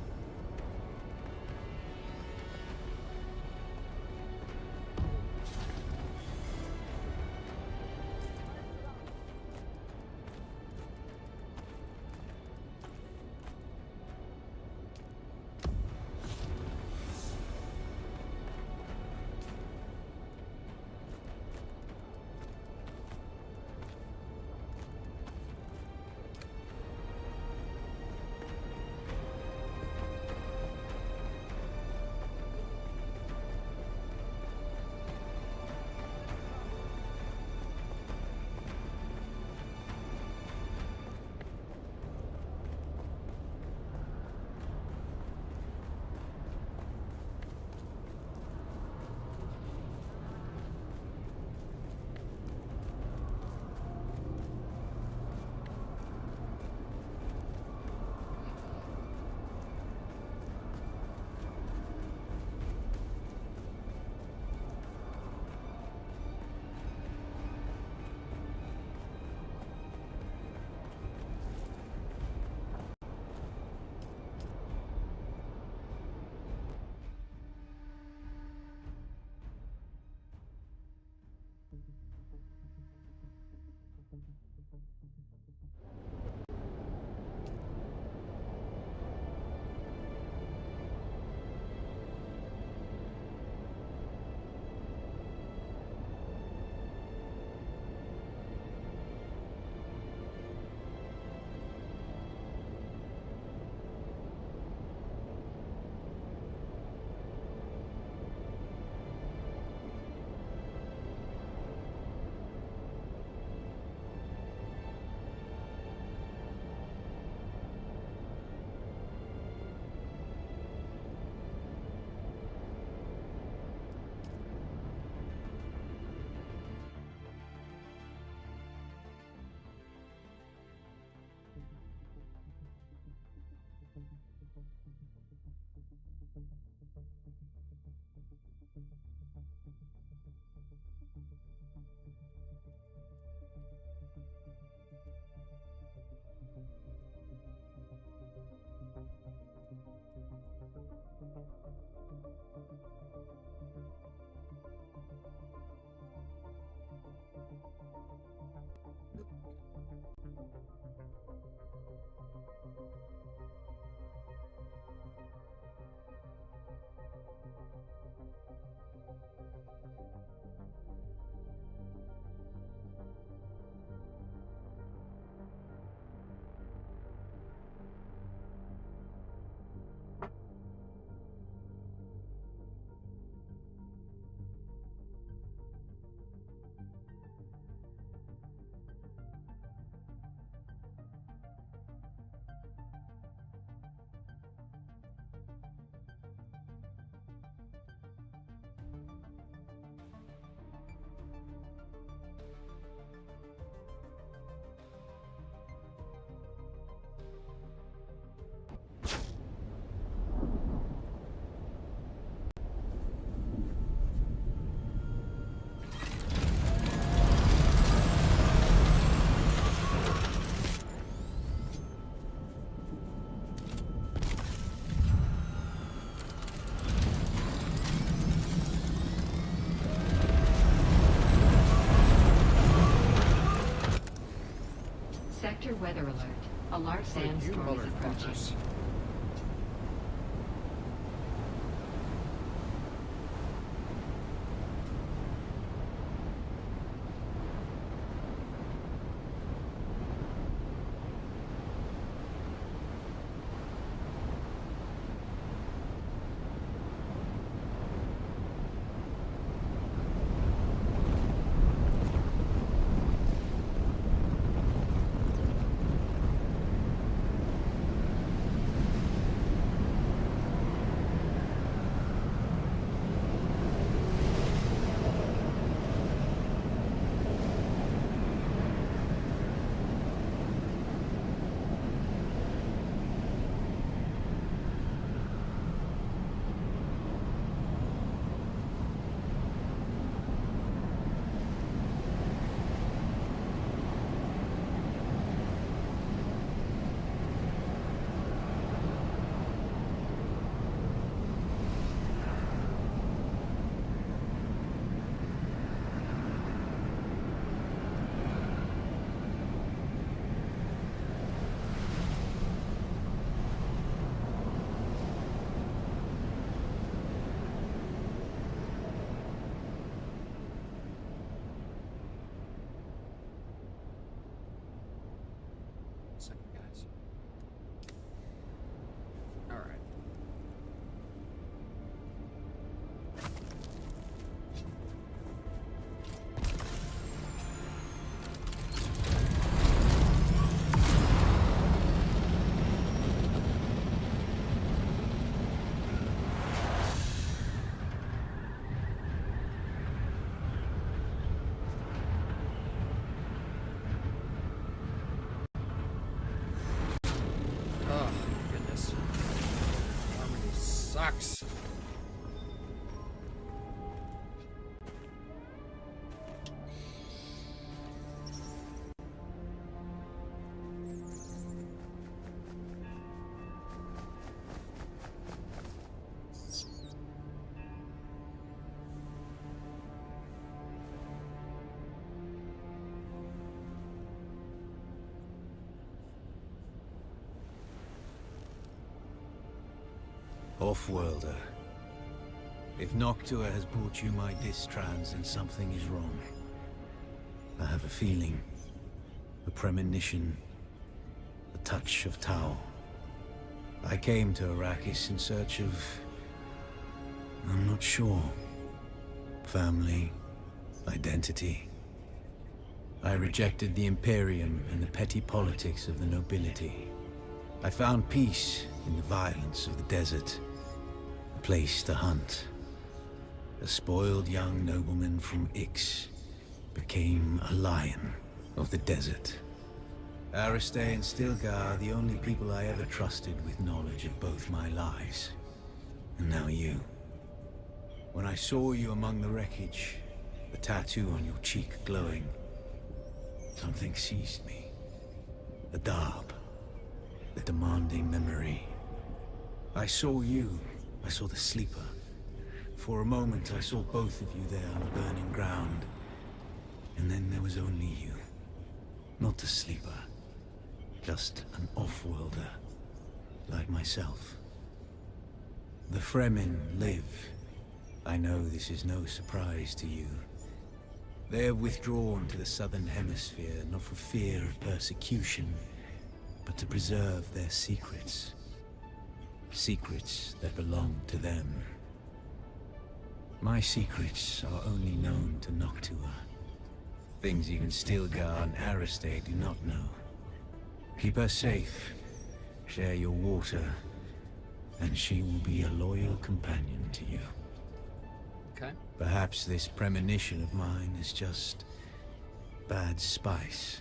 Sector weather alert. A large sandstorm is approaching. sucks. Off-worlder. If Noctua has brought you my distrans, then something is wrong. I have a feeling. A premonition. A touch of Tau. I came to Arrakis in search of... I'm not sure. Family. Identity. I rejected the Imperium and the petty politics of the nobility. I found peace in the violence of the desert. A place to hunt. A spoiled young nobleman from Ix became a lion of the desert. Aristay and Stilgar are the only people I ever trusted with knowledge of both my lives. And now you. When I saw you among the wreckage, the tattoo on your cheek glowing, something seized me. A darb. The demanding memory. I saw you. I saw the sleeper. For a moment, I saw both of you there on the burning ground. And then there was only you. Not the sleeper. Just an off-worlder. Like myself. The Fremen live. I know this is no surprise to you. They have withdrawn to the southern hemisphere, not for fear of persecution, but to preserve their secrets. Secrets that belong to them. My secrets are only known to Noctua. Things even Stilgar and Aristay do not know. Keep her safe. Share your water. And she will be a loyal companion to you. Okay. Perhaps this premonition of mine is just bad spice.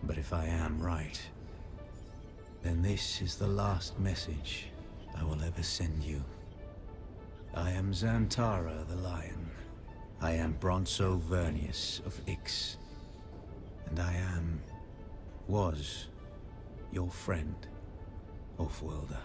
But if I am right, then this is the last message I will ever send you. I am Xantara the Lion. I am Bronso Vernius of Ix. And I was your friend, Off-worlder.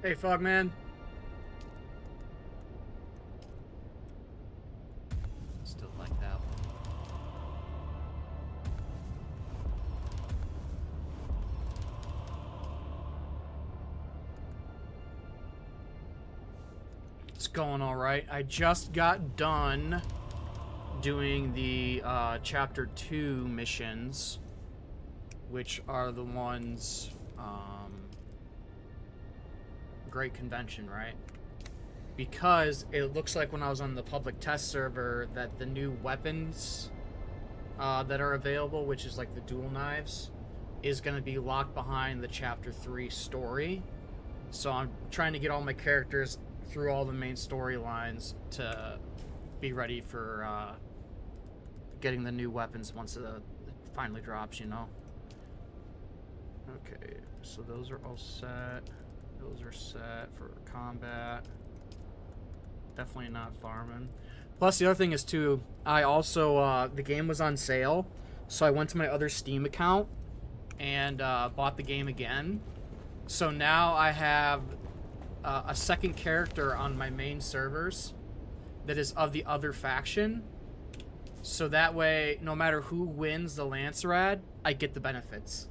Hey, Fogman. Still like that one. It's going all right. I just got done doing the Chapter 2 missions, which are the ones... Great Convention, right? Because it looks like when I was on the public test server that the new weapons that are available, which is like the dual knives, is going to be locked behind the Chapter 3 story. So I'm trying to get all my characters through all the main storylines to be ready for getting the new weapons once it finally drops, you know? Okay, so those are all set. Those are set for combat. Definitely not farming. Plus, the other thing is, too, I also, the game was on sale, so I went to my other Steam account and bought the game again. So now I have a second character on my main servers that is of the other faction. So that way, no matter who wins the Lancerad, I get the benefits.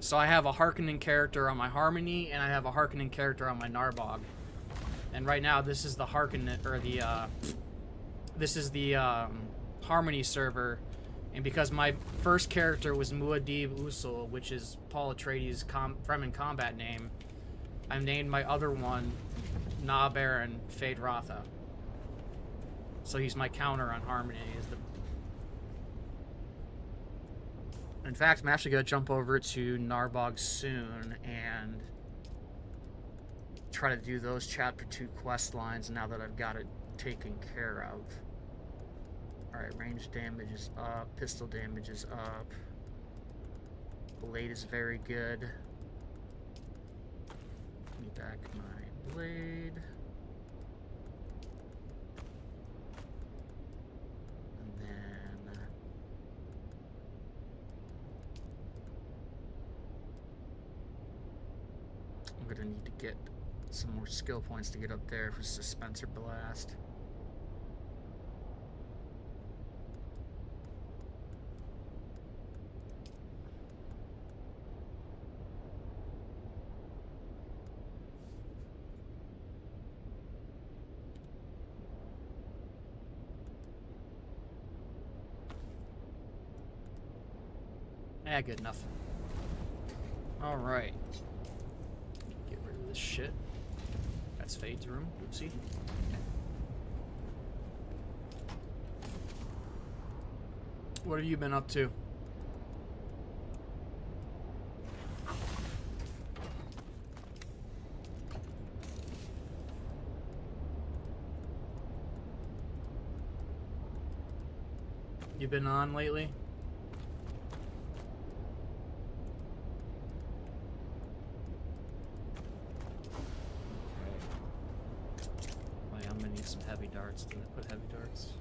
So I have a Harkonnen character on my Harmony, and I have a Harkonnen character on my Narbog. And right now, this is the Harkonnen, or the, this is the Harmony server. And because my first character was Muad'Dib Usul, which is Paul Atreides' Fremen combat name, I named my other one Na Baron Feyd-Rautha. So he's my counter on Harmony. In fact, I'm actually going to jump over to Narbog soon and try to do those Chapter 2 quest lines now that I've got it taken care of. Alright, range damage is up, pistol damage is up. Blade is very good. Give me back my blade. I'm gonna need to get some more skill points to get up there for Suspenser Blast. Yeah, good enough. All right. Get rid of this shit. that's Fade's room. Oopsie. What have you been up to? You been on lately? Oh yeah, I'm gonna need some heavy darts. Did I put heavy darts?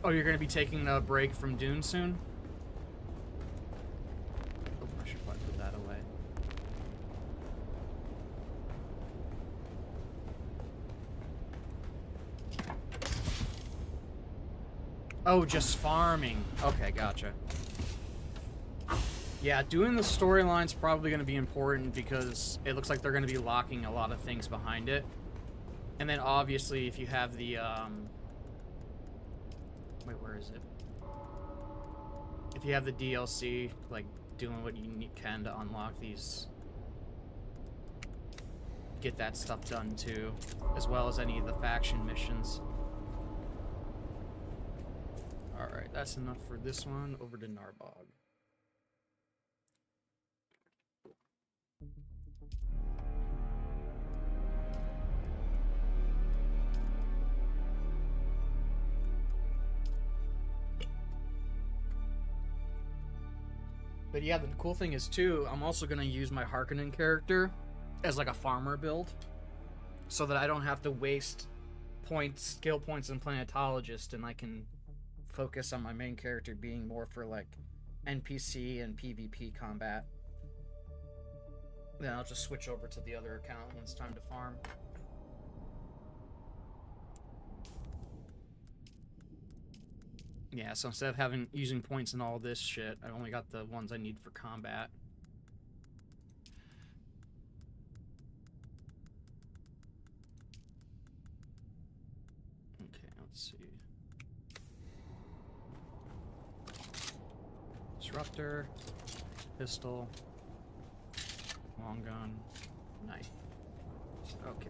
Oh, you're gonna be taking a break from Dune soon? Oh, I should probably put that away. Oh, just farming. Okay, gotcha. Yeah, doing the storyline's probably gonna be important because it looks like they're gonna be locking a lot of things behind it. And then obviously if you have the, wait, where is it? If you have the DLC, like, doing what you can to unlock these... Get that stuff done, too. As well as any of the faction missions. Alright, that's enough for this one. Over to Narbog. But yeah, the cool thing is too, I'm also gonna use my Harkonnen character as like a farmer build, so that I don't have to waste points, skill points in Planetologist, and I can focus on my main character being more for like NPC and PvP combat. Then I'll just switch over to the other account when it's time to farm. Yeah, so instead of using points in all this shit, I only got the ones I need for combat. Okay, let's see. Disruptor, pistol, long gun, knife. Okay.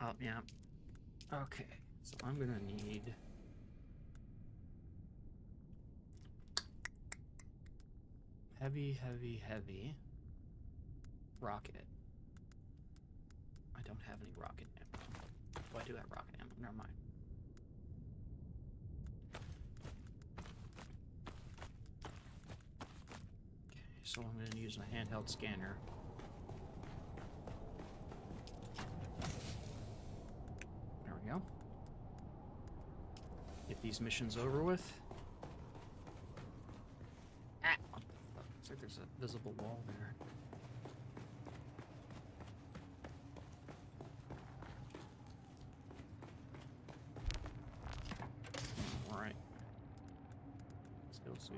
Oh, yeah. Okay. So I'm gonna need heavy rocket. I don't have any rocket ammo. Oh, I do have rocket ammo. Never mind. Okay, so I'm gonna use a handheld scanner. There we go. Get these missions over with. Ah! What the fuck? Looks like there's a visible wall there. Alright. Skill suit.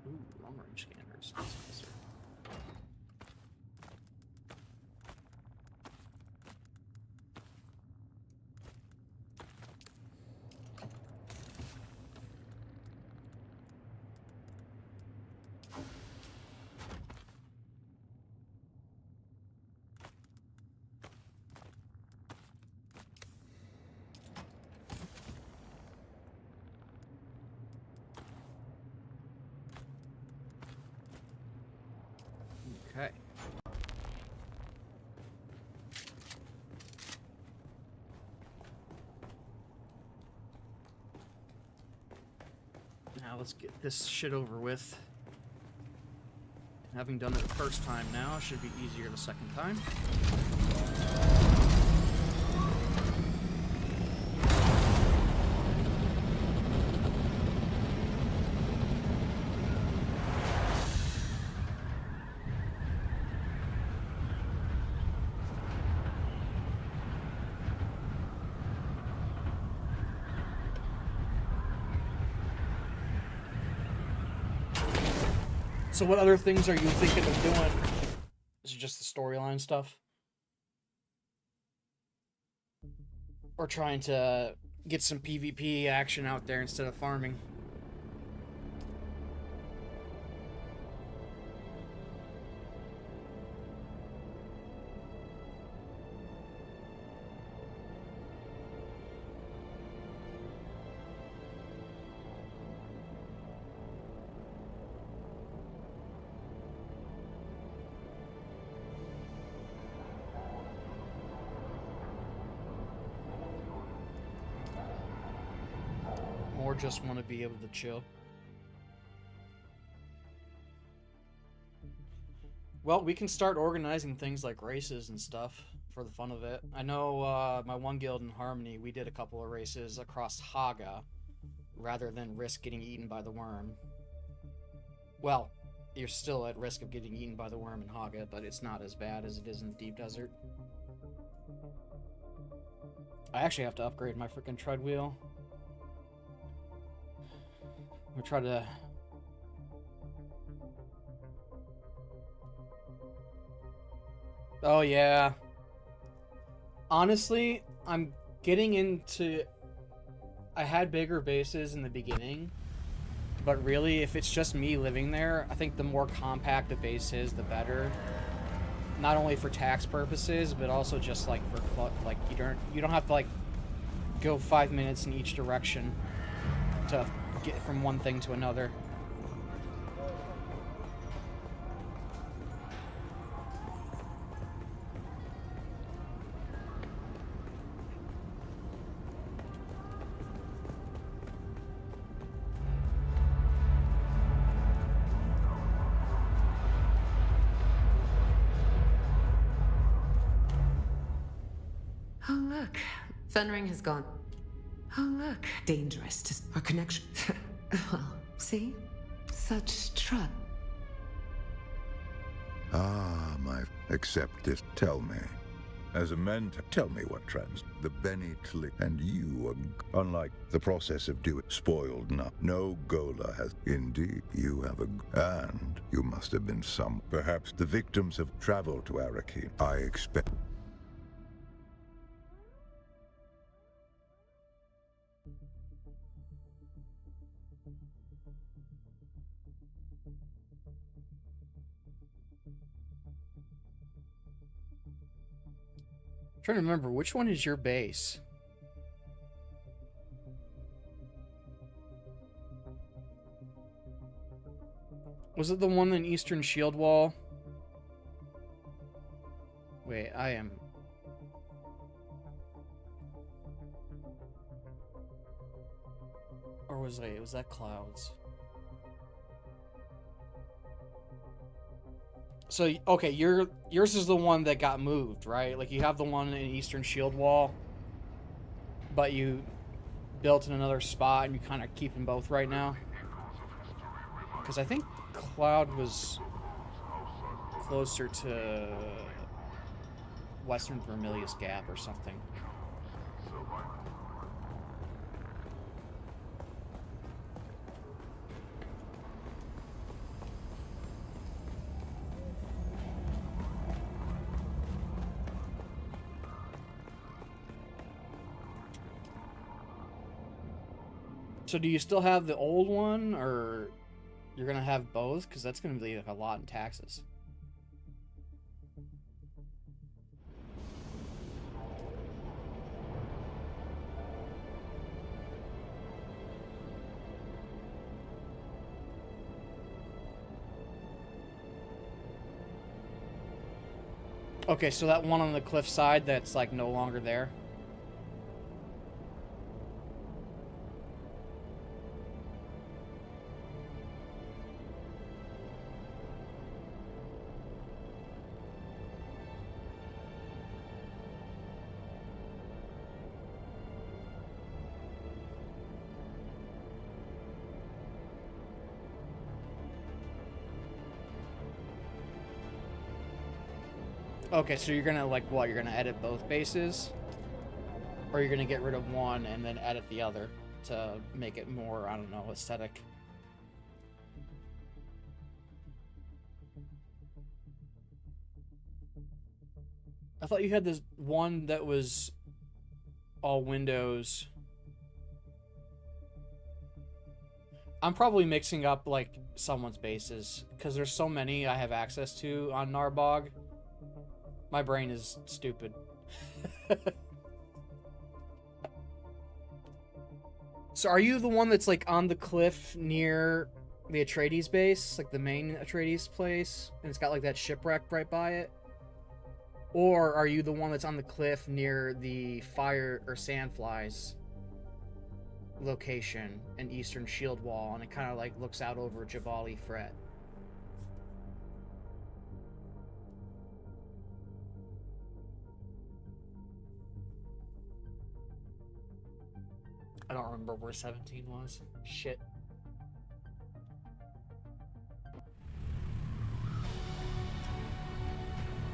Ooh, long range scanners. That's nicer. Okay. Now let's get this shit over with. Having done it the first time now, should be easier the second time. So what other things are you thinking of doing? Is it just the storyline stuff? Or trying to get some PvP action out there instead of farming? Or just want to be able to chill. Well, we can start organizing things like races and stuff for the fun of it. I know my one guild in Harmony, we did a couple of races across Haga rather than risk getting eaten by the worm. Well, you're still at risk of getting eaten by the worm in Haga, but it's not as bad as it is in the Deep Desert. I actually have to upgrade my freaking tread wheel. We'll try to... Oh, yeah. Honestly, I'm getting into... I had bigger bases in the beginning, but really, if it's just me living there, I think the more compact the base is, the better. Not only for tax purposes, but also just like for like you don't have to like go 5 minutes in each direction to get from one thing to another. Oh, look. Fenring has gone. Oh, look. Dangerous to... Our connection... Well, see? Such trust. Ah, accept this. Tell me. As a mentor, tell me what the Benny click and you are unlike the process of doing spoiled now. No Gola has. Indeed, you have and you must have been some. Perhaps the victims have traveled to Araki. I expect. Trying to remember, which one is your base? Was it the one in Eastern Shield Wall? Wait, I am... Or was that Clouds? So, okay, yours is the one that got moved, right? Like, you have the one in Eastern Shield Wall, but you built in another spot, and you kind of keep them both right now? Because I think Cloud was closer to Western Vermilius Gap or something. So do you still have the old one, or you're gonna have both? Because that's gonna be like a lot in taxes. Okay, so that one on the cliff side that's like no longer there. Okay, so you're gonna, like, what? You're gonna edit both bases? Or you're gonna get rid of one and then edit the other to make it more, I don't know, aesthetic? I thought you had this one that was all windows. I'm probably mixing up like someone's bases because there's so many I have access to on Narbog. My brain is stupid. So are you the one that's like on the cliff near the Atreides base, like the main Atreides place, and it's got like that shipwreck right by it? Or are you the one that's on the cliff near the fire or sandflies location in Eastern Shield Wall, and it kind of like looks out over Jabali Fret? I don't remember where 17 was. Shit.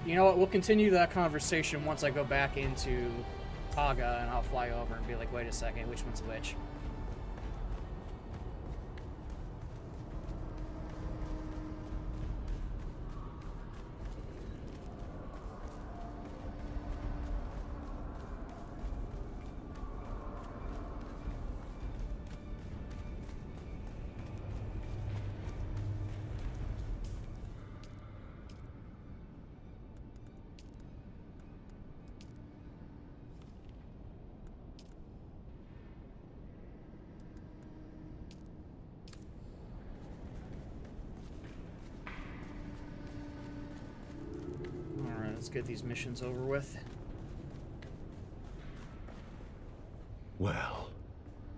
You know what? We'll continue that conversation once I go back into Paga, and I'll fly over and be like, wait a second, which one's which? Let's get these missions over with. Well,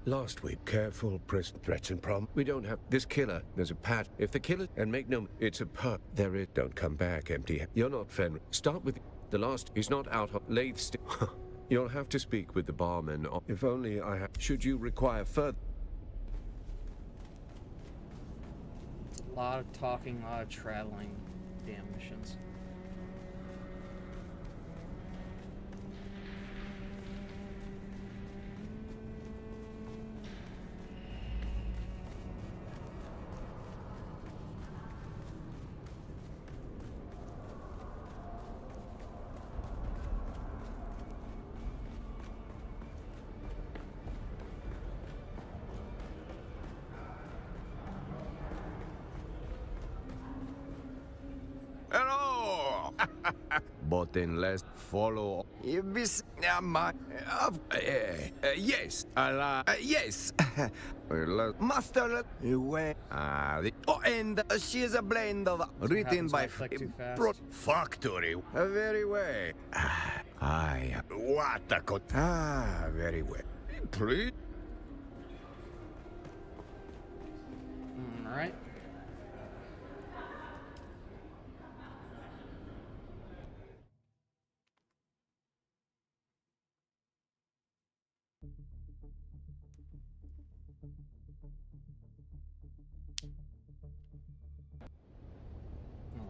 last week, careful, prison threats and we don't have this killer. There's a pat. If the killer, and make no, it's a perp. There it. Don't come back empty. You're not Fenrir. Start with the last. He's not out of Lathe. You'll have to speak with the barman. If only I had. Should you require further? A lot of talking, a lot of traveling. Damn missions. Hello! But unless follow... Yes, yes. Master... Oh, and she is a blend of... Written by... Factory. Very well. Aye. What a... very well. Please? Alright.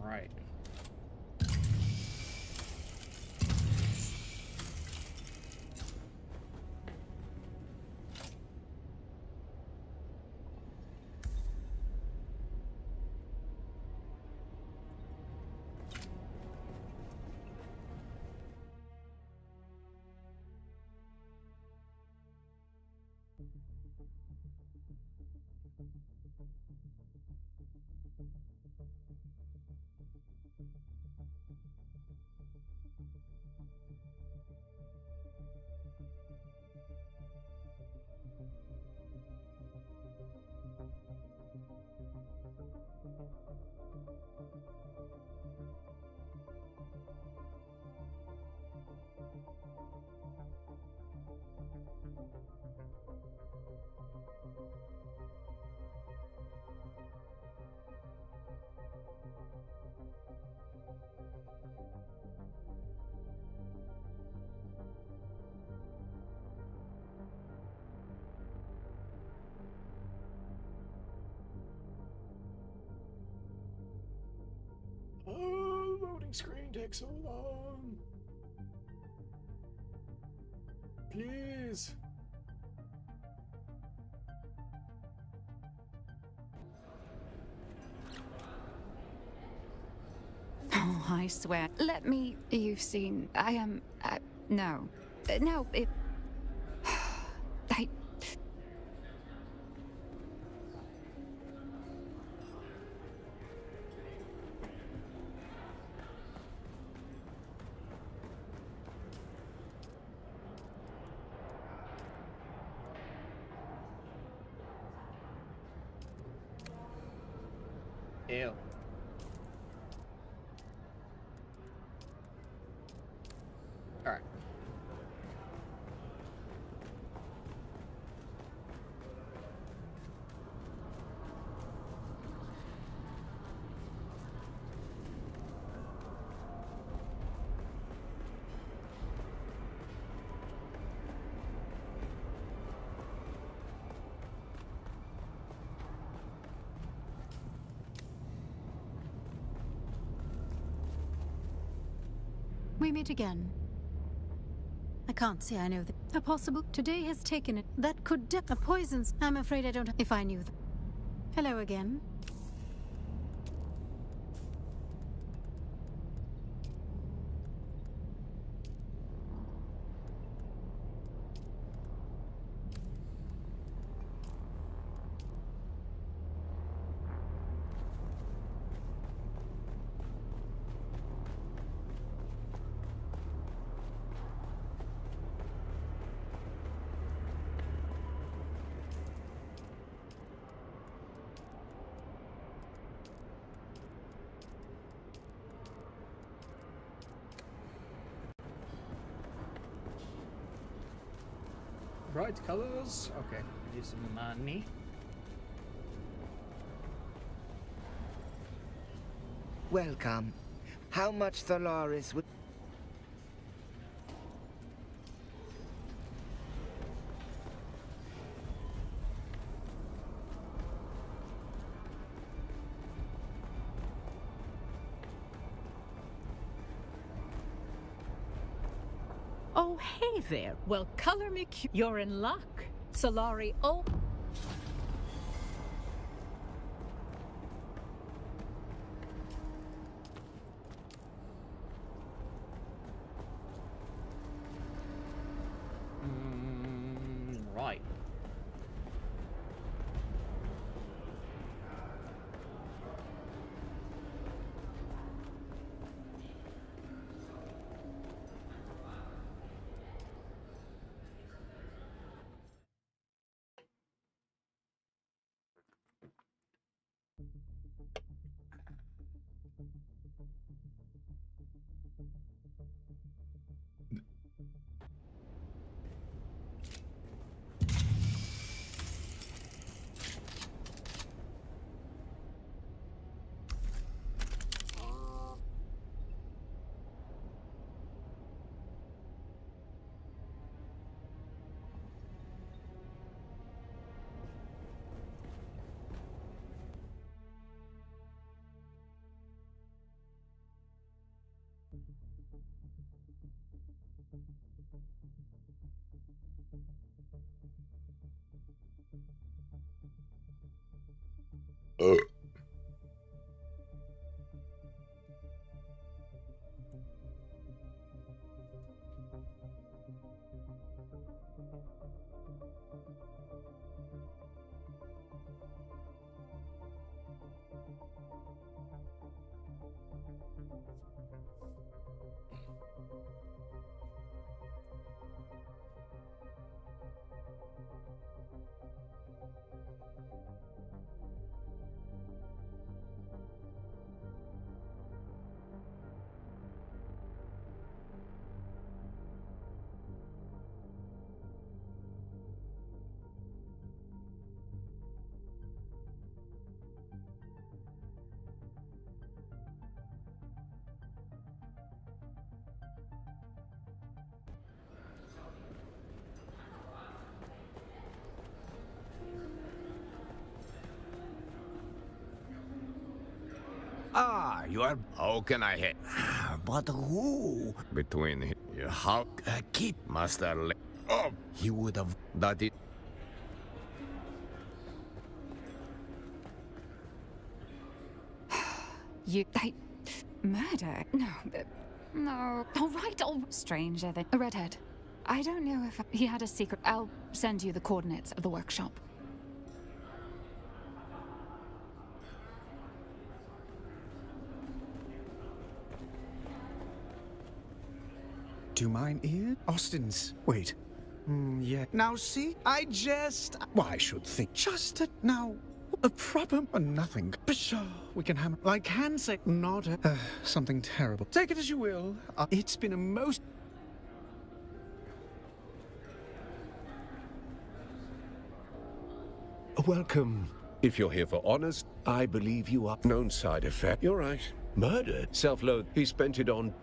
Alright. Oh, loading screen takes so long. Please. Oh, I swear. Let me. You've seen. I am. No. No, it. I. Ew. Alright. We meet again. I can't say I know that. A possible today has taken it. That could dip a poisons. I'm afraid I don't. If I knew. Hello again. Bright colors. Okay, use some money. Welcome. How much Thalaris would... Oh, hey there. Well, color me You're in luck. Solari, oh. Right. Ah, you are... How can I help? But who? Between... How... keep Master Le... Oh, he would have... That it... You... Murder? No. No. All right, stranger than a redhead. I don't know if he had a secret. I'll send you the coordinates of the workshop. Do mine ear? Austin's. Wait. Yeah. Now see, I just. Well, I should think. Just a. Now. A proper. Nothing. Pshaw. We can hammer. I can say. Not a. Something terrible. Take it as you will. It's been a most. Welcome. If you're here for honors, I believe you are. Known side effect. You're right. Murdered. Self-loathe. He spent it on.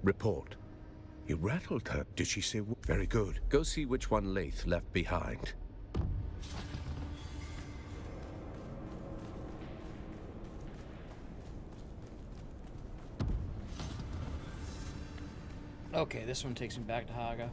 Report. You rattled her. Did she say? Very good. Go see which one Lath left behind. Okay, this one takes me back to Haga.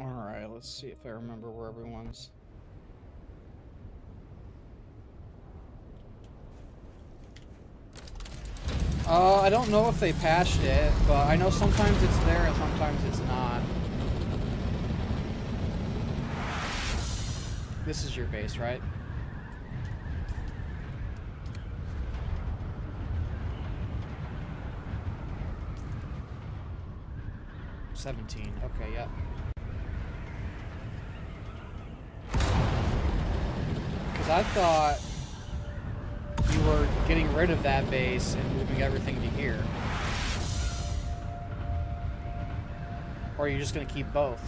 Alright, let's see if I remember where everyone's. I don't know if they patched it, but I know sometimes it's there and sometimes it's not. This is your base, right? $17. Okay, yep. Because I thought you were getting rid of that base and moving everything to here. Or are you just going to keep both?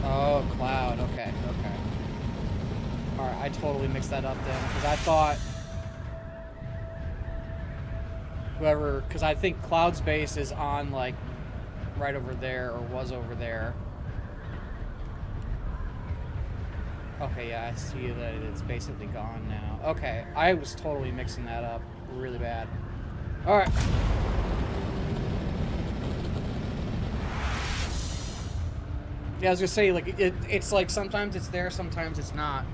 Oh, Cloud. Okay, okay. Alright, I totally mixed that up then. Because I thought... whoever, because I think Cloud's base is on, like, right over there, or was over there. Okay, yeah, I see that it's basically gone now. Okay, I was totally mixing that up really bad. Alright. Yeah, I was gonna say, like, it's like sometimes it's there, sometimes it's not.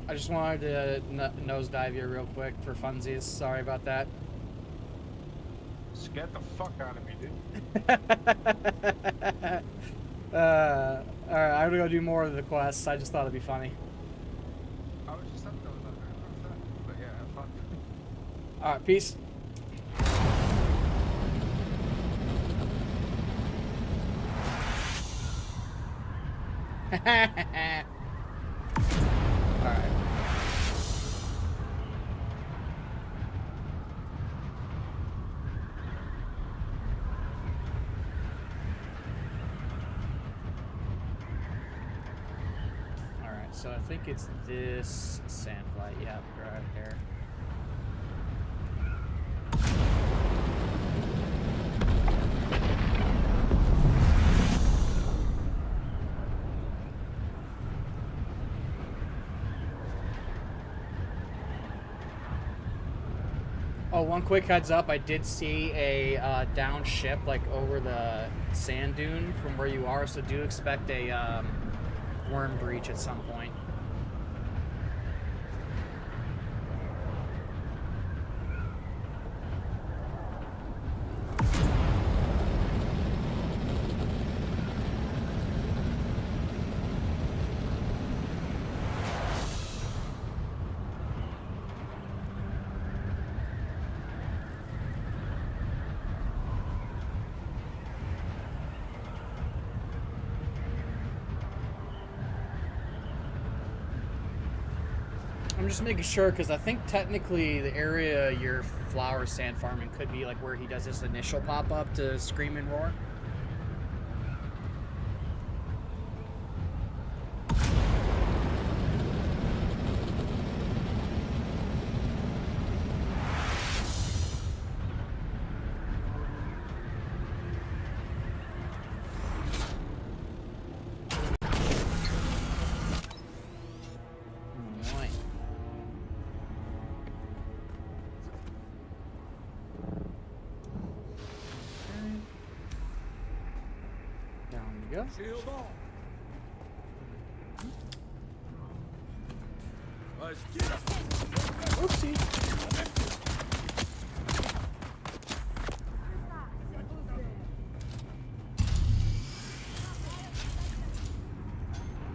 I just wanted to nosedive you real quick for funsies. Sorry about that. Scared the fuck out of me, dude. Alright, I'm gonna go do more of the quests. I just thought it'd be funny. I was just up there with that. But yeah, have fun. Alright, peace. Alright. Alright, so I think it's this sandflight. Yep, right there. Oh, one quick heads up, I did see a down ship like over the sand dune from where you are, so do expect a worm breach at some point. I'm just making sure because I think technically the area your flower sand farming could be like where he does his initial pop up to scream and roar. Go. Shield on. Let's get up. Oopsie.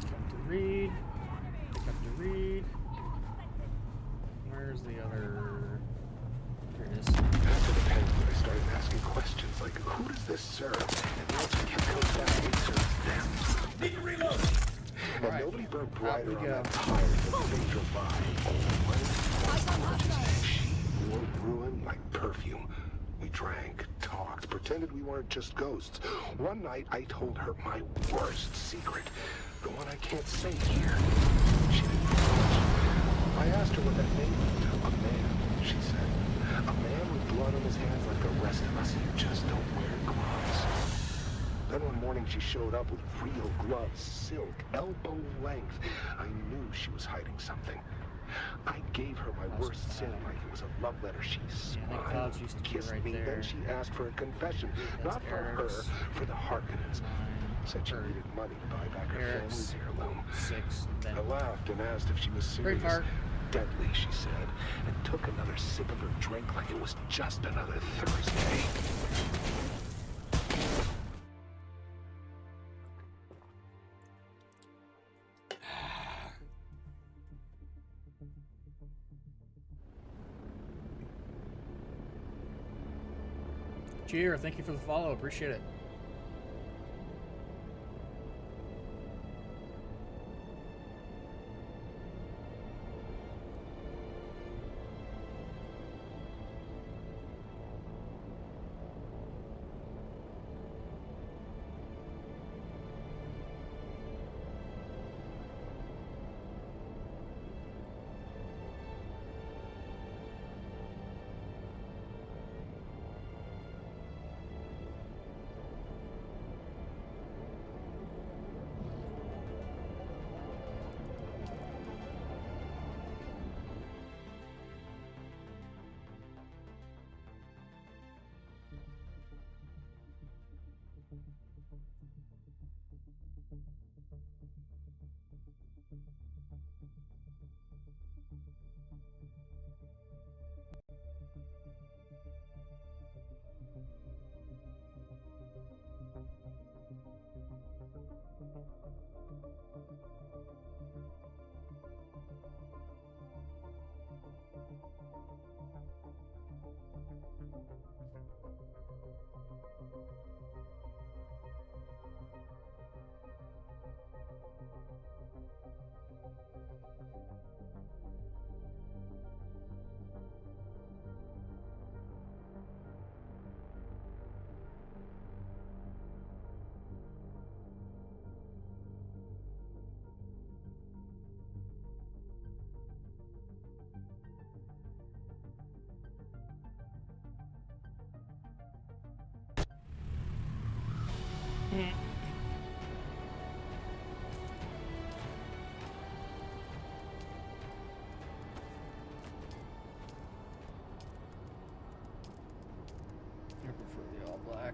Pick up to read. Pick up to read. Where's the other? Here it is. After the penguin, I started asking questions like, who does this serve? And the answer kept coming back, it serves them. Need to reload. And right. nobody burned brighter on that tire than they drove by. She wore ruin like perfume. We drank, talked, pretended we weren't just ghosts. One night, I told her my worst secret. The one I can't say here. She didn't flinch. I asked her what that name meant. A man, she said. A man with blood on his hands like the rest of us. You just don't wear gloves. Then one morning she showed up with real gloves, silk, elbow length. I knew she was hiding something. I gave her my worst sin like it was a love letter. She smiled, kissed me, then she asked for a confession. Not for her, for the Harkonnens. Said she needed money to buy back her family's heirloom. I laughed and asked if she was serious. Deadly, she said, and took another sip of her drink like it was just another Thursday. Cheer, thank you for the follow, appreciate it.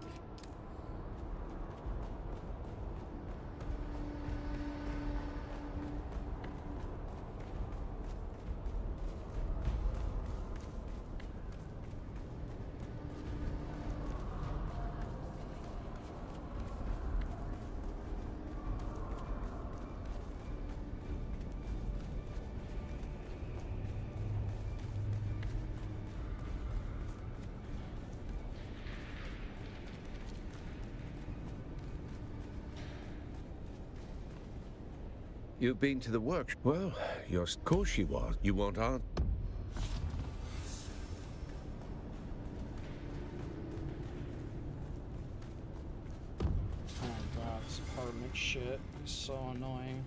back. You've been to the work. Well, of course she was. You won't answer. Oh god, this apartment shit is so annoying.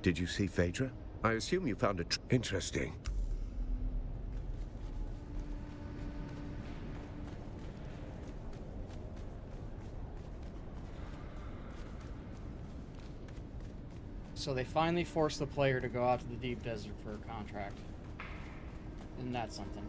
Did you see Phaedra? I assume you found it interesting. So they finally forced the player to go out to the deep desert for a contract. Isn't that something?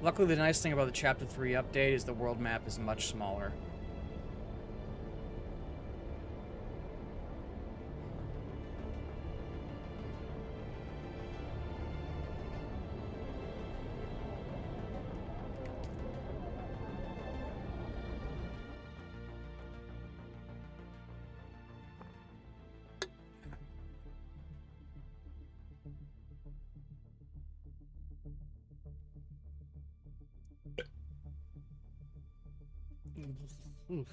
Luckily, the nice thing about the Chapter 3 update is the world map is much smaller. Oof.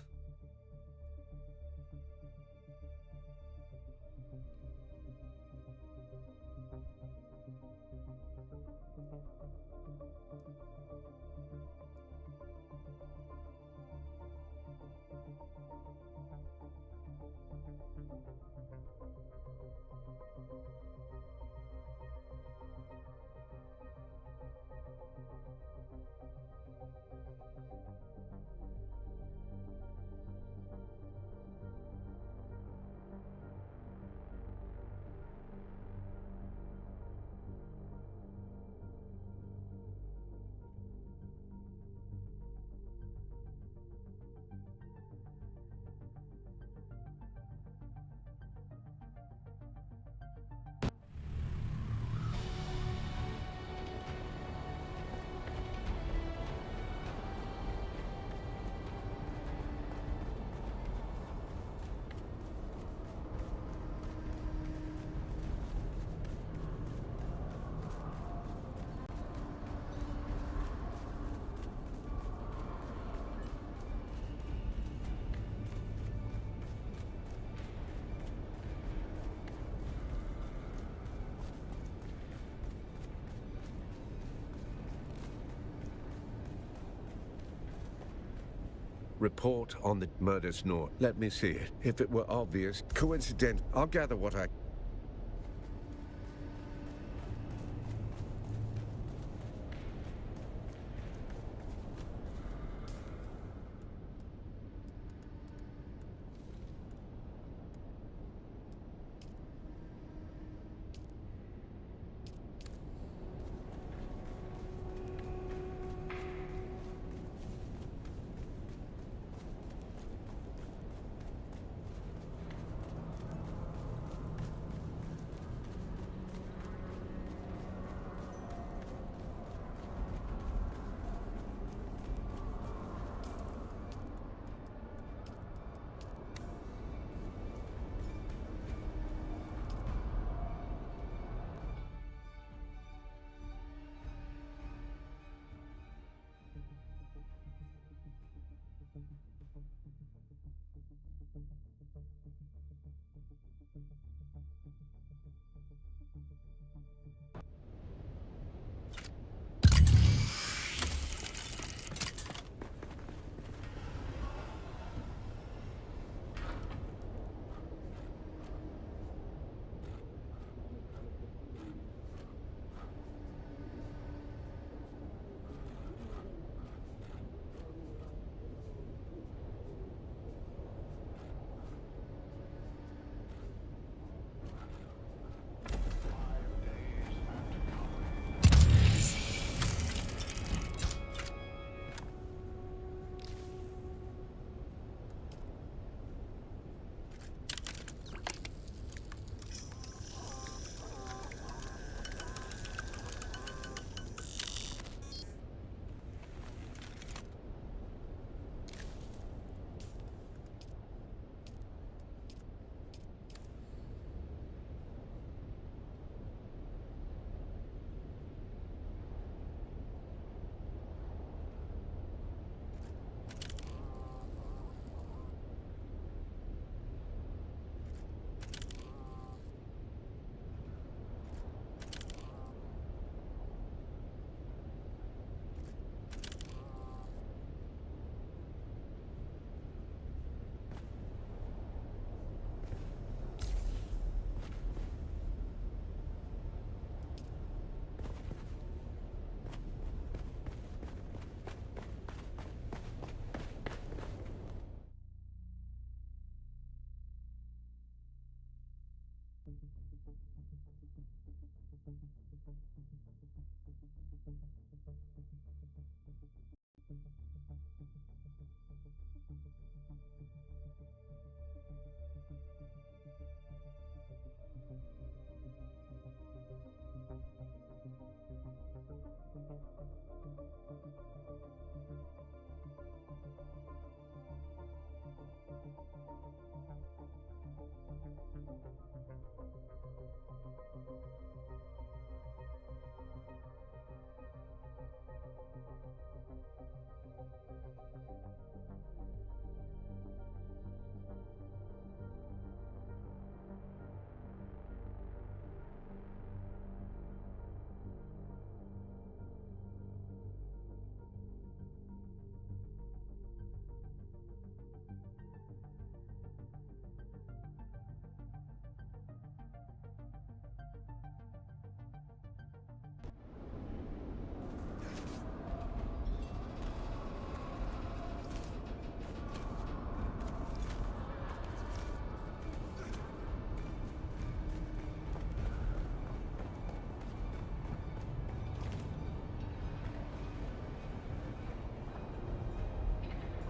Report on the murder snort. Let me see it. If it were obvious, coincident, I'll gather what I...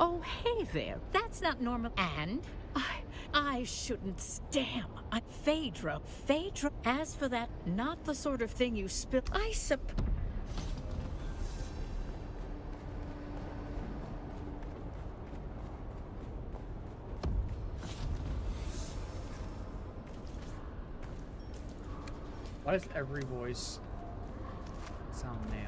Oh, hey there. That's not normal. And I shouldn't. Damn. Phaedra. Phaedra. As for that, not the sort of thing you spill. Why does every voice sound male?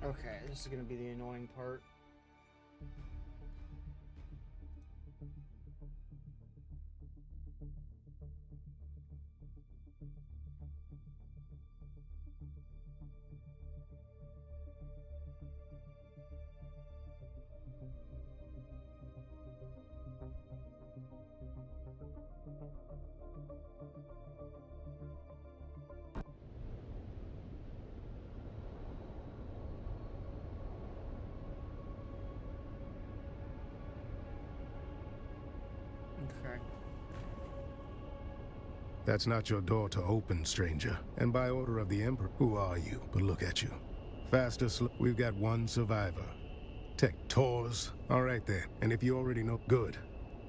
Okay, this is gonna be the annoying part. Okay. That's not your door to open, stranger. And by order of the Emperor, who are you? But look at you. Fast or slow, we've got one survivor. Tech Tors. All right then. And if you already know, good.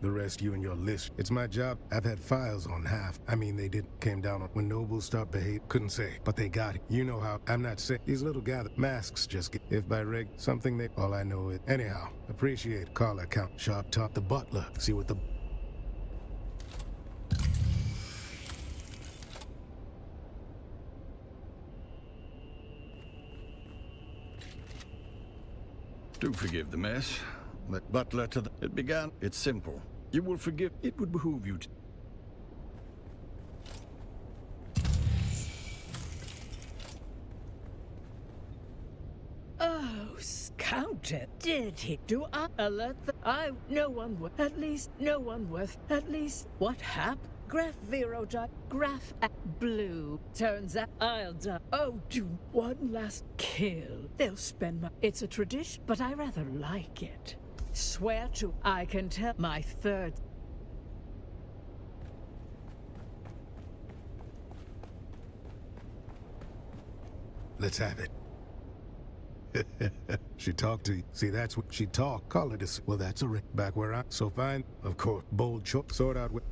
The rest you and your list. It's my job. I've had files on half. I mean, they did. Came down on when nobles start behave. Couldn't say. But they got it. You know how. I'm not saying. These little gathered masks just get. If by reg, something they. All I know is. Anyhow, appreciate. Call account. Sharp top the butler. See what the. Do forgive the mess. Let butler to the... It began. It's simple. You will forgive. It would behoove you to... Oh, Countess, did he? Do I alert the... no one worth... At least, no one worth... At least, what happened? Graf Vero died. Graf Blue. Turns out I'll die. Oh, do one last kill. They'll spend my... It's a tradition, but I rather like it. Swear to... I can tell my third... Let's have it. She talked to you. See, that's what she talked. Call it a... Well, that's a ring. Back where I... So fine. Of course. Bold choke. Sort out with...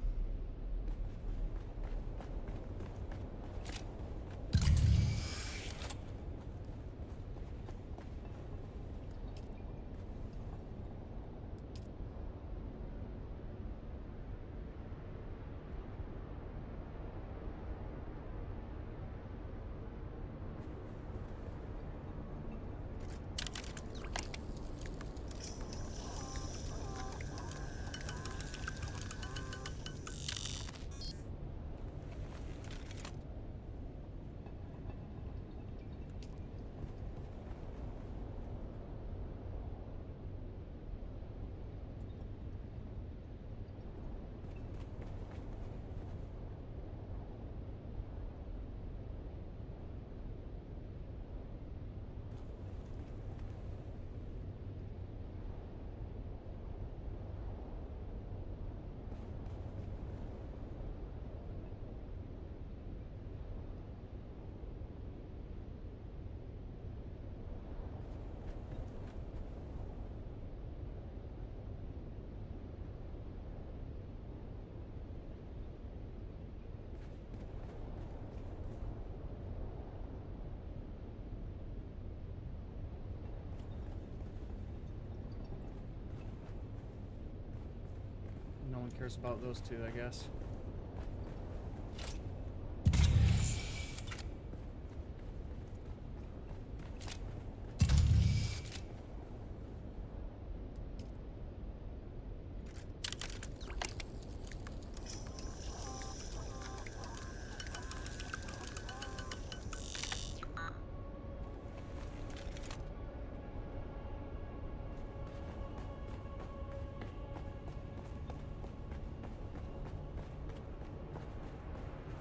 No one cares about those two, I guess.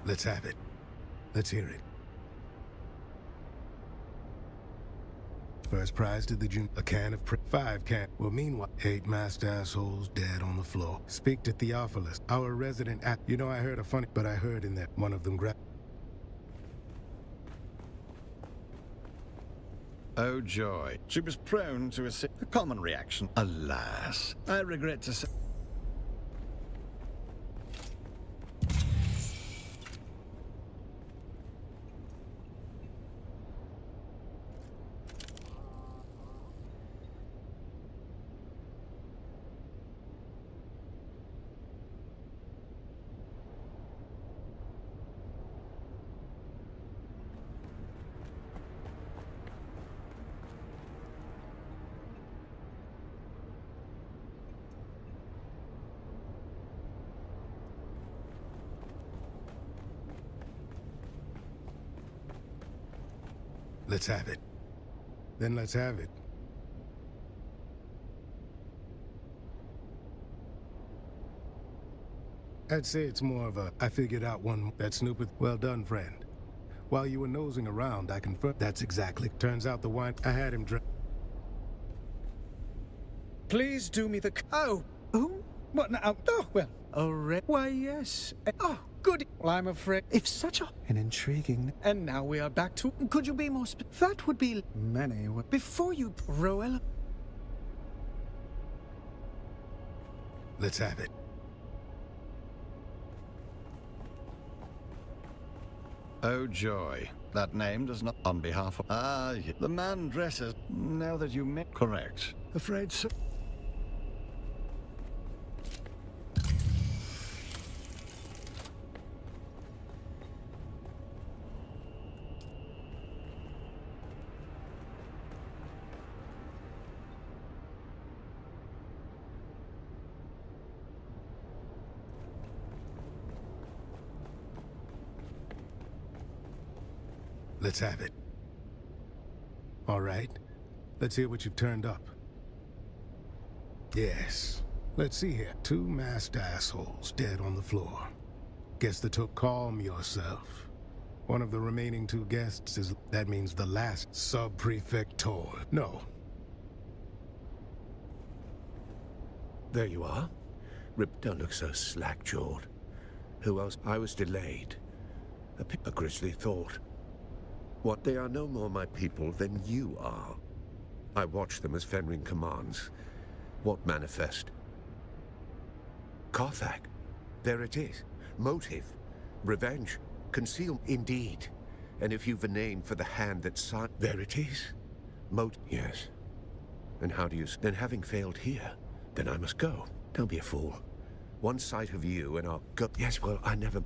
Let's have it. Let's hear it. First prize to the a can of 5 can. Well, meanwhile, 8 masked assholes dead on the floor. Speak to Theophilus, our resident You know, I heard a funny, but I heard in that one of them grabbed. Oh joy. She was prone to a common reaction. Alas, I regret to say. Let's have it. Then let's have it. I'd say it's more of a, I figured out one that Snoop. Well done, friend. While you were nosing around, I confirmed that's exactly. Turns out the wine, I had him drink. Please do me the. Oh, who? What now? Oh, well, why, yes. Oh, good. Well, I'm afraid if such an intriguing. And now we are back to. Could you be more? That would be many. Before you, Roella. Let's have it. Oh joy. That name does not. On behalf of. The man dresses. Now that you make. Correct. Afraid so. Let's have it. All right. Let's hear what you've turned up. Yes. Let's see here. 2 masked assholes dead on the floor. Guess the took. Calm yourself. One of the remaining 2 guests is. That means the last sub-prefector. No. There you are. Rip, don't look so slack-jawed. Who else? I was delayed. A grisly thought. What? They are no more my people than you are. I watch them as Fenring commands. What manifest? Carthag. There it is. Motive. Revenge. Conceal. Indeed. And if you've a name for the hand that signed... There it is. Yes. And how do you... Then having failed here, then I must go. Don't be a fool. One sight of you and I'll go... Yes, well, I never...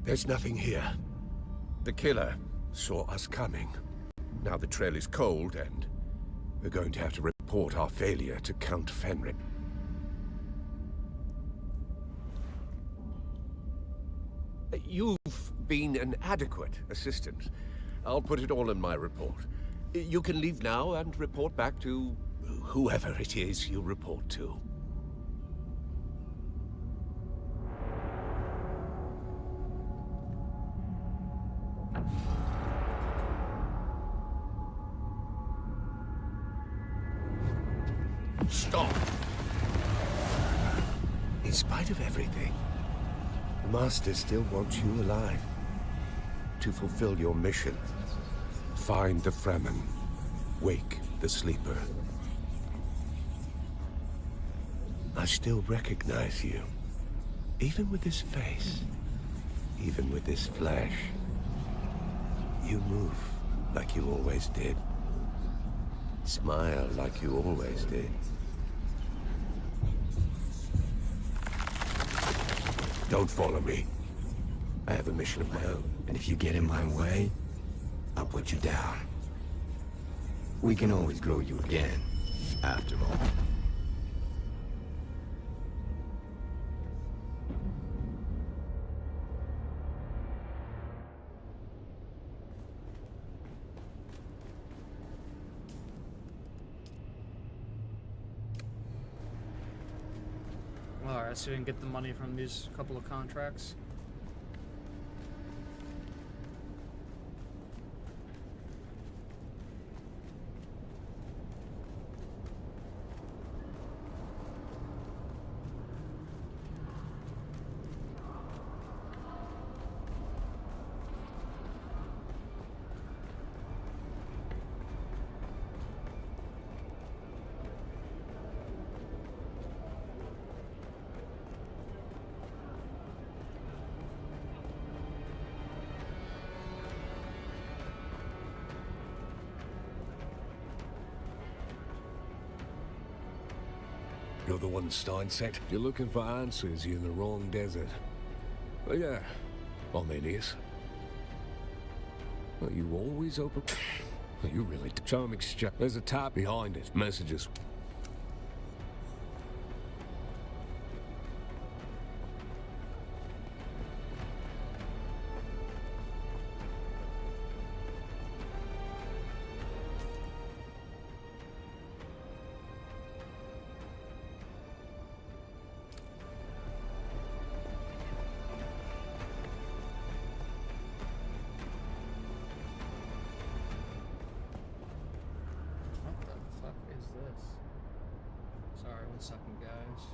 There's nothing here. The killer saw us coming. Now the trail is cold and we're going to have to report our failure to Count Fenrir. You've been an adequate assistant. I'll put it all in my report. You can leave now and report back to whoever it is you report to. Stop! In spite of everything, the Master still wants you alive. To fulfill your mission. Find the Fremen. Wake the sleeper. I still recognize you. Even with this face. Even with this flesh. You move like you always did. Smile like you always did. Don't follow me. I have a mission of my own. And if you get in my way, I'll put you down. We can always grow you again, after all. Alright, so we can get the money from these couple of contracts. You're the one Stein sent? You're looking for answers, you're in the wrong desert. But yeah, Arminius. Are you always open? You really do. Show him exchange. There's a tap behind it. Messages. Sorry, 1 second, guys.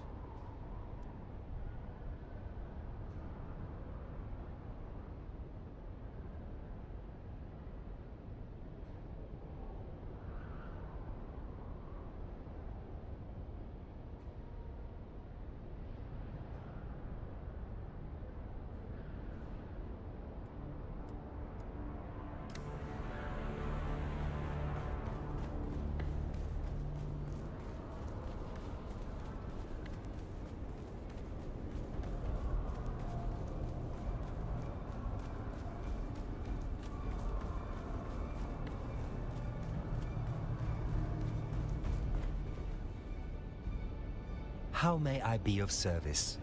How may I be of service?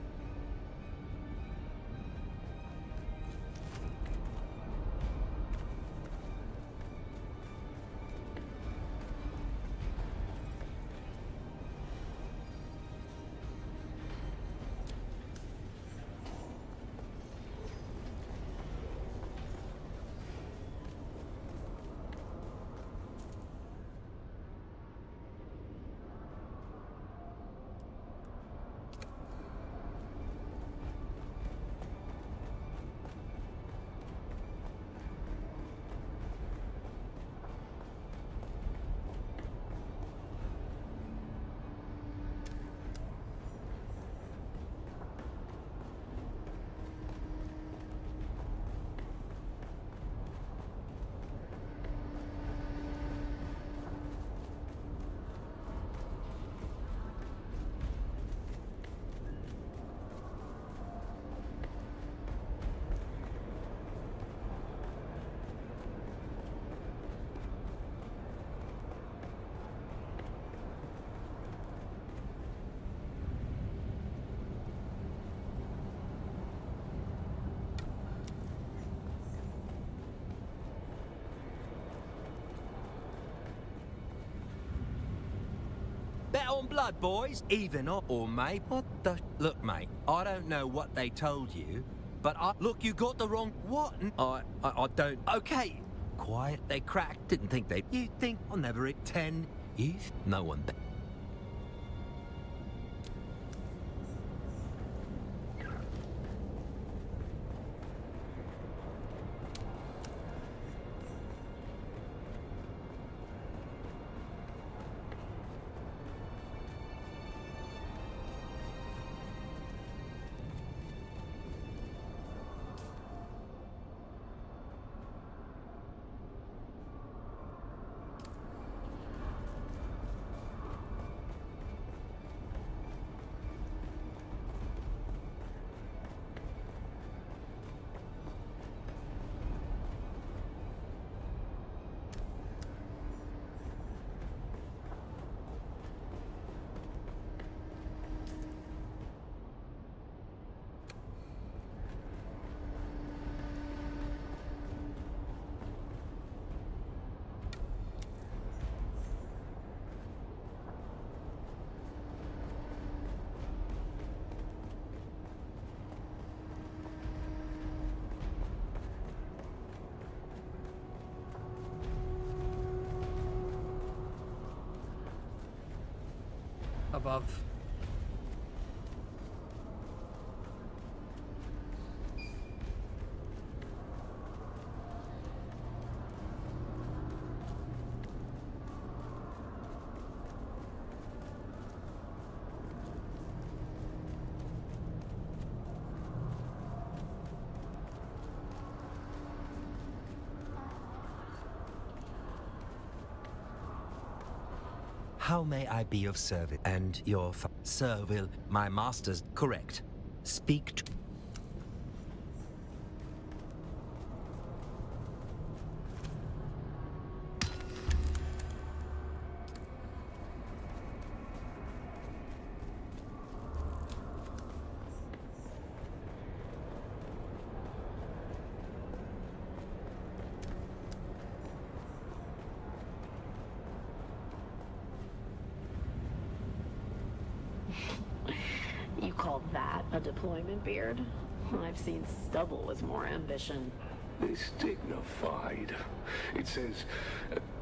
Bet on blood, boys. Even or mate. What the... Look, mate, I don't know what they told you, but Look, you got the wrong... What? I don't... Okay. Quiet. They cracked. Didn't think they... You think I'll never hit 10 years? No one... Above. How may I be of service? And your Sir will... My master's... Correct. Speak to... You call that a deployment beard? I've seen stubble with more ambition. It's dignified. It says,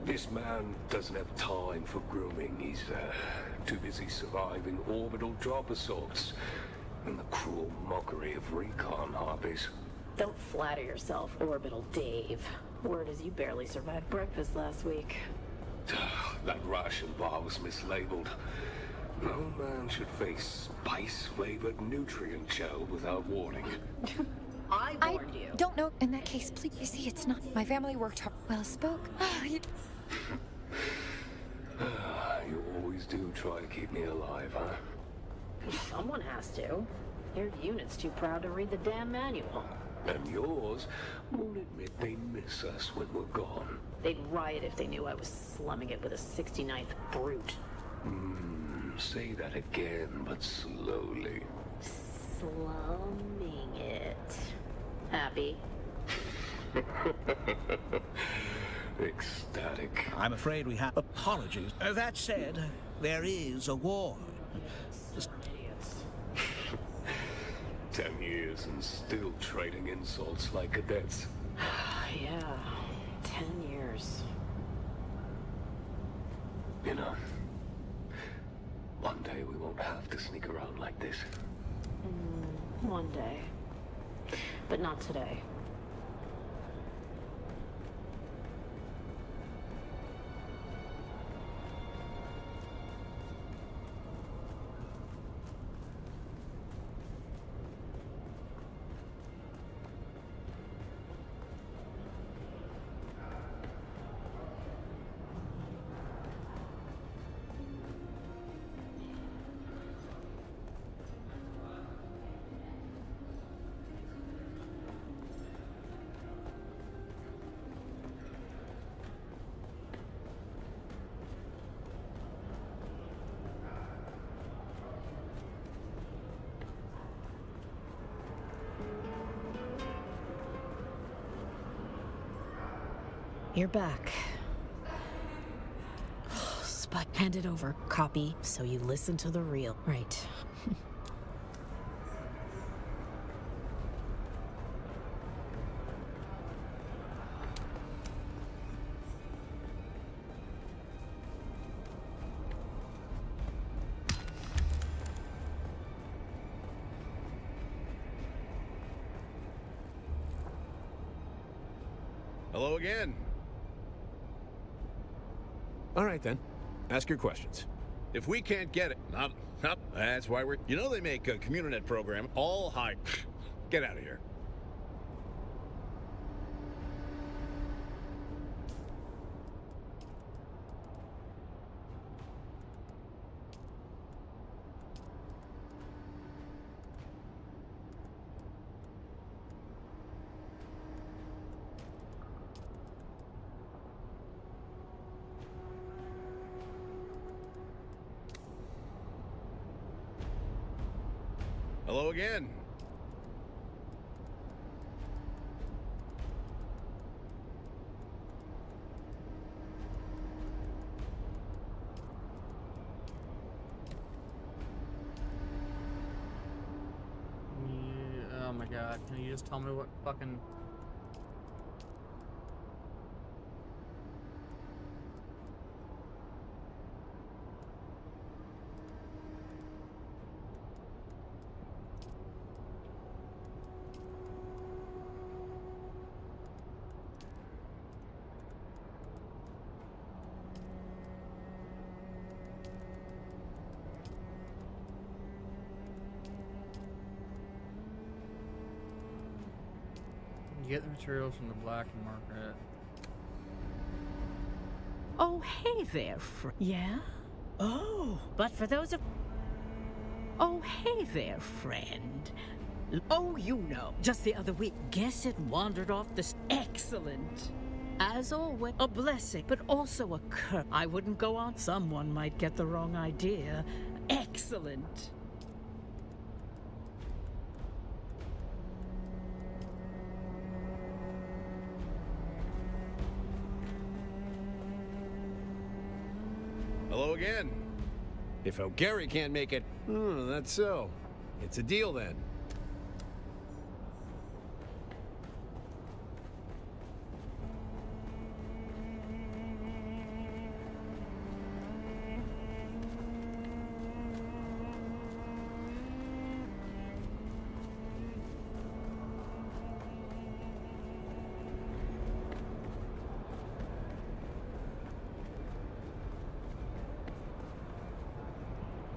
this man doesn't have time for grooming. He's too busy surviving orbital drop assaults and the cruel mockery of recon hobbies. Don't flatter yourself, Orbital Dave. Word is you barely survived breakfast last week. That ration bar was mislabeled. No man should face spice-flavored nutrient gel without warning. I warned you. Don't know. In that case, please. You see, it's not. My family worked hard. Well spoke. You always do try to keep me alive, huh? Someone has to. Your unit's too proud to read the damn manual. And yours won't admit they miss us when we're gone. They'd riot if they knew I was slumming it with a 69th Brute. Say that again, but slowly. Slumming it. Happy? Ecstatic. I'm afraid we have apologies. That said, there is a war. 10 years and still trading insults like cadets. Yeah, 10 years. You know, one day we won't have to sneak around like this. One day. But not today. You're back. Spike. Hand it over. Copy, so you listen to the real. Right. Hello again. All right, then. Ask your questions. If we can't get it, that's why we're... You know they make a Communinet program all high... Get out of here. Hello again. Yeah, oh my god, can you just tell me what fucking... You get the materials from the black market. Oh, hey there, Yeah? Oh, but for those of... Oh, hey there, friend. Oh, you know, just the other week, guess it wandered off the... Excellent. As always, a blessing, but also a curse. I wouldn't go on. Someone might get the wrong idea. Excellent. Hello again. If O'Gary can't make it, that's so. It's a deal then.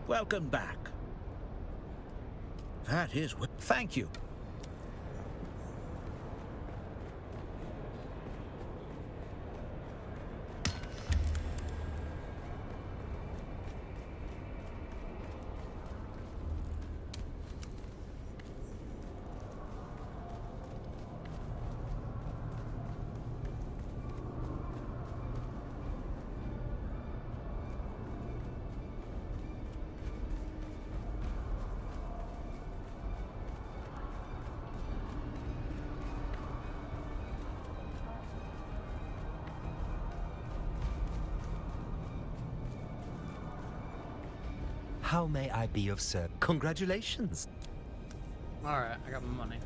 Welcome back. That is what... Thank you. How may I be of service? Congratulations. Alright, I got my money.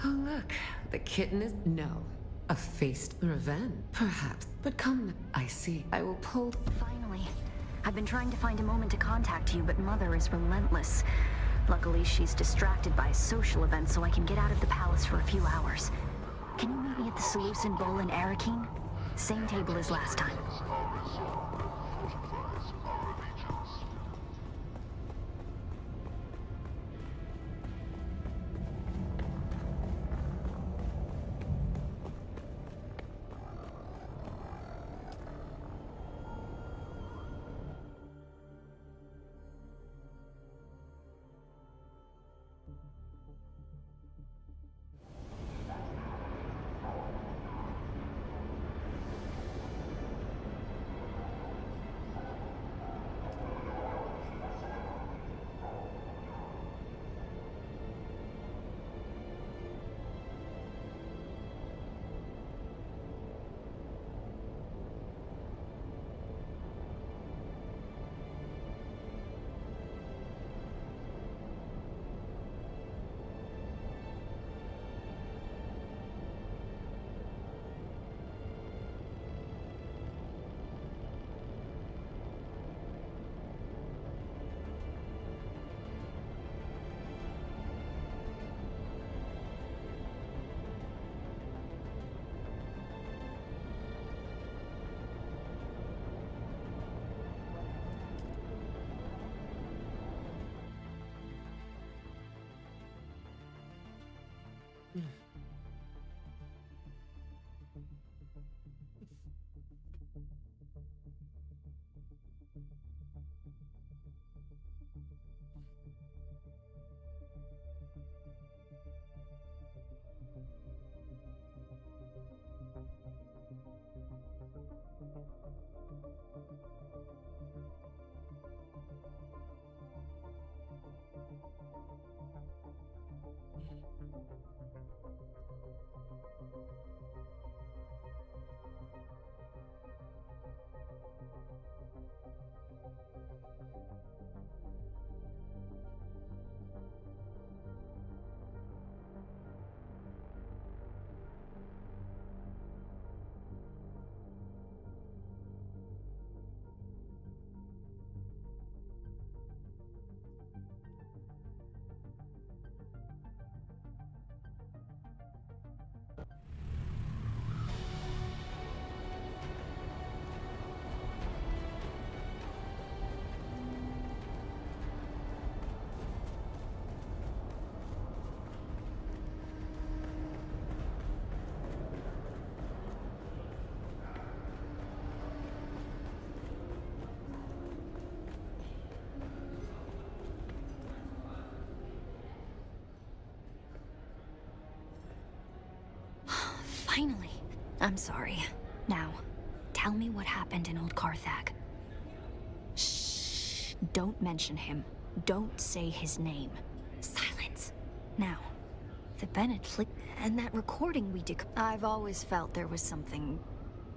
Oh, look. The kitten is... No. A faced revenge, perhaps. But come, I see. I will pull... Finally. I've been trying to find a moment to contact you, but Mother is relentless. Luckily, she's distracted by a social event, so I can get out of the palace for a few hours. Can you meet me at the Seleucid Bowl in Arakeen? Same table as last time. Finally. I'm sorry. Now, tell me what happened in Old Carthag. Shh. Don't mention him. Don't say his name. Silence. Now, the Bennett flick and that recording we did. I've always felt there was something.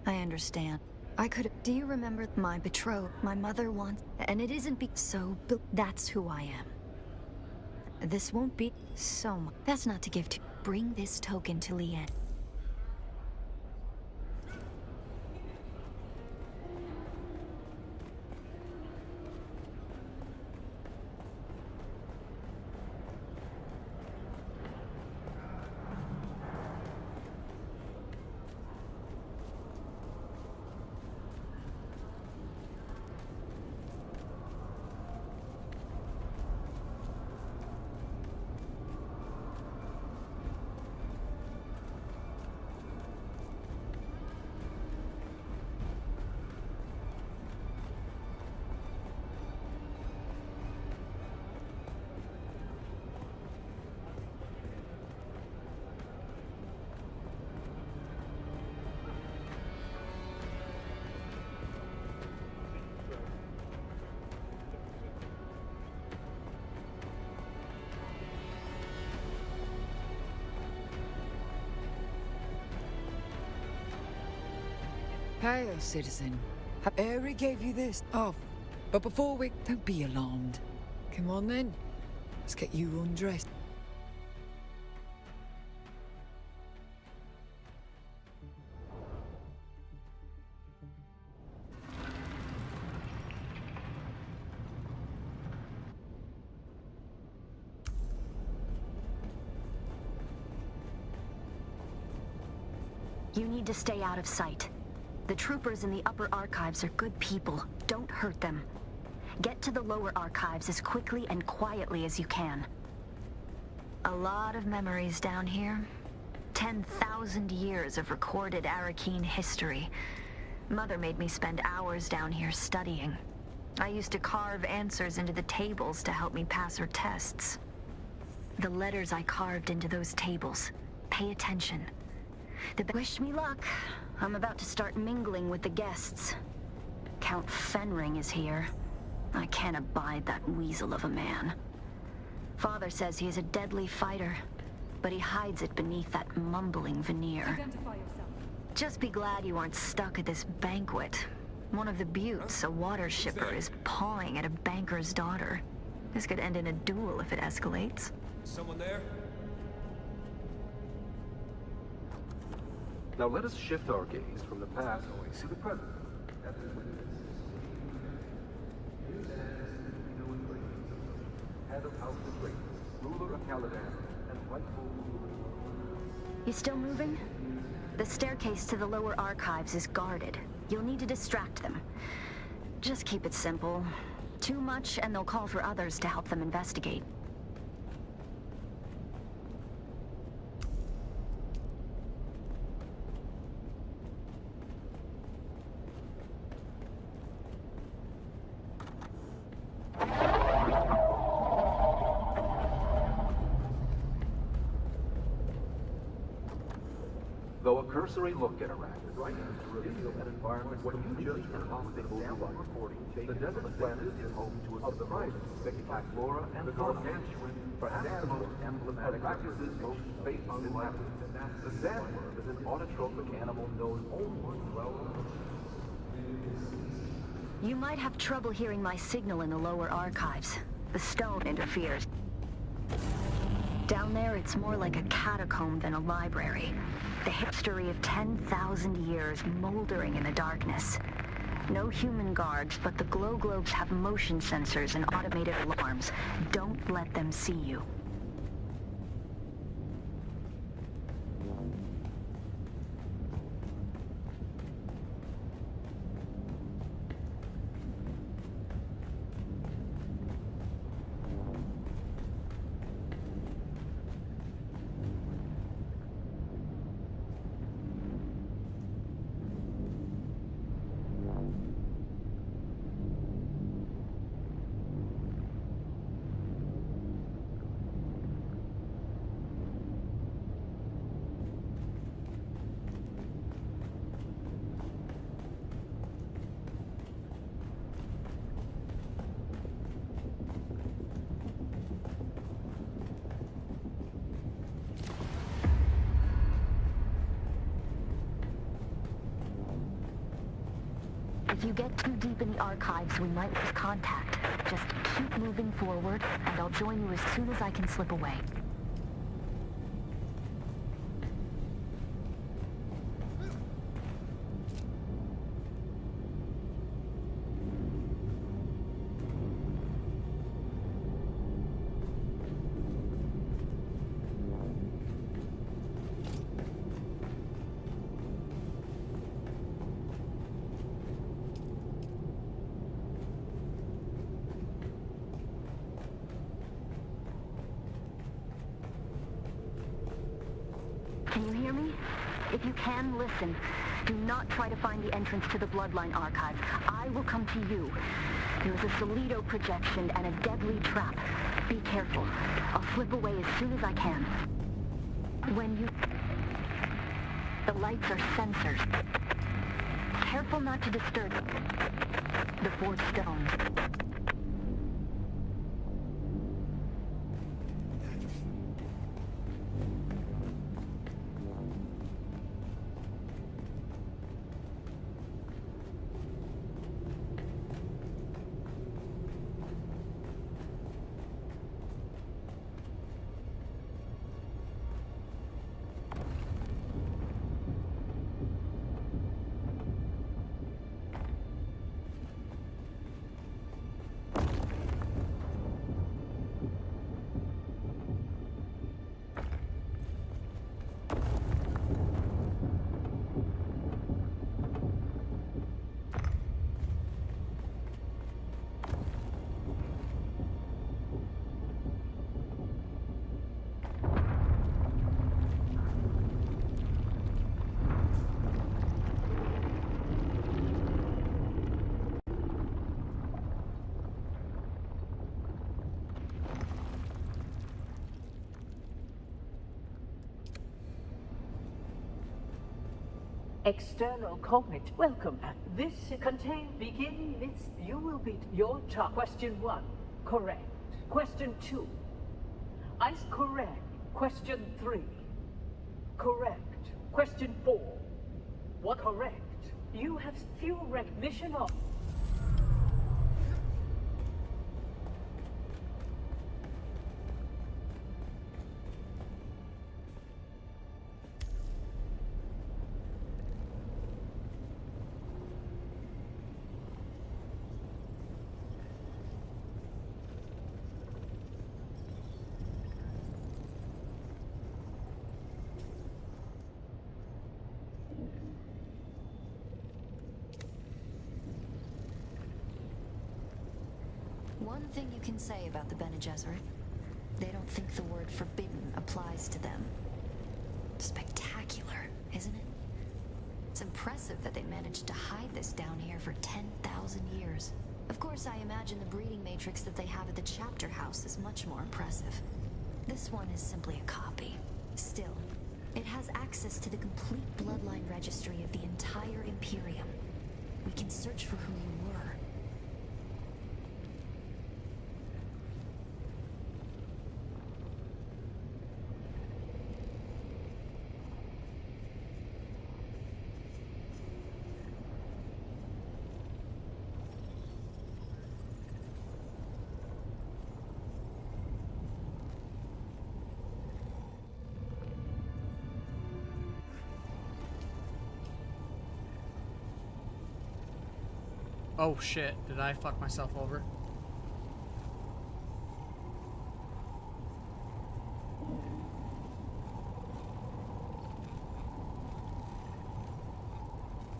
I understand. I could. Do you remember my betrothed? My mother wants. And it isn't so. That's who I am. This won't be so much. That's not to give to. Bring this token to Leanne. Hail, citizen. Harry gave you this. Oh, but before we... Don't be alarmed. Come on, then. Let's get you undressed. You need to stay out of sight. The troopers in the upper archives are good people. Don't hurt them. Get to the lower archives as quickly and quietly as you can. A lot of memories down here. 10,000 years of recorded Arakeen history. Mother made me spend hours down here studying. I used to carve answers into the tables to help me pass her tests. The letters I carved into those tables. Pay attention. Wish me luck. I'm about to start mingling with the guests. Count Fenring is here. I can't abide that weasel of a man. Father says he is a deadly fighter, but he hides it beneath that mumbling veneer. Identify yourself. Just be glad you aren't stuck at this banquet. One of the Buttes, a water shipper, is pawing at a banker's daughter. This could end in a duel if it escalates. Someone there? Now let us shift our gaze from the past to the present. Head of House Atreides, ruler of Caladan, and rightful ruler. You still moving? The staircase to the lower archives is guarded. You'll need to distract them. Just keep it simple. Too much, and they'll call for others to help them investigate. Though a cursory look at Arrakis reveal an environment what you just heard hospitable to reporting, the desert planet is home to a surprising spectacular flora and gargantuan, perhaps the most emblematic Arrakis' most faithful inhabitants. The sandworm is an autotrophic animal known only well. You might have trouble hearing my signal in the lower archives. The stone interferes. Down there, it's more like a catacomb than a library. The history of 10,000 years moldering in the darkness. No human guards, but the glow globes have motion sensors and automated alarms. Don't let them see you. If you get too deep in the archives, we might lose contact. Just keep moving forward, and I'll join you as soon as I can slip away. Can you hear me? If you can, listen. Do not try to find the entrance to the Bloodline Archive. I will come to you. There is a Solido projection and a deadly trap. Be careful. I'll slip away as soon as I can. When you... The lights are sensors. Careful not to disturb the forged stones. External cognitive. Welcome. This begin this. You will be your top. Question 1. Correct. Question 2. Ice correct. Question 3. Correct. Question 4. What correct? You have fuel recognition of. One thing you can say about the Bene Gesserit, they don't think the word forbidden applies to them. Spectacular, isn't it? It's impressive that they managed to hide this down here for 10,000 years. Of course, I imagine the breeding matrix that they have at the chapter house is much more impressive. This one is simply a copy. Still, it has access to the complete bloodline registry of the entire Imperium. We can search for who you were. Oh shit, did I fuck myself over?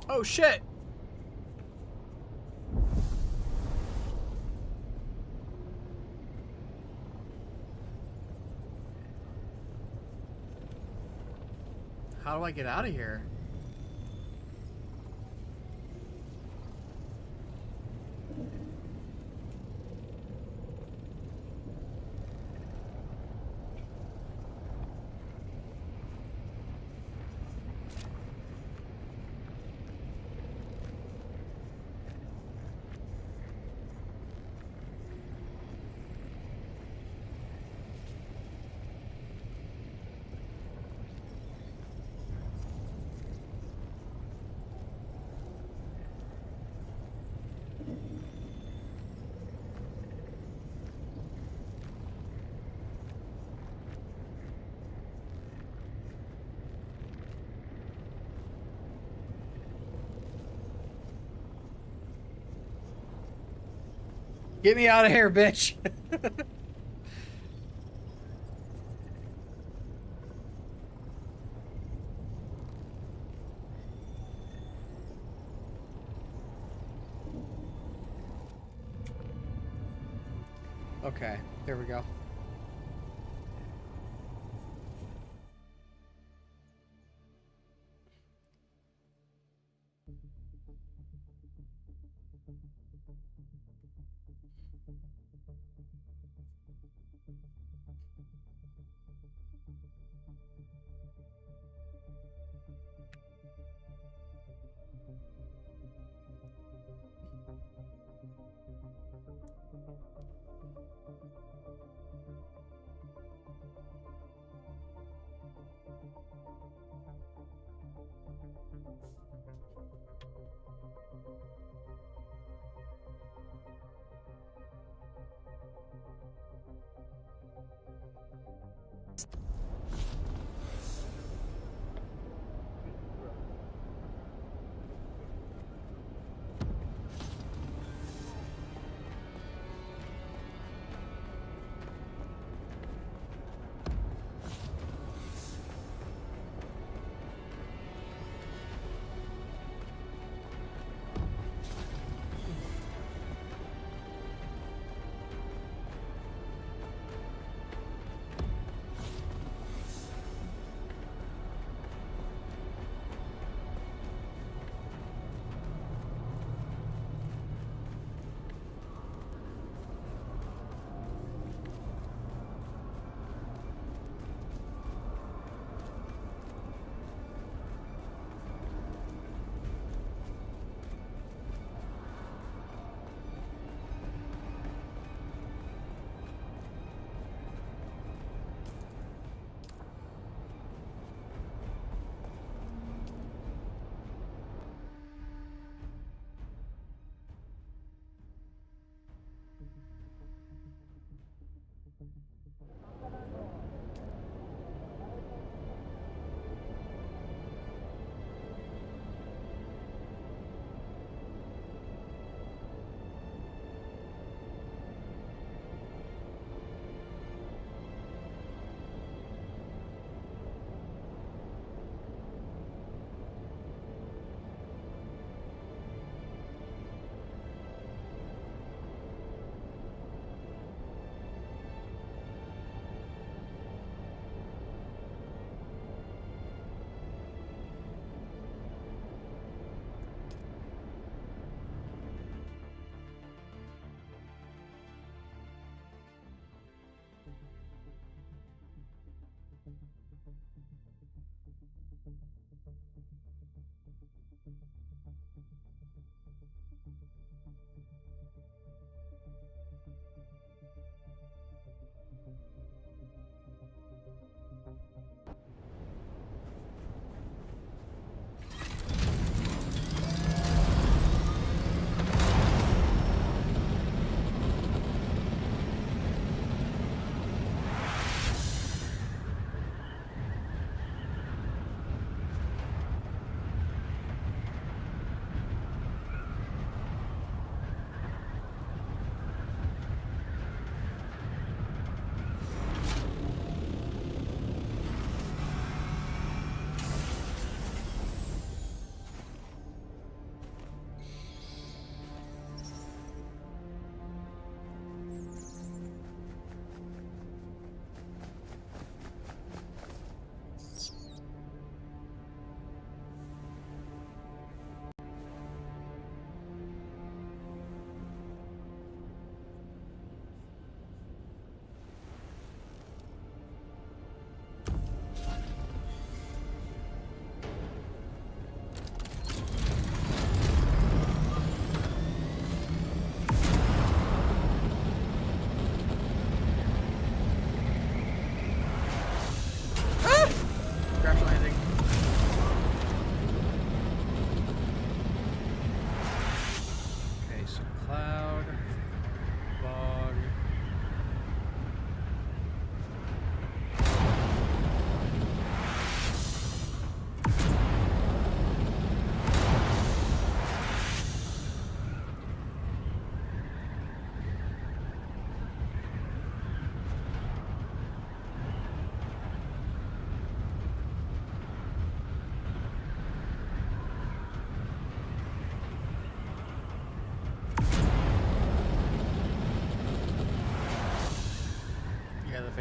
Oh shit! How do I get out of here? Get me out of here, bitch. Okay, there we go.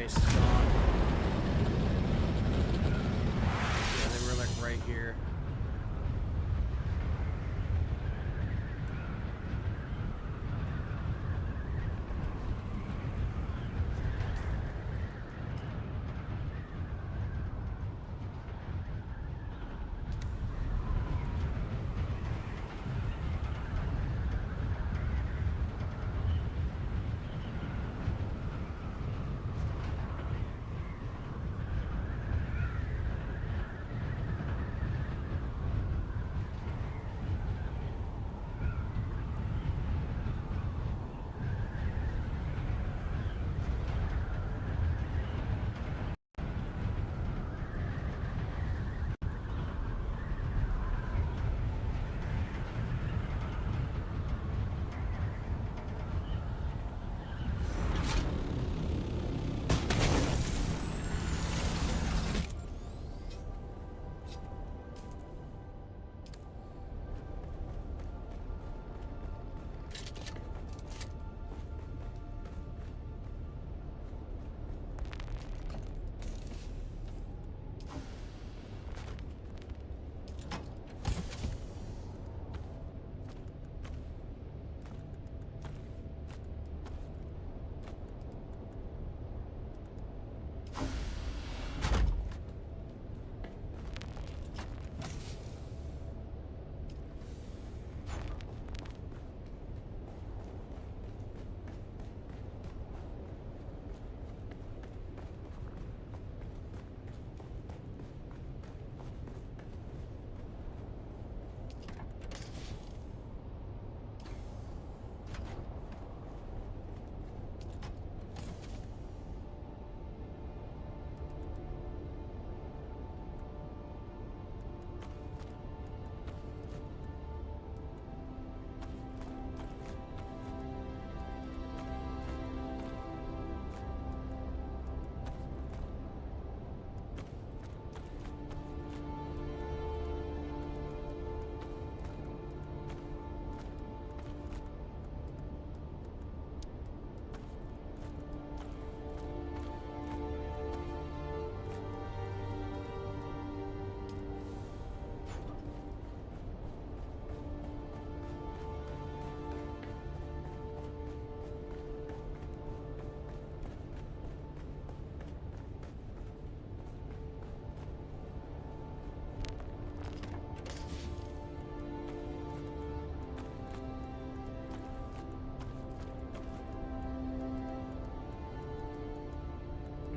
base is gone. Yeah, they were like right here.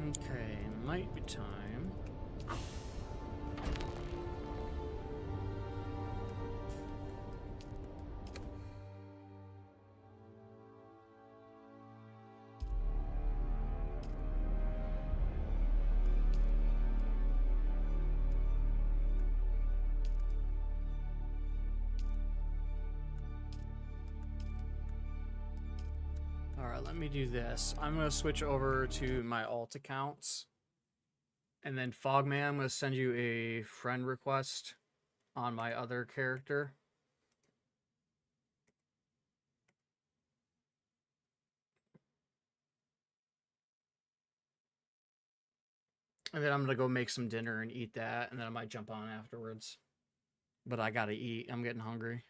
Okay, might be time. Alright, let me do this. I'm going to switch over to my alt accounts. And then Fogman, I'm going to send you a friend request on my other character. And then I'm going to go make some dinner and eat that. And then I might jump on afterwards. But I got to eat. I'm getting hungry.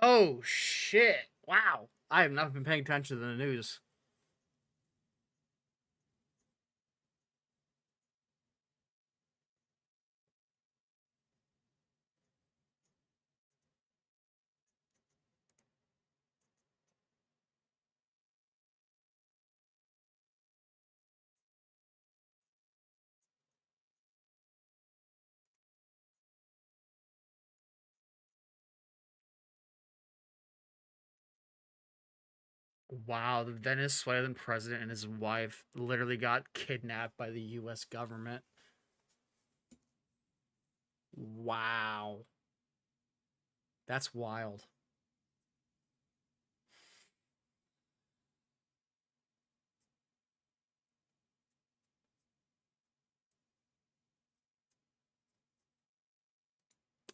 Oh, shit. Wow. I have not been paying attention to the news. Wow, the Venezuelan president and his wife literally got kidnapped by the US government. Wow. That's wild.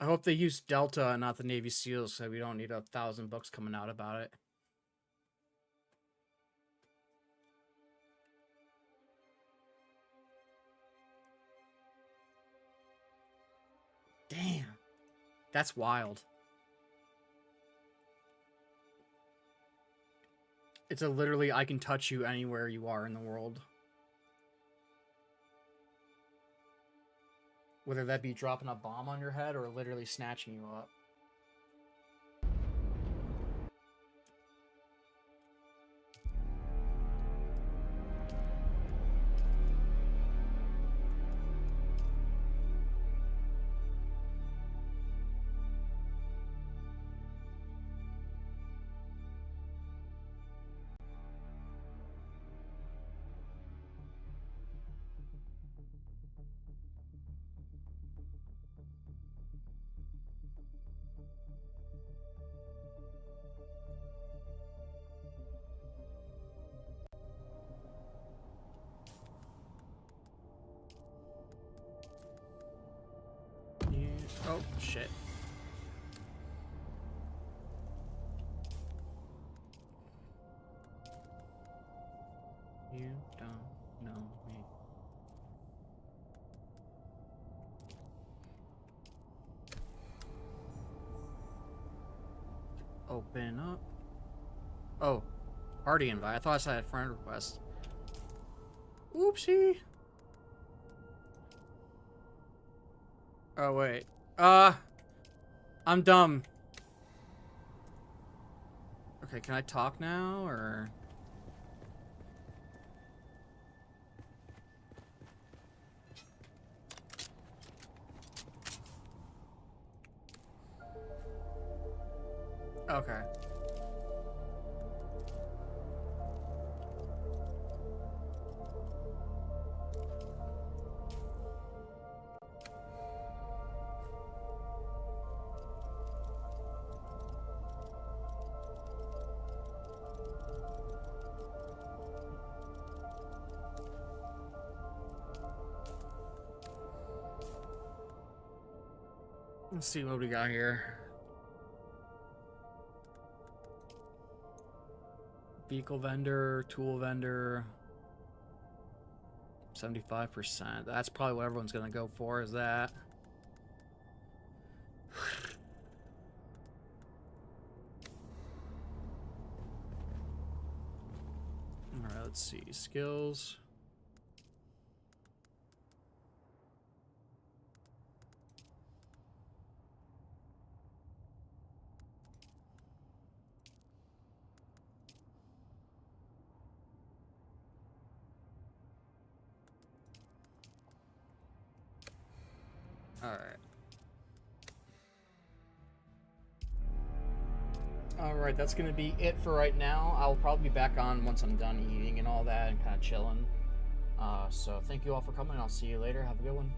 I hope they use Delta and not the Navy SEALs, so we don't need 1,000 books coming out about it. Damn. That's wild. It's a literally, I can touch you anywhere you are in the world. Whether that be dropping a bomb on your head or literally snatching you up. Oh, shit. You don't know me. Open up. Oh, party invite. I thought I said I had friend request. Oopsie. Oh, wait. I'm dumb. Okay, can I talk now, or? Okay. Let's see what we got here. Vehicle vendor, tool vendor. 75%. That's probably what everyone's gonna go for, is that. Alright, let's see. Skills. Alright, that's gonna be it for right now. I'll probably be back on once I'm done eating and all that and kind of chilling. So thank you all for coming. I'll see you later. Have a good one.